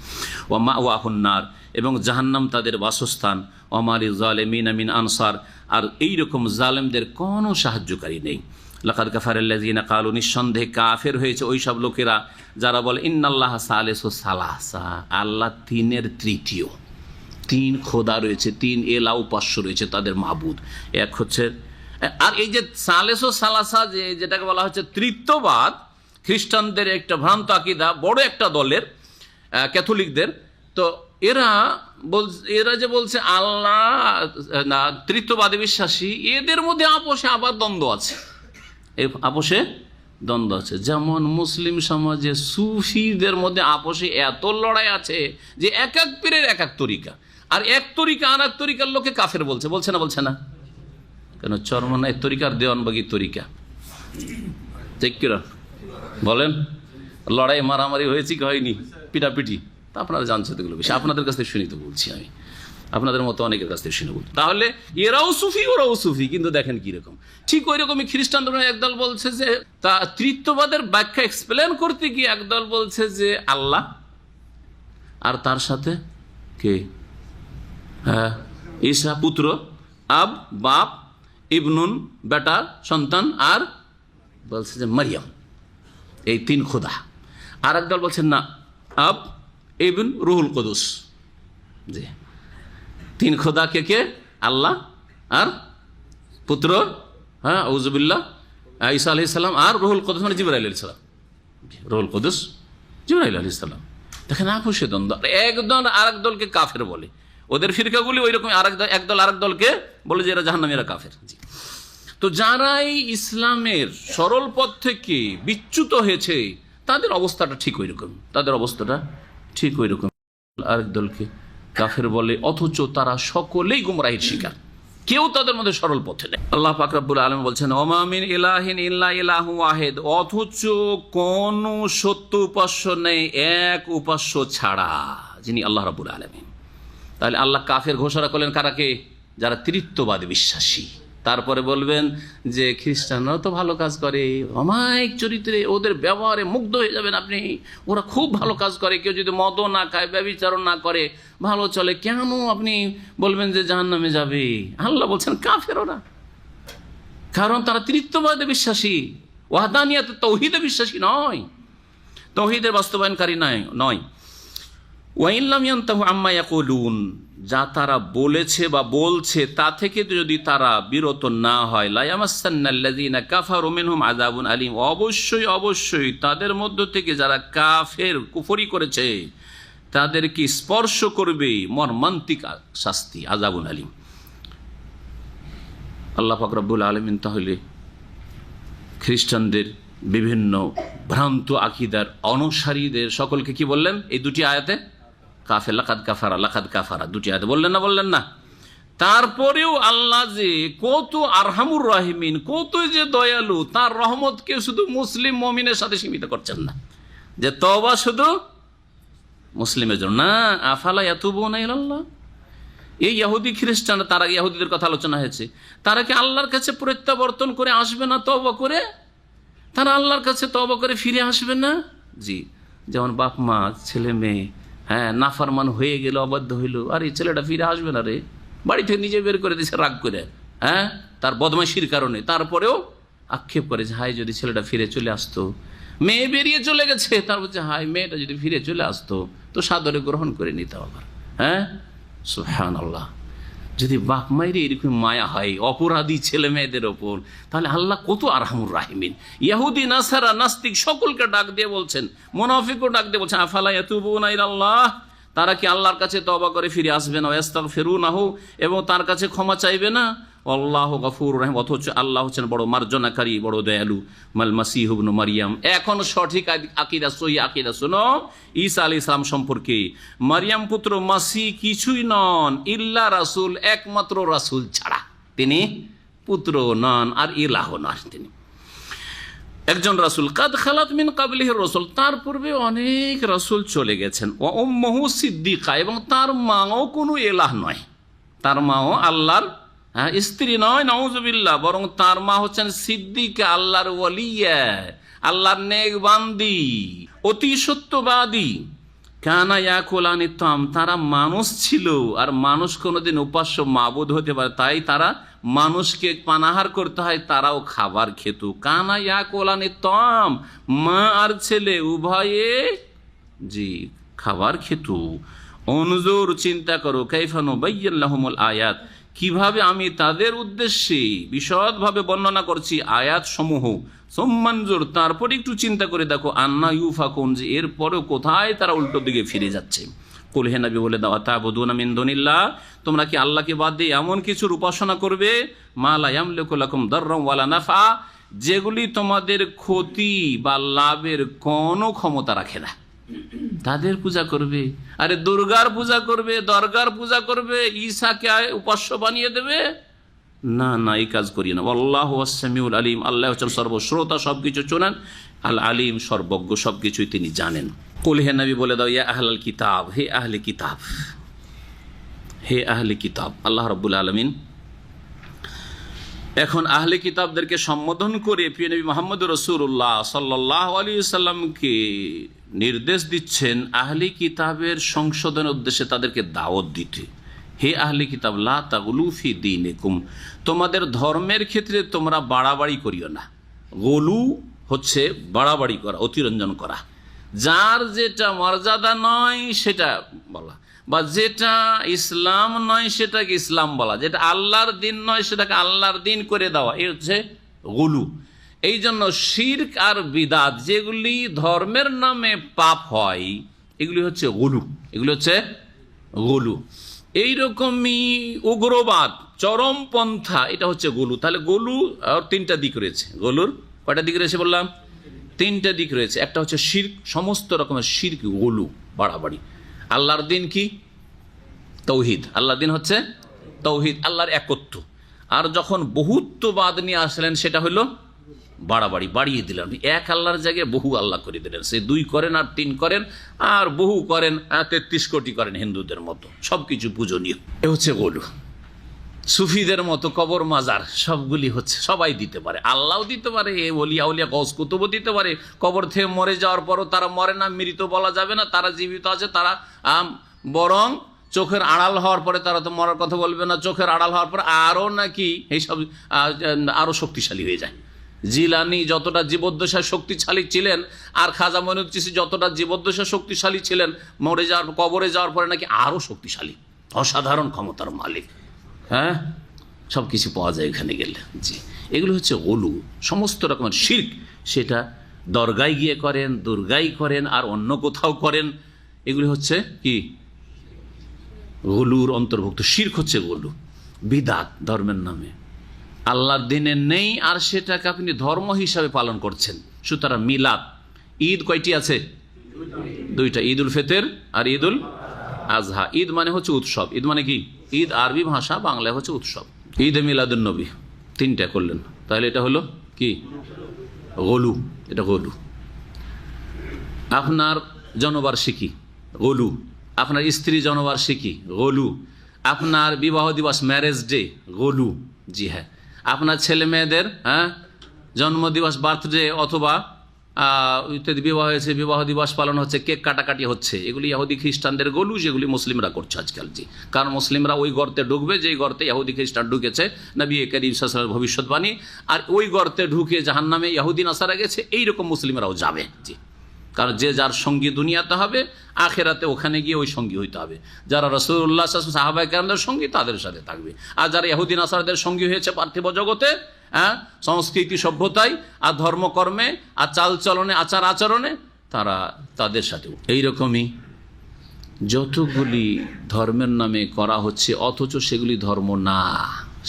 S2: ওয়া মাওয়াহুন নার, এবং জাহান্নাম তাদের বাসস্থান। ওয়া লিল জালিমিনা মিন আনসার, আর এইরকম জালেমদের কোনো সাহায্যকারী নেই। লাকাদ কাফারাল্লাযীনা ক্বালু, নিঃসন্দেহে কাফের হয়েছে ওই সব লোকেরা যারা বলে ইন্নাল্লাহা সালিসু সালাসা, আল্লাহ তিনের তৃতীয়, তিন খোদা রয়েছে, তিন এলা উপাস্য রয়েছে তাদের মাবুদ, এক হচ্ছে। আর এই যে সালেসো সালাসা, যেটাকে বলা হচ্ছে তৃতীয়বাদ, খ্রিস্টানদের একটা ভ্রান্ত আকীদা, বড় একটা দলের ক্যাথলিকদের। তো এরা যে বলছে আল্লাহ না, তৃতীয়বাদে বিশ্বাসী, এদের মধ্যে আপোষে আবার দ্বন্দ্ব আছে, আপোষে দ্বন্দ্ব আছে। যেমন মুসলিম সমাজে সুফিদের মধ্যে আপোষে এত লড়াই আছে যে এক এক পীরের এক এক তরিকা, আর এক তরিকা আর এক তরিকার লোকে কাফের বলছে, বলছে না? বলছে না? কেন? চরমনায় তরিকার দেওয়ানবাগি তরিকা, ঠিক কিনা বলেন? লড়াই মারামারি হয়েছে কি হয়নি? পিটাপিটি, তা আপনারা জানছেন এগুলো বেশি, আপনাদের কাছ থেকে শুনি তো বলছি আমি, আপনাদের মতো অনেকের কাছ থেকে শুনে বলছি। তাহলে এরাও সুফি ওরাও সুফি, কিন্তু দেখেন কিরকম। ঠিক ওই রকমই খ্রিস্টানরা একদল বলছে যে তা তৃতীয়বাদের ব্যাখ্যা এক্সপ্লেন করতে গিয়ে একদল বলছে যে আল্লাহ আর তার সাথে কে? হ্যাঁ, ঈসা পুত্র, আব বাপ, ইবনুন বেটা সন্তান, আর বলছে যে মারিয়াম, এই তিন খোদা। আর একদল বলছেন না, আব ইবন রুহুল কুদুস, জি, তিন খোদা কে কে? আল্লাহ আর পুত্র, হ্যাঁ আউযুবিল্লাহ, ঈসা আলাইহিস সালাম, আর রুহুল কুদুস মানে জিবরাইল আলাইহিস সালাম, রুহুল কুদুস জিবরাইল আলাইহিস সালাম। দেখেন আপোষে দ্বন্দ্ব। একদল আরেক দলকে কাফের বলে, ওদের ফিরকাগুলি ওই রকম। একদল আরেক দলকে বলে যে এরা জাহান্নামী, এরা কাফের। তো যারাই ইসলামের সরল পথ থেকে বিচ্যুত হয়েছে তাদের অবস্থাটা ঠিক ওই রকম, তাদের অবস্থাটা ঠিক ওই রকম। আরেক দলকে কাফের বলে, অথচ তারা সকলেই গুমরাহির শিকার, কেউ তাদের মধ্যে সরল পথে নেই। আল্লাহ পাক রব্বুল আলামিন বলছেন ওমা মিন ইলাহিন ইল্লা ইলাহু ওয়াহিদ, অথচ কোন সত্য উপাস্য নেই এক উপাস্য ছাড়া, যিনি আল্লাহ রাব্বুল আলামিন। তাহলে আল্লাহ কাফের ঘোষণা করলেন কারাকে? যারা তৃতীয়বাদে বিশ্বাসী। তারপরে বলবেন যে খ্রিস্টানরাও তো ভালো কাজ করে, অমায়িক চরিত্রে, ওদের ব্যবহারে মুগ্ধ হয়ে যাবেন আপনি, ওরা খুব ভালো কাজ করে, কেউ যদি মদও না খায়, ব্যভিচারও না করে, ভালো চলে, কেন আপনি বলবেন যে জাহান্নামে যাবে? আল্লাহ বলছেন কাফের ওরা, কারণ তারা তৃতীয়বাদে বিশ্বাসী, ওয়াহদানিয়াতে তাওহীদে বিশ্বাসী নয়, তাওহীদের বাস্তবায়নকারী নয়। ওয়াইল্লাম ইয়ান্তাহু আম্মা ইয়াকুলুন, যা তারা বলেছে বা বলছে তা থেকে যদি তারা বিরত না হয়, লা ইয়ামাসান্নাল্লাযীনা কাফারু মিনহুম আযাবুন আলীম, অবশ্যই অবশ্যই তাদের মধ্য থেকে যারা কাফের কুফরি করেছে তাদেরকে স্পর্শ করবে মর্মান্তিক শাস্তি, আযাবুন আলীম। আল্লাহ পাক রব্বুল আলামিন তাহলে খ্রিস্টানদের বিভিন্ন ভ্রান্ত আকীদার অনুসারীদের সকলকে কি বললেন এই দুটি আয়াতে? কাফের, লাকাদ কাফারা, লাকাদ কাফারা, দুটি আয়াতে বললেন না? বললেন না? তারপরেও আল্লাহ যে কত আরহামুর রাহিমিন, কত যে দয়ালু, তার রহমতকে শুধু মুসলিম মুমিনের সাথে সীমিত করছেন না, যে তওবা শুধু মুসলিমের জন্য না। আফালা ইয়াতুবুনা ইলাল্লাহ, এই ইহুদি খ্রিস্টান, তারা ইহুদিদের কথা আলোচনা হয়েছে, তারা কি আল্লাহর কাছে প্রত্যাবর্তন করে আসবে না? তওবা করে তারা আল্লাহর কাছে তওবা করে ফিরে আসবে না? জি, যেমন বাপ মা ছেলে মেয়ে, হ্যাঁ, নাফরমান হয়ে গেল, অবাধ্য হইল, আর এই ছেলেটা ফিরে আসবে না রে, বাড়ি থেকে নিজে বের করে দিয়েছে রাগ করে, হ্যাঁ, তার বদমাইশির কারণে, তারপরেও আক্ষেপ করে যে হাই যদি ছেলেটা ফিরে চলে আসতো। মেয়ে বেরিয়ে চলে গেছে, তার বলছে হাই মেয়েটা যদি ফিরে চলে আসতো তো সাদরে গ্রহণ করে নিতে আবার, হ্যাঁ, সুবহানাল্লাহ। যদি বাপ মায়ের এরকম মায়া হয় অপরাধী ছেলে মেয়েদের ওপর, তাহলে আল্লাহ কত আরহামুর রাহিমিন। ইহুদি নাসারা নাস্তিক সকলকে ডাক দিয়ে বলছেন, মুনাফিকও ডাক দিয়ে বলছেন, আফালা ইয়াতুবুনা ইলাল্লাহ, তারা কি আল্লাহর কাছে তওবা করে ফিরে আসবে না, ওয়াস্তাগফিরুনাহু, এবং তার কাছে ক্ষমা চাইবে না। আল্লাহু গফুরুর রহিম, অথচ আল্লাহ হচ্ছেন বড় মার্জনাকারী, বড় দয়ালু। মাল মাসিহ ইবনে মারিয়াম, এখন সঠিক আকীদা, সহি আকীদা শোনো ঈসা আলাইহিস সালাম সম্পর্কে। মারিয়াম পুত্র মাসি কিছুই নন, ইল্লা রাসূল, একমাত্র রাসূল ছাড়া, তিনি পুত্র নন আর ইলাহ নন, তিনি একজন রাসূল। কাদ খালাত মিন কাবলিহি রাসূল, তার পূর্বে অনেক রাসূল চলে গেছেন। ওয়া উম্মুহু সিদ্দিকা, এবং তার মাও কোনো ইলাহ নয়, তার মাও আল্লাহর স্ত্রী নয়, নাউজুবিল্লাহ, বরং তার মা হচ্ছেন সিদ্দিকা, আল্লাহর ওয়ালিয়া, আল্লাহর নেক বান্দি, অতি সত্যবাদী। কানা ইয়াকুলানি তাম, তারা মানুষ ছিল, আর মানুষ কোনোদিন উপাস্য মাবুদ হতে পারে, তাই তারা মানুষকে পানাহার করতে হয়, তারাও খাবার খেত। কানা ইয়াকুলানি তাম, মা আর ছেলে উভয়ে জি খাবার খেত। অনুজুর, চিন্তা করো, কাইফা নুবায়্যিনু লাহুমুল আয়াত, কিভাবে আমি তাদের উদ্দেশ্যে বিশদভাবে বর্ণনা করছি আয়াত সমূহ। সুম্মানজুর, তারপর একটু চিন্তা করে দেখো, আন্না ইউফাকুন, যে এরপরেও কোথায় তারা উল্টো দিকে ফিরে যাচ্ছে। কুল, হে নবী বলে দাও, আতাবুদুনা মিন দুনিল্লাহ, তোমরা কি আল্লাহকে বাদ দিয়ে এমন কিছুর উপাসনা করবে, মা লা ইয়ামলিকু লাকুম দাররান ওয়ালা নাফা, যেগুলি তোমাদের ক্ষতি বা লাভের কোনো ক্ষমতা রাখে না। তাদের পূজা করবে, আরে দুর্গার পূজা করবে, দরগার পূজা করবে, ঈসাকে উপাস্য বানিয়ে দেবে, না না, এই কাজ করি না। আল্লাহু ওয়াস-সামিউল আলিম, আল্লাহ হচ্ছেন সর্বশ্রোতা, সবকিছু শোনেন, আল আলিম, সর্বজ্ঞ, সবকিছুই তিনি জানেন। কুল, হে নবী বলে দাও, ইয়া আহলাল কিতাব, হে আহলে কিতাব, হে আহলে কিতাব। আল্লাহ রাব্বুল আলামিন এখন আহলে কিতাবদেরকে সম্বোধন করে প্রিয় নবী মুহাম্মদ রাসূলুল্লাহ সাল্লাল্লাহু আলাইহি ওয়াসাল্লামকে নির্দেশ দিচ্ছেন আহলে কিতাবের সংশোধনের উদ্দেশ্যে তাদেরকে দাওয়াত দিতে। হে আহলে কিতাব, লা তাগলু ফি দীনিকুম, তোমাদের ধর্মের ক্ষেত্রে তোমরা বাড়াবাড়ি করিও না। গলু হচ্ছে বাড়াবাড়ি করা, অতিরঞ্জন করা, যার যেটা মর্যাদা নয় সেটা বলা, বা যেটা ইসলাম নয় সেটাকে ইসলাম বলা, যেটা আল্লাহর দিন নয় সেটাকে আল্লাহর দিন করে দেওয়া, এই হচ্ছে গুলু। এই জন্য শিরক আর বিদাত, যেগুলি ধর্মের নামে পাপ হয়, এগুলি হচ্ছে গুলু, এগুলি হচ্ছে গুলু। এইরকমই উগ্রবাদ, চরমপন্থা, এটা হচ্ছে গুলু। তাহলে গুলু আর তিনটা দিক রয়েছে। গুলুর কয়টা দিক রয়েছে বললাম? তিনটা দিক রয়েছে। একটা হচ্ছে শিরক, সমস্ত রকমের শিরক, গুলু, বাড়াবাড়ি। আল্লাহর দিন কি? তৌহিদ। আল্লাহর দিন হচ্ছে তৌহিদ, আল্লাহর একত্ব। আর যখন বহুত্ববাদ নিয়ে আসলেন সেটা হলো বাড়াবাড়ি, বাড়িয়ে দিলেন, এক আল্লাহর জায়গায় বহু আল্লাহ করে দিলেন। সে দুই করেন আর তিন করেন আর বহু করেন, 33 কোটি করেন হিন্দুদের মতো, সবকিছু পূজনীয়। এ হচ্ছে গোলু। সুফিদের মতো কবর মাজার সবগুলি হচ্ছে, সবাই দিতে পারে, আল্লাহও দিতে পারে, এ ওলিয়া উলিয়া গৌস কুতুবও দিতে পারে। কবর থেকে মরে যাওয়ার পরও তারা মরে না, মৃত বলা যাবে না, তারা জীবিত আছে। তারা বরং চোখের আড়াল হওয়ার পরে, তারা তো মরার কথা বলবে না, চোখের আড়াল হওয়ার পরে আরও নাকি এইসব আরও শক্তিশালী হয়ে যায়। জিলানি যতটা জীবদ্দশায় শক্তিশালী ছিলেন, আর খাজা মঈনুদ্দিন চিশতি যতটা জীবদ্দশায় শক্তিশালী ছিলেন, মরে যাওয়ার কবরে যাওয়ার পরে নাকি আরও শক্তিশালী, অসাধারণ ক্ষমতার মালিক। হ্যাঁ, সব কিছু পাওয়া যায় এখানে গেলে। জি, এগুলো হচ্ছে ওলু, সমস্ত রকমের শিরক। সেটা দরগায় গিয়ে করেন, দুর্গায় করেন, আর অন্য কোথাও করেন, এগুলি হচ্ছে কি ওলুর অন্তর্ভুক্ত। শিরক হচ্ছে ওলু। বিদাত, ধর্মের নামে আল্লাহর দিনে নেই, আর সেটাকে আপনি ধর্ম হিসাবে পালন করছেন। সুতরাং মিলাদ, ঈদ কয়টি আছে? দুইটা, ঈদ উল ফিতর আর ঈদ উল আজহা। ঈদ মানে হচ্ছে উৎসব। ঈদ মানে কি? ঈদ আরবি ভাষা, বাংলায় হচ্ছে উৎসব। ঈদে মিলাদুন নবী, তিনটা করলেন, তাহলে এটা হলো কি? গোলু। এটা গোলু। আপনার জন্মবার্ষিকী, গোলু। আপনার স্ত্রী জন্মবার্ষিকী, গোলু। আপনার বিবাহ দিবস, ম্যারেজ ডে, গোলু। জি হ্যাঁ, আপনার ছেলে মেয়েদের জন্মদিবস, বার্থডে অথবা ইত্যাদি বিবাহ হয়েছে, বিবাহ দিবস পালন হচ্ছে, কেক কাটাকাটি হচ্ছে, এগুলি ইহুদি খ্রিস্টানদের গোলু, যেগুলি মুসলিমরা করছে আজকাল। জি, কারণ মুসলিমরা ওই গর্তে ঢুকবে যেই গর্তে ইহুদি খ্রিস্টান ঢুকেছে, নবী করিম সাল্লাল্লাহু আলাইহি ওয়াসাল্লামের ভবিষ্যৎবাণী, আর ওই গর্তে ঢুকে জাহান্নামে ইহুদি নাসারা গেছে, এইরকম মুসলিমরাও যাবে। জি, কারণ যে যার সঙ্গী দুনিয়াতে হবে, আখেরাতে ওখানে গিয়ে ওই সঙ্গী হইতে হবে। যারা রাসূলুল্লাহ সাল্লাল্লাহু আলাইহি ওয়াসাল্লাম সাহাবায়ে কেরামদের সঙ্গী, তাদের সাথে থাকবে। আর যারা ইহুদি নাসারাদের সঙ্গী হয়েছে পার্থিব জগতে, সংস্কৃতি সভ্যতায় আর ধর্মকর্মে আর চালচলনে আচার আচরণে, তারা তাদের সাথেও এইরকমই যতগুলি ধর্মের নামে করা হচ্ছে, অথচ সেগুলি ধর্ম না,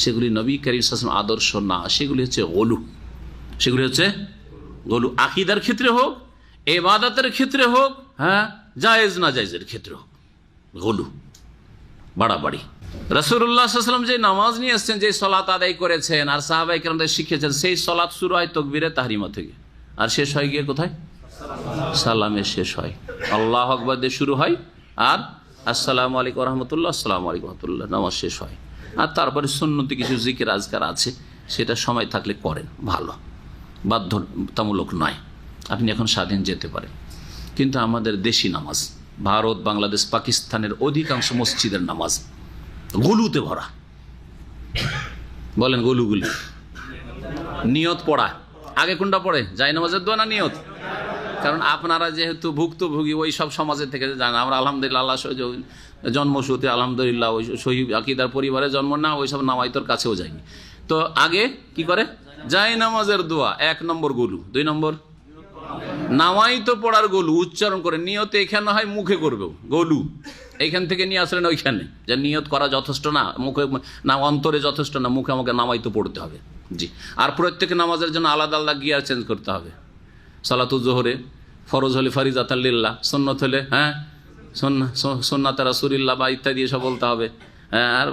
S2: সেগুলি নবী করিম সাল্লাল্লাহু আলাইহি ওয়াসাল্লাম আদর্শ না, সেগুলি হচ্ছে গলু। সেগুলি হচ্ছে গলু, আকীদার ক্ষেত্রে হোক, ইবাদতের ক্ষেত্রে হোক, জায়েজ না জায়েজের ক্ষেত্রে হোক, গলু, বাড়াবাড়ি। রাসূলুল্লাহ সাল্লাল্লাহু আলাইহি ওয়াসাল্লাম যে নামাজ নিয়ে এসেছেন, যে সালাত আদায় করেছেন আর সাহাবায়ে কেরামদের শিখিয়েছেন, সেই সালাত শুরু হয় তাকবীরে তাহরিমা থেকে, আর শেষ হয় গিয়ে কোথায়? সালামে শেষ হয়। আল্লাহু আকবার দিয়ে শুরু হয়, আর আসসালামু আলাইকুম রহমতুল্লাহ, আসসালামু আলাইকুম রহমতুল্লাহ, নামাজ শেষ হয়। আর তারপরে সুন্নতি কিছু জিকির আজকার আছে, সেটা সময় থাকলে করেন, ভালো, বাধ্যতামূলক নয়। আপনি এখন স্বাধীন যেতে পারেন। কিন্তু আমাদের দেশি নামাজ, ভারত, বাংলাদেশ, পাকিস্তানের অধিকাংশ মসজিদের নামাজ গলুতে ভরা। বলেন গলুগুলি। নিয়ত পড়া আগে কোনটা পড়ে? জায় নামাজের দোয়া না নিয়ত? কারণ আপনারা যেহেতু ভুক্তভোগী ওই সব সমাজের থেকে জানেন, আমরা আলহামদুলিল্লাহ আল্লাহ জন্মসূত্রে আলহামদুলিল্লাহ ওই সহিহ আকীদার পরিবারে জন্ম না, ওই সব নামাইতর কাছেও যায়নি। তো আগে কি করে? জায় নামাজের দোয়া 1 নম্বর গলু, 2 নম্বর নামাইতো পড়ার গলু, উচ্চারণ করে। নিয়ত এখানে হয়, মুখে করবে গলু, এইখান থেকে নিয়ে আসলেন ওইখানে, যে নিয়ত করা যথেষ্ট না, মুখে না, অন্তরে যথেষ্ট না, মুখে আমাকে নামাইতো পড়তে হবে। জি। আর প্রত্যেক নামাজের জন্য আলাদা আলাদা গিয়ার চেঞ্জ করতে হবে। সালাতুল জোহরে ফরজ হলে ফারিজাতাল লিল্লাহ, সুন্নত হলে সুন্নাতে রাসূলিল্লাহ বা ইত্যাদি এসব বলতে হবে। আর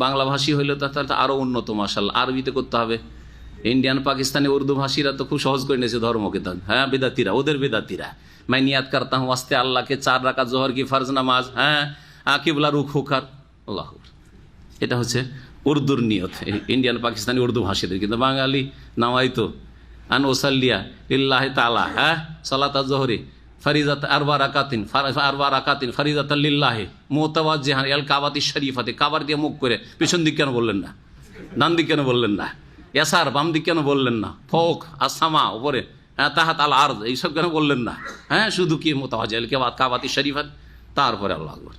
S2: বাংলা ভাষী হইলে তাহলে আরও উন্নত, মাশাআল্লাহ, আরবিতে করতে হবে। ইন্ডিয়ান, পাকিস্তানি, উর্দু ভাষীরা তো খুব সহজ করে নিয়েছে ধর্মকে, তখন বেদাতিরা, ওদের বেদাতিরা। मैं नियत करता हूँ वास्ते अल्लाह के 4 রাকাত জোহর কি ফরজ নামাজ, কিবলা রুখ হোকার, আল্লাহ। এটা হচ্ছে উর্দুর নিয়ত, ইন্ডিয়ান পাকিস্তানি উর্দু ভাষীদের। কিন্তু বাঙালি নামাইতো আন ওসাল্লিয়া লিল্লাহি তাআলা, সালাত জোহরি ফরিজাত আরবা রাকাতিন ফরিজাতাল লিল্লাহি মুতাওয়াজ্জিহান ইলাল কাবাতি শরীফাতে, কাবার দিয়ে মুখ করে। পিছন দিক কেন বললেন না? ডান দিক কেন বললেন না? ইয়াসার, বাম দিক কেন বললেন না? ফৌক আসামা, উপরে, তাহাত আল আরদ, এইসব কেন বললেন না? শুধু কি মুতাওয়াজ্জিহ কাবাতি শরীফাত, তারপরে আল্লাহু আকবার।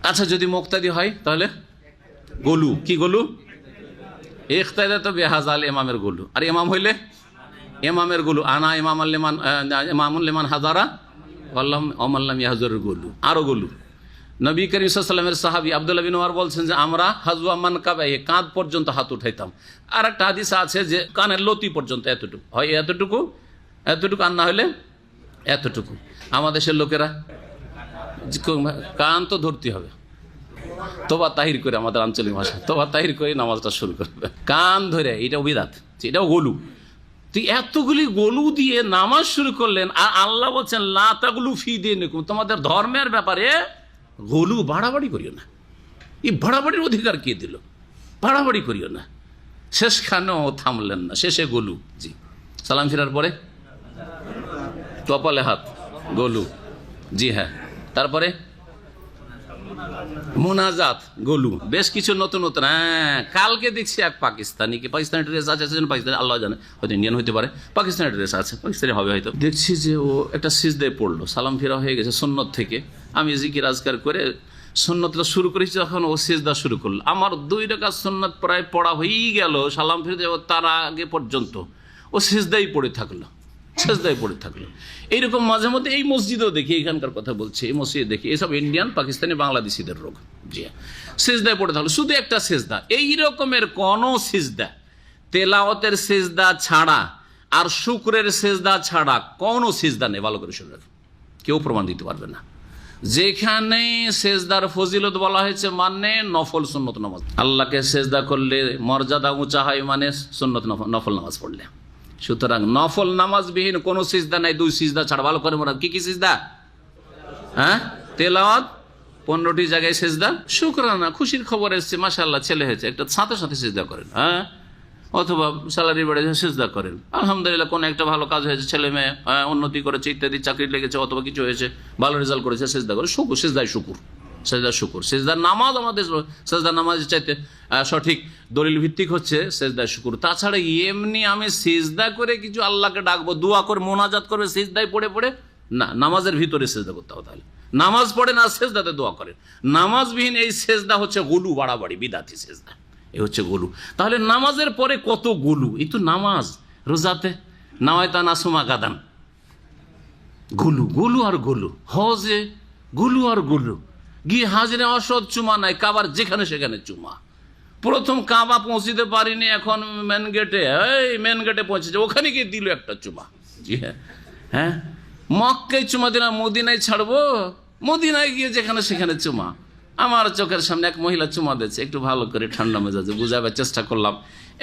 S2: আচ্ছা, যদি মুক্তাদি হয় তাহলে গলু। কি গলু? ইখতিদা তো বেহাজাল ইমামের গলু। আর ইমাম হইলে ইমামের গলু, আনা ইমামুল লিমান হাজারা ওয়াল্লাম ইয়াহজুরুল গলু, আরো গলু। নবী করিম সাল্লাল্লাহু আলাইহি ওয়াসাল্লামের সাহাবী আব্দুল্লাহ বিন ওমর বলছেন যে আমরা হাজওয়া মানকাবাই, কাঁধ পর্যন্ত হাত উঠাইতাম। আর একটা হাদিস আছে যে কানের লতি পর্যন্ত, এতটুকু হয়, এতটুকু, আর না হলে এতটুকু। আমাদের দেশের লোকেরা কান তো ধরতে হবে, তোবা তাহির করে, আমাদের আঞ্চলিক ভাষা তোবা তাহির করে নামাজটা শুরু করবে, কান ধরে। এটাও বিদাত, এটাও গলু। তুই এতগুলি গলু দিয়ে নামাজ শুরু করলেন, আর আল্লাহ বলছেন লা তাগলু ফি দীনিকুম, তোমাদের ধর্মের ব্যাপারে গলু, বাড়াবাড়ি করিও না। এই বাড়াবাড়ির অধিকার কে দিল? বাড়াবাড়ি করিও না। শেষখানেও থামলেন না, শেষে গলু। জি। সালাম ফিরার পরে কপালে হাত, গলু। জি হ্যাঁ। তারপরে মোনাজাত, গলু। বেশ কিছু নতুন নতুন। কালকে দেখছি এক পাকিস্তানিকে, পাকিস্তানি ড্রেস আছে, পাকিস্তানি, আল্লাহ জানে, হয়তো ইন্ডিয়ান হইতে পারে, পাকিস্তানি ড্রেস আছে, পাকিস্তানি হবে হয়তো। দেখছি যে ও একটা সিজদায় পড়লো, সালাম ফিরা হয়ে গেছে সুন্নত থেকে। আমি জিকির আজকার করে সুন্নতটা শুরু করেছি, যখন ও সিজদা শুরু করলো। আমার 2 রাকাত সুন্নত প্রায় পড়া হয়েই গেল, সালাম ফিরতে তার আগে পর্যন্ত ও সিজদাই পড়ে থাকলো, সেজদায় পড়ে থাকলো। এইরকম মাঝে মধ্যে এই মসজিদেও দেখি, এখানকার কথা বলছি, এই মসজিদে দেখি এসব ইন্ডিয়ান, পাকিস্তানি, বাংলাদেশিদের রোগ। জি, সেজদায় পড়ে থাকলো, শুধু একটা সেজদা। এই রকমের কোন সেজদা, তেলাওয়াতের সেজদা ছাড়া আর শুকরের সেজদা ছাড়া কোনো সেজদা নেই। ভালো করে শুনে রাখুন, কেউ প্রমাণ দিতে পারবে না। যেখানে সেজদার ফজিলত বলা হয়েছে মানে নফল সুন্নত নামাজ, আল্লাহকে সেজদা করলে মর্যাদা উঁচা হয়, মানে সুন্নত নফল নামাজ পড়লে। সুতরাং নফল নামাজ বিহীন কোনো সিজদা নাই, 2 সিজদা ছাড়া। ভালো করে মনে, কি কি সিজদা? তেলাওয়াত 15টি জায়গায় সিজদা, শুকরানা, খুশির খবর এসছে, মাশাআল্লাহ ছেলে হয়েছে, একটা সাথে সাথে সিজদা করেন। অথবা স্যালারি বেড়েছে, সিজদা করেন। আলহামদুলিল্লাহ, কোনো একটা ভালো কাজ হয়েছে, ছেলে মেয়ে উন্নতি করেছে ইত্যাদি, চাকরি লেগেছে অথবা কিছু হয়েছে, ভালো রেজাল্ট করেছে, সিজদা করে। শুকুর, সিজদায় শুকুর। সেজদা শুকুর। সেজদার নামাজ আমাদের সেজদার নামাজের চাইতে সঠিক দলিল ভিত্তিক হচ্ছে সেজদা শুকুর। তাছাড়া এমনি আমি সেজদা করে কিছু আল্লাহকে ডাকবো, দোয়া করে মোনাজাত করবে সেজদায় পড়ে পড়ে, না, নামাজের ভিতরে সেজদা করতে হবে। তাহলে নামাজ পড়ে না সেজদাতে দোয়া করেন, নামাজবিহীন এই সেজদা হচ্ছে গুলু, বাড়াবাড়ি, বিদাতি সেজদা, এ হচ্ছে গুলু। তাহলে নামাজের পরে কত গুলু, এই তো নামাজ। রোজাতে নাওয়াইতা নাসুমা গাদান, গুলু গুলু আর গুলু। হজে গুলু আর গুলু। গিয়ে হাজরে অসৎ চুমা নাই, কাবার যেখানে সেখানে চুমা। প্রথম কাবা পৌঁছিতে পারিনি, এখন মেন গেটে, এই মেন গেটে পৌঁছেছে, ওখানে গিয়ে দিল একটা চুমা। জি হ্যাঁ, হ্যাঁ, মক্কায় চুমা দিলাম, মদিনায় ছাড়বো? মদিনায় গিয়ে যেখানে সেখানে চুমা। আমার চোখের সামনে এক মহিলা চুমা দিচ্ছে, একটু ভালো করে ঠান্ডা মেজাজে বুঝাবার চেষ্টা করলাম।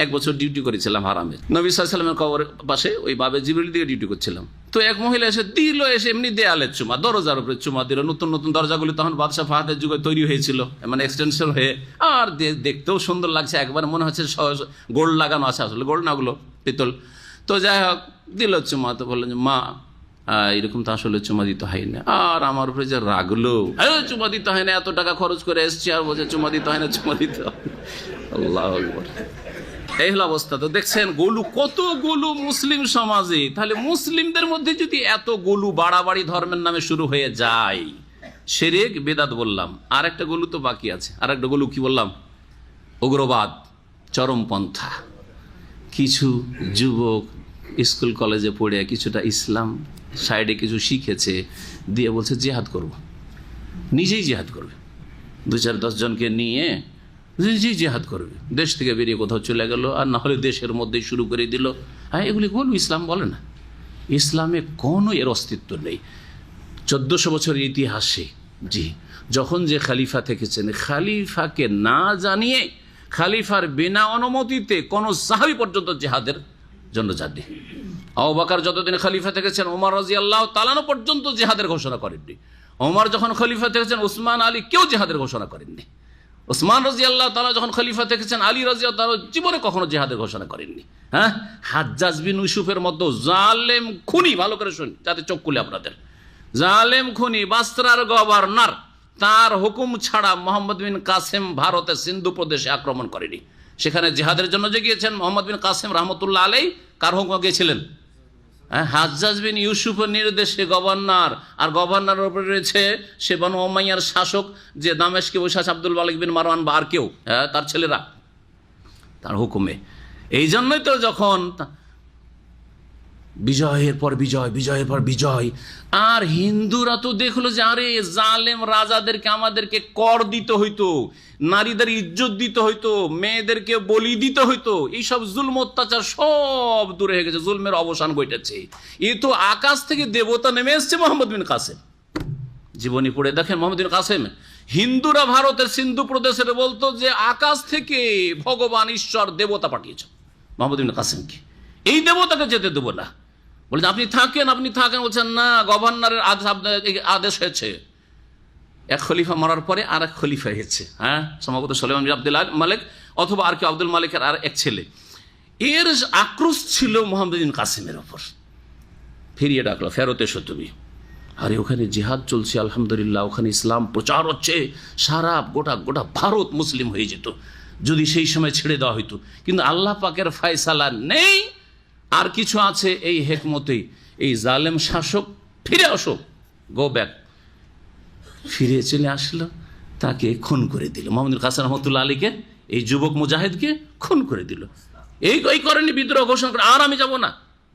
S2: 1 বছর ডিউটি করেছিলাম হারামে, নবী সাল্লাল্লাহু আলাইহি ওয়াসাল্লামের কবরের পাশে, ওই বাবে জিবরিল দিকে ডিউটি করছিলাম। তো এক মহিলা এসে দিল, এসে এমনি দেয়ালের চুমা, দরজার উপরে চুমা দিল। নতুন নতুন দরজাগুলি তখন বাদশাহ ফাহাদের যুগে তৈরি হয়েছিল, মানে এক্সটেনশন হয়ে, আর দেখতেও সুন্দর লাগছে, একবার মনে হচ্ছে গোল্ড লাগানো আছে, আসলে গোল্ড না, ওগুলো পিতল। তো যাই হোক, দিল চুমা। তো বললেন যে মা, এরকম তো আসলে চুমা দিতে হয় না। আর আমার উপরে যে রাগলো, চুমা দিতে হয় না, এত টাকা খরচ করে এসছি, আর বলছে চুমা দিতে হয় না, চুমা দিতে হয়। আল্লাহু আকবার। এই হলো অবস্থা। তো দেখছেন গোলু, কত গোলু মুসলিম সমাজে। তাহলে মুসলিমদের মধ্যে যদি এত গোলু বাড়াবাড়ি ধর্মের নামে শুরু হয়ে যায়, শিরক বিদআত বললাম, আর একটা গোলু তো বাকি আছে। আর একটা গোলু কি বললাম? উগ্রবাদ, চরমপন্থা। কিছু যুবক স্কুল কলেজে পড়ে কিছুটা ইসলাম সাইডে কিছু শিখেছে, দিয়ে বলছে জিহাদ করব, নিজেই জিহাদ করবে, 2-4-10 জনকে নিয়ে নিজেই জিহাদ করবে, দেশ থেকে বেরিয়ে কোথাও চলে গেল, আর না হলে দেশের মধ্যেই শুরু করে দিল। হ্যাঁ, এগুলি বলবো ইসলাম বলে না। ইসলামে কোনো এর অস্তিত্ব নেই। 1400 বছরের ইতিহাসে, জি, যখন যে খালিফা থেকেছেন, খালিফাকে না জানিয়ে, খালিফার বিনা অনুমতিতে কোন সাহাবী পর্যন্ত জিহাদের জন্য যাননি। আবু বকর যতদিন খলিফা থেকেছেন, ওমর রাদিয়াল্লাহু তাআলা আনহু পর্যন্ত জিহাদের ঘোষণা করেননি। ওমর যখন খলিফা থেকেছেন, উসমান, আলী কেউ জিহাদের ঘোষণা করেননি। উসমান রাদিয়াল্লাহু তাআলা যখন খলিফা থেকেছেন, আলী রাদিয়াল্লাহু তাআলা জীবনে কখনো জিহাদের ঘোষণা করেননি। হ্যাঁ, হাজ্জাজ বিন ইউসুফের মতো জালেম খুনি, ভালো করে শুন যাতে চোখ খুলে আপনাদের, জালেম খুনি, বাসরার গভর্নর, তার হুকুম ছাড়া মোহাম্মদ বিন কাসেম ভারতের সিন্ধু প্রদেশে আক্রমণ করেনি। সেখানে জিহাদের জন্য যে গিয়েছেন মোহাম্মদ বিন কাসেম রহমতুল্লাহ আলাইহি, কার হুকুমে গিয়েছিলেন? হাজ্জাজ বিন ইউসুফের নির্দেশে গভর্নর, আর গভর্নরের উপরে রয়েছে সে বনু উমাইয়ার শাসক, যে দামেশকে বসে আছে আব্দুল মালিক বিন মারওয়ান বা আর কেউ, তার ছেলেরা, তার হুকুমে। এই জন্যই তো যখন বিজয়ের পর বিজয়, বিজয়ের পর বিজয়, আর হিন্দুরা তো দেখলো যে আরে জালেম রাজাদেরকে আমাদেরকে কর দিতে হইতো, নারীদের ইজ্জত দিতে হইতো, মেয়েদেরকে বলি দিতে হইতো, এইসব জুলম অত্যাচার সব দূরে হয়ে গেছে, জুলমের অবসান ঘটেছে। এ তো আকাশ থেকে দেবতা নেমে এসছে মোহাম্মদ বিন কাসেম। জীবনী পড়ে দেখেন মোহাম্মদ বিন কাসেম। হিন্দুরা ভারতের সিন্ধু প্রদেশের বলতো যে আকাশ থেকে ভগবান ঈশ্বর দেবতা পাঠিয়েছে মোহাম্মদ বিন কাসেমকে, এই দেবতাকে যেতে দেবো না। বলছে আপনি থাকেন, আপনি থাকেন। বলছেন না, গভর্নরের আদেশ হয়েছে। এক খলিফা মরার পরে আর এক খলিফা হয়েছে, হ্যাঁ, সম্ভবত সুলাইমান বিন আব্দুল মালিক অথবা আর কেউ, আব্দুল মালিকের আর এক ছেলে। এর আক্রোশ ছিল মোহাম্মদ বিন কাসেমের ওপর। ফিরিয়ে ডাকলো, ফেরত এসো তুমি। আরে ওখানে জিহাদ চলছে, আলহামদুলিল্লাহ, ওখানে ইসলাম প্রচার হচ্ছে, সারা গোটা ভারত মুসলিম হয়ে যেত যদি সেই সময় ছেড়ে দেওয়া হইতো। কিন্তু আল্লাহ পাকের ফয়সালা নেই, আর কিছু আছে এই হেকমতেই, এই জালেম শাসক ফিরে আসো, গো ব্যাক। ফিরে চলে আসলো, তাকে খুন করে দিল। মোহাম্মদ বিন কাসেম রহমতুল্লাহ আলীকে, এই যুবক মুজাহিদকে খুন করে দিল। এই করেনি, বিদ্রোহ ঘোষণা করে, আর আমি যাব না,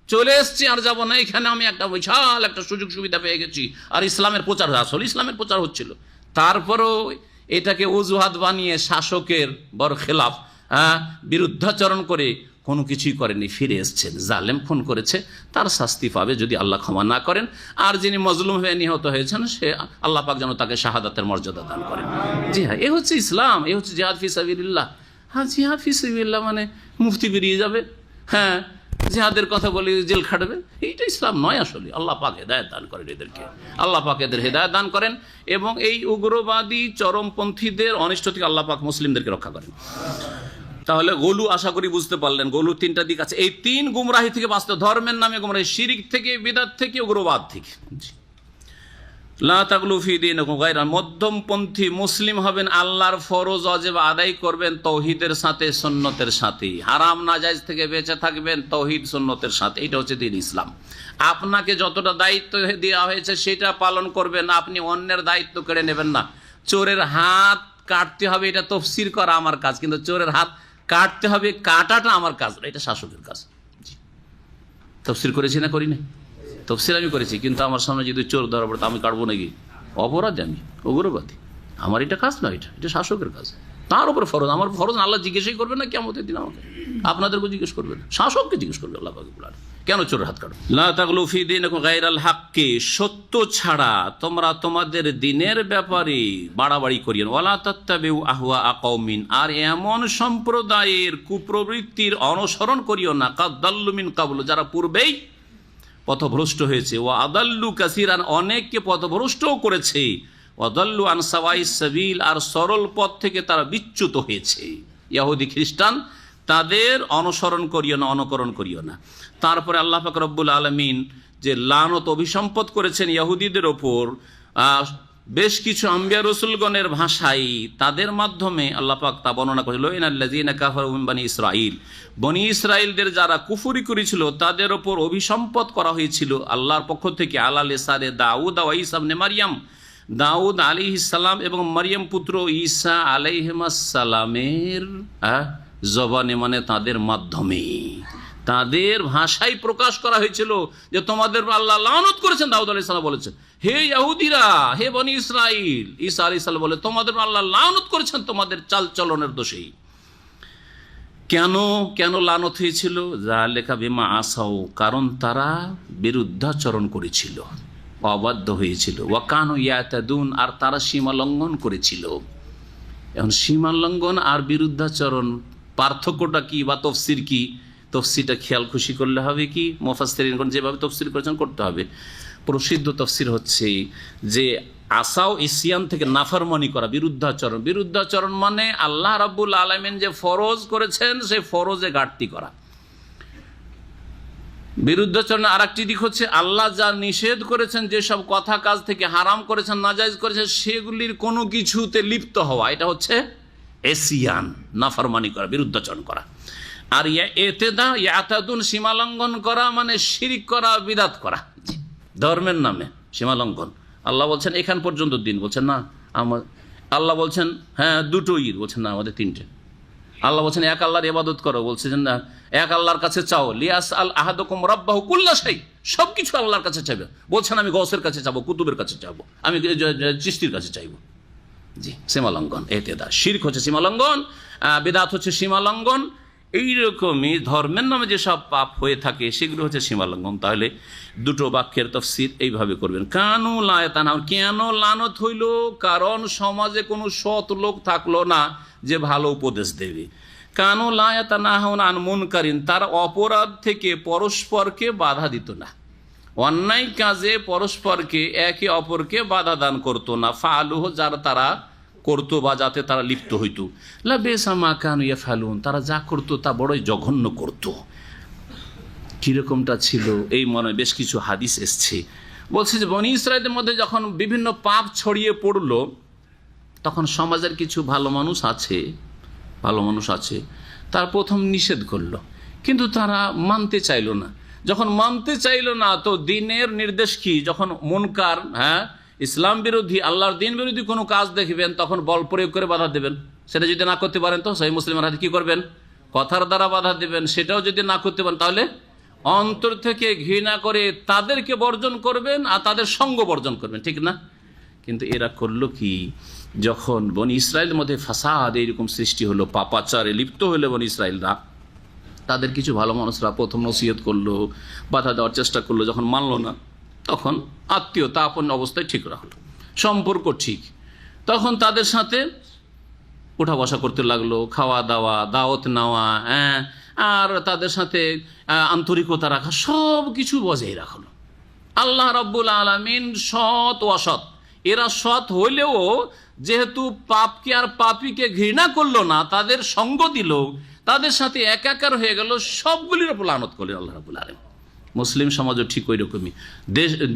S2: চলে এসছি, আর যাব না, এখানে আমি একটা বিশাল একটা সুযোগ সুবিধা পেয়ে গেছি, আর ইসলামের প্রচার, আসলে ইসলামের প্রচার হচ্ছিল। তারপরেও এটাকে অজুহাত বানিয়ে শাসকের বড় খেলাফ, বিরুদ্ধাচরণ করে কোনো কিছুই করেনি, ফিরে এসছেন। জালেম খুন করেছে, তার শাস্তি পাবে যদি আল্লাহ ক্ষমা না করেন। আর যিনি মজলুম হয়ে নিহত হয়েছেন, সে আল্লাহ পাক যেন তাকে শাহাদাতের মর্যাদা দান করেন। জি হ্যাঁ, এ হচ্ছে ইসলাম, এ হচ্ছে জিহাদ ফি সাবিলিল্লাহ। হ্যাঁ, জিহাদ ফি সাবিলিল্লাহ মানে মুফতি বেরিয়ে যাবে, হ্যাঁ, জিহাদের কথা বলে জেল খাটবে, এইটা ইসলাম নয় আসলে। আল্লাহ পাক হেদায়েত দান করেন এদেরকে, আল্লাহ পাক এদের হেদায়েত দান করেন, এবং এই উগ্রবাদী চরমপন্থীদের অনিষ্ট থেকে আল্লাহ পাক মুসলিমদেরকে রক্ষা করেন। তাহলে গোলু আশা করি বুঝতে পারলেন, গোলুর 3টা দিক আছে। এই 3 গুমরাহি থেকে বাঁচতে, ধর্মের নামে গুমরাহি, শিরিক থেকে, বিদআত থেকে, উগ্রবাদ থেকে। লা তাগলু ফি দীনিকুম গায়রা, মধ্যমপন্থী মুসলিম হবেন, আল্লাহর ফরজ ওয়াজিব আদায় করবেন তৌহিদের সাথে, সুন্নতের সাথে, হারাম নাজায়েজ থেকে বেঁচে থাকবেন তৌহিদ সুন্নতের সাথে। এটা হচ্ছে দ্বীন ইসলাম। আপনাকে যতটা দায়িত্ব দেওয়া হয়েছে সেটা পালন করবেন, আপনি অন্যের দায়িত্ব কেড়ে নেবেন না। চোরের হাত কাটতে হবে এটা তফসির করা আমার কাজ, কিন্তু চোরের হাত কাটতে হবে কাটাটা আমার কাজ, এটা শাসকের কাজ। তফসির করেছি না করি না? তফসির আমি করেছি, কিন্তু আমার সামনে যদি চোর ধরা পড়ে আমি কাটবো নাকি? অপরাধ, আমি উগ্রবাদী, আমার এটা কাজ না, এটা শাসকের কাজ। তার উপর ফরজ, আমার ফরজ আল্লাহ জিজ্ঞেসই করবে না কিয়ামতের দিন আমাকে, আপনাদেরকে জিজ্ঞেস করবেন, শাসককে জিজ্ঞেস করবে আল্লাহ পাক বলেন কেন চোরের হাত কাটো। লা তাগলু ফি দীনিকুম গায়রাল হাক্কি, সত্য ছাড়া তোমরা তোমাদের দিনের ব্যাপারে বাড়াবাড়ি করিও না। ওয়ালা তাত্তাবিউ আহওয়া কওমিন, আর এমন সম্প্রদায়ের কুপ্রবৃত্তির অনুসরণ করিও না, কাদ দাল্লু মিন কাবলু, যারা পূর্বেই পথভ্রষ্ট হয়েছে। ওয়া আদাল্লু কাসিরান, অনেককে পথভ্রষ্টও করেছে। ওয়া দাল্লু আন সাওয়াইস সাবিল, আর সরল পথ থেকে তারা বিচ্যুত হয়েছে। ইহুদি খ্রিস্টান, তাদের অনুসরণ করিও না, অনুকরণ করিও না। তারপরে আল্লাহ পাক রব্বুল আলামিন যে লানত অভিসম্পদ করেছেন ইহুদিদের ওপর বেশ কিছু আম্বিয়া রসুলগণের ভাষায়, তাদের মাধ্যমে আল্লাহ পাক তা বর্ণনা করেছিল। ইন্নাল্লাযীনা কাফারু মিন বানি ইসরাঈল, বনি ইসরাইলদের যারা কুফরি করেছিল তাদের ওপর অভিসম্পদ করা হয়েছিল আল্লাহর পক্ষ থেকে, আলা লিসানে দাউদ ওয়া ঈসা ইবনে মারইয়াম, দাউদ আলাইহিস সালাম এবং মারইয়াম পুত্র ঈসা আলাইহিস সালামের জবানে, মানে তাদের মাধ্যমে, তাদের ভাষায় প্রকাশ করা হয়েছিল যে তোমাদের আল্লাহ লানত করেছেন। দাউদ আলাইহিস সালাম বলেছেন, হে ইহুদিরা, হে বনি ইসরাইল, ঈসা আলাইহিস সালাম বলে তোমাদের আল্লাহ লানত করেছেন তোমাদের চালচলনের দোষেই। কেন লানত হয়েছিল? যালিকা বিমা আসাউ, কারণ তারা বিরুদ্ধাচরণ করেছিল, অবাধ্য হয়েছিল। ওয়া কানু ইয়াতাদুন, আর তারা সীমা লঙ্ঘন করেছিল। এখন সীমা লঙ্ঘন আর বিরুদ্ধাচরণ পার্থক্যটা কি বা তফসির কি? তফসিরটা খেয়াল খুশি করলে হবে কি? মুফাসসিরিনগণ যেভাবে তফসির করেছেন করতে হবে। প্রসিদ্ধ তফসির হচ্ছে যে আসাও ইসিয়ান থেকে নাফরমানি করা, বিরুদ্ধাচরণ। বিরুদ্ধাচরণ মানে আল্লাহ রাব্বুল আলামিন যে ফরজ করেছেন সেই ফরজে ঘাটতি করা। বিরুদ্ধাচরণ আর একটি দিক হচ্ছে আল্লাহ যা নিষেধ করেছেন, যেসব কথা কাজ থেকে হারাম করেছেন, নাজায়েজ করেছেন, সেগুলির কোনো কিছুতে লিপ্ত হওয়া, এটা হচ্ছে এসিয়ান, নাফরমানি করা, বিরুদ্ধাচরণ করা। আর এতেদা ইয়াতাদুন, সীমালঙ্ঘন করা মানে শিরিক করা, বিদাত করা, ধর্মের নামে সীমালঙ্ঘন। আল্লাহ বলছেন এখান পর্যন্ত দিন, বলছেন না আমার, আল্লাহ বলছেন হ্যাঁ দুটো ঈদ, বলছেন না আমাদের তিনটে। আল্লাহ বলছেন এক আল্লাহর ইবাদত করো, বলছেন না এক আল্লাহর কাছে চাও। লিয়াস আল আহাদুকুম রাব্বাহু কুল্লা শাই, সবকিছু আল্লাহর কাছে চাইবে। বলছেন আমি গৌসের কাছে চাবো, কুতুবের কাছে চাবো, আমি চিশতির কাছে চাইবো। জি, সীমালঙ্ঘন, এতেদা। শিরক হচ্ছে সীমালঙ্ঘন, বিদআত হচ্ছে সীমালঙ্ঘন। এইরকমই ধর্মের নামে যেসব পাপ হয়ে থাকে সেগুলো হচ্ছে সীমালঙ্ঘন। তাহলে দুটো বাক্যের তাফসীর এইভাবে করবেন। কানু লা ইয়াতানাহুন, কেন লানত হইল? কারণ সমাজে কোনো সৎ লোক থাকলো না যে ভালো উপদেশ দেবে। কানু লা ইয়াতানাহুন আন মুনকারিন, তারা অপরাধ থেকে পরস্পরকে বাধা দিত না, অন্যায় কাজে পরস্পরকে একে অপরকে বাধা দান করতো না। ফালুহু, যারা তারা করতো বা যাতে তারা লিপ্ত হইত। লা বিসা মা কানু ইয়াফআলুন, তারা যা করতো তা বড়ই জঘন্য করতো। কিরকমটা ছিল এই মনে বেশ কিছু হাদিস এসছে। বলছে যে বনি ইসরাইলের মধ্যে যখন বিভিন্ন পাপ ছড়িয়ে পড়লো, তখন সমাজের কিছু ভালো মানুষ আছে, তার প্রথম নিষেধ করলো, কিন্তু তারা মানতে চাইল না। যখন মানতে চাইল না, তো দ্বীনের নির্দেশ কি? যখন মুনকার, ইসলাম বিরোধী, আল্লাহর দ্বীন বিরোধী কোনো কাজ দেখবেন, তখন বল প্রয়োগ করে বাধা দেবেন। সেটা যদি না করতে পারেন তো সহিহ মুসলিমের হাদিস কি করবেন? কথার দ্বারা বাধা দেবেন। সেটাও যদি না করতে পারেন তাহলে অন্তর থেকে ঘৃণা করে তাদেরকে বর্জন করবেন আর তাদের সঙ্গ বর্জন করবেন, ঠিক না? কিন্তু এরা করলো কি? যখন বনি ইসরায়েলের মধ্যে ফাসাদ এইরকম সৃষ্টি হলো, পাপাচারে লিপ্ত হলো বনি ইসরায়েলরা, তাদের কিছু ভালো মানুষরা প্রথম নসিহত করলো, বাধা দেওয়ার চেষ্টা করলো। যখন মানলো না, তখন আত্মীয়তা আপন অবস্থায় ঠিক রাখলো, সম্পর্ক ঠিক, তখন তাদের সাথে উঠা বসা করতে লাগলো, খাওয়া দাওয়া, দাওয়াত নেওয়া, আর তাদের সাথে আন্তরিকতা রাখা, সব কিছু বজায় রাখলো। আল্লাহ রাব্বুল আলামিন সৎ ও অসৎ, এরা সৎ হইলেও যেহেতু পাপকে আর পাপীকে ঘৃণা করলো না, তাদের সঙ্গ দিল, তাদের সাথে একাকার হয়ে গেল, সবগুলির উপর লানত করলেন আল্লাহ রাব্বুল আলামিন। মুসলিম সমাজও ঠিক ওই রকমই।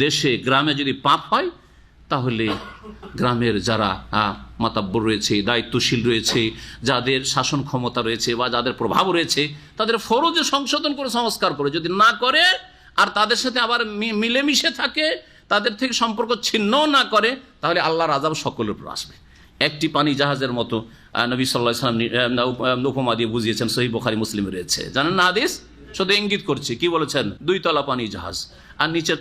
S2: দেশে গ্রামে যদি পাপ হয়, তাহলে গ্রামের যারা মাতাব্বর রয়েছে, দায়িত্বশীল রয়েছে, যাদের শাসন ক্ষমতা রয়েছে বা যাদের প্রভাব রয়েছে, তাদের ফরজে সংশোধন করে সংস্কার করে, যদি না করে আর তাদের সাথে আবার মিলেমিশে থাকে, তাদের থেকে সম্পর্ক ছিন্ন না করে, তাহলে আল্লাহর আযাব সকলের উপর আসবে। একটি পানি জাহাজের মতো নবী সাল্লাল্লাহু আলাইহি ওয়াসাল্লাম উপমা দিয়ে বুঝিয়েছেন, সহিহ বুখারী মুসলিমে রয়েছে, জানেন না হাদিস? শুধু ইঙ্গিত করছে, কি বলেছেন? 2 তলা পানি জাহাজ, আর নিচে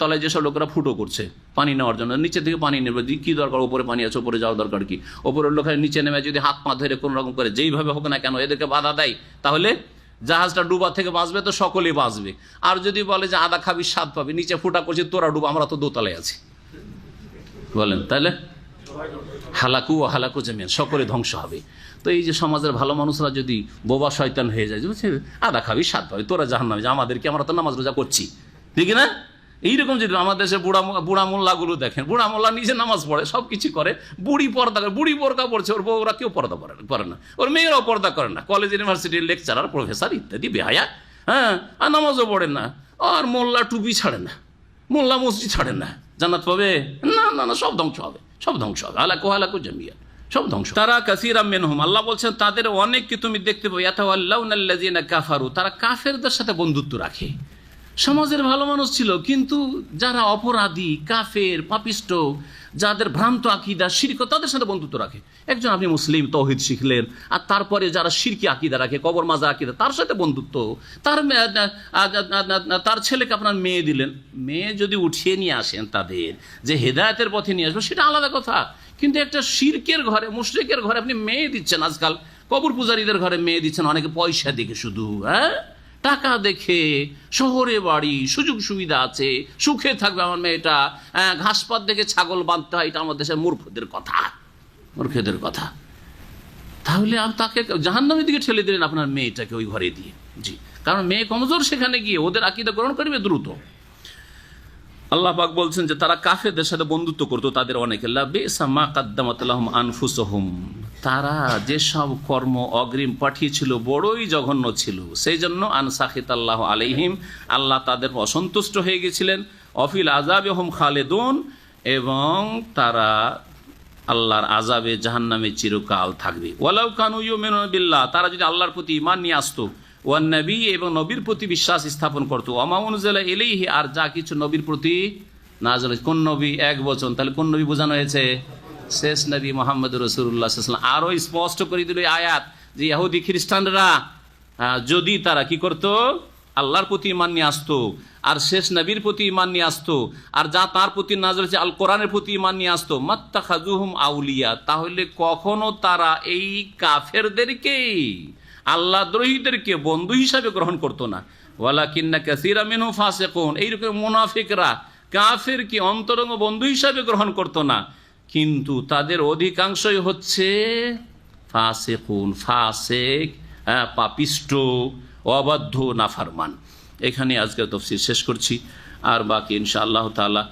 S2: তলায় যেসব লোকেরা ফুটো করছে পানি নেওয়ার জন্য, নিচে থেকে পানি নেবে, কি দরকার? উপরে পানি আছে, উপরে যাওয়ার দরকার কি? উপরের লোকের নিচে নেমে যদি হাত পা ধরে কোনো রকম করে যেইভাবে হোক না কেন এদেরকে বাধা দেয়, তাহলে জাহাজটা ডুবা থেকে বাঁচবে তো সকলেই বাঁচবে। আর যদি বলে যে আদা খাবি স্বাদ পাবি, নিচে ফুটা করছি তোরা ডুবা, আমরা তো দোতলায় আছি, বলেন তাহলে হালাকু ও হালাকু জামিয়ান, সকলে ধ্বংস হবে। তো এই যে সমাজের ভালো মানুষরা যদি বোবা শয়তান হয়ে যায়, বুঝছে, আদা খাবি স্বাদ পাবি, তোরা জাহান্নামে যা, আমাদেরকে, আমরা তো নামাজ রোজা করছি, ঠিক না? এইরকম যদি আমাদের দেশে বুড়া মোল্লাগুলো দেখেন, বুড়া মোল্লা নিজে নামাজ পড়ে, সব কিছু করে, বুড়ি পর্দা করে, বুড়ি বোরকা পড়ছে, ওর বউরা কেউ পর্দা করে না, ওর মেয়েরাও পর্দা করে না, কলেজ ইউনিভার্সিটির লেকচারার প্রফেসর ইত্যাদি বেহায়া, হ্যাঁ, আর নামাজও পড়ে না, আর মোল্লা টুপি ছাড়ে না, মোল্লা মসজিদ ছাড়ে না, জান্নাত পাবে? না না না, সব ধ্বংস হবে, সব ধ্বংস হবে, হালাকু জামিয়া, সব ধ্বংস। তারা কাসীরাম মিনহুম, আল্লাহ বলছেন তাদের অনেককে তুমি দেখতে পাবে, ইয়াতাওয়াল্লাউনাল্লাযিনা কাফারু, তারা কাফেরদের সাথে বন্ধুত্ব রাখে। সমাজের ভালো মানুষ ছিল, কিন্তু যারা অপরাধী, কাফের, পাপিষ্ট, যাদের ভ্রান্ত আকীদা, শিরক, তাদের সাথে বন্ধুত্ব রাখে। একজন আপনি মুসলিম, তাওহীদ শিখলেন, আর তারপরে যারা শিরকি আকীদা রাখে, কবর মাজা আকীদা, তার সাথে বন্ধুত্ব, তার ছেলেকে আপনার মেয়ে দিলেন, মেয়ে যদি উঠিয়ে নিয়ে আসেন তাদের, যে হেদায়েতের পথে নিয়ে আসবে, সেটা আলাদা কথা। কিন্তু একটা শিরকের ঘরে, মুশরিকের ঘরে আপনি মেয়ে দিচ্ছেন, আজকাল কবর পূজারীদের ঘরে মেয়ে দিচ্ছেন, অনেকে পয়সা দেখে, শুধু টাকা দেখে, শহরে বাড়ি, সুযোগ সুবিধা আছে, সুখে থাকবে আমার মেয়েটা, ঘাসপাত দেখে ছাগল বাঁধতে হয়, এটা আমাদের দেশের মূর্খদের কথা। তাহলে তাকে জাহান্নামের দিকে ঠেলে দিলেন আপনার মেয়েটাকে ওই ঘরে দিয়ে। জি, কারণ মেয়ে কমজোর, সেখানে গিয়ে ওদের আকীদা গ্রহণ করবে দ্রুত। আল্লাহ পাক বলছেন যে তারা কাফেরদের সাথে বন্ধুত্ব করতো, তাদের অনেকে, লাবিসা মা কাদ্দামাত লাহুম আনফুসুহুম, তারা যেসব কর্ম অগ্রিম পাঠিয়েছিল বড়ই জঘন্য ছিল, সেই জন্য আনসাখিতাল্লাহু আলাইহিম, আল্লাহ তাদের অসন্তুষ্ট হয়ে গেছিলেন, অফিল আযাবে হুম খালিদুন, এবং তারা আল্লাহর আযাবে জাহান্নামে চিরকাল থাকবে। ওয়ালাউ কানু ইউমিনুনা বিল্লাহ, তারা যদি আল্লাহর প্রতি ঈমান নিয়ে আসতো, ওয়ান নবী, এবং নবীর প্রতি বিশ্বাস স্থাপন করতো, ওয়া মা উনজিলা ইলাইহি, আর যা কিছু নবীর প্রতি নাযিল হয়েছে। কোন নবী? এক বচন, তাহলে কোন নবী বোঝানো হয়েছে? শেষ নবী মুহাম্মদ রাসূলুল্লাহ সাল্লাল্লাহু আলাইহি ওয়াসাল্লাম। আরো স্পষ্ট করে দিল আয়াত যে ইহুদি খ্রিস্টানরা যদি তারা কি করত, আল্লাহর প্রতি ঈমান নিয়ে আসতো, আর শেষ নবীর প্রতি ঈমান নিয়ে আসতো, আর যা তার প্রতি নাযিল হয়েছে আল কোরআনের প্রতি ঈমান নিয়ে আসতো, মাত্তাখাযুহুম আউলিয়া, তাহলে কখনো তারা এই কাফেরদেরকে, আল্লাহ দ্রোহীদেরকে বন্ধু হিসাবে গ্রহণ করতো না। ওয়ালাকিন্না কাসীরাম মিনহুম ফাসিকুন, এইরকম মুনাফিকরা কাফেরকে অন্তরঙ্গ বন্ধু হিসাবে গ্রহণ করতো না, কিন্তু তাদের অধিকাংশই হচ্ছে ফাসিকুন, ফাসিক, পাপিষ্ট, অবাধ্য, নাফরমান। এখানে আজকের তাফসীর শেষ করছি, আর বাকি ইনশাআল্লাহ তাআলা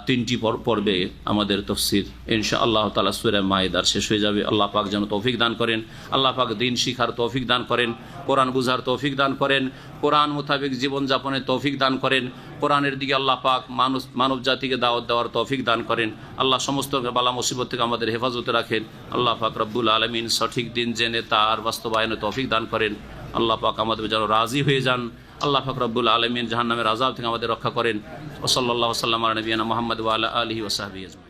S2: 3টি পর্বে আমাদের তাফসীর ইনশাআল্লাহ তাআলা সূরা মায়েদার শেষ হয়ে যাবে। আল্লাহ পাক যেন তৌফিক দান করেন, আল্লাহ পাক দ্বীন শিখার তৌফিক দান করেন, কোরআন বুঝার তৌফিক দান করেন, কোরআন মোতাবেক জীবনযাপনের তৌফিক দান করেন, কোরআনের দিকে আল্লাহ পাক মানব জাতিকে দাওয়াত দেওয়ার তৌফিক দান করেন। আল্লাহ সমস্ত বালা মুসিবত থেকে আমাদের হেফাজতে রাখেন। আল্লাহ পাক রব্বুল আলামিন সঠিক দিন জেনে তার বাস্তবায়নে তৌফিক দান করেন। আল্লাহ পাক আমাদের যেন রাজি হয়ে যান। আল্লাহ পাক রব্বুল আলামিন জাহান্নামের আযাব থেকে আমাদের রক্ষা করেন। ওয়া সাল্লাল্লাহু ওয়া সাল্লাম আলা নবিয়িনা মুহাম্মদ ওয়া আলা আলিহি ওয়া সাহবিহি আজমাইন।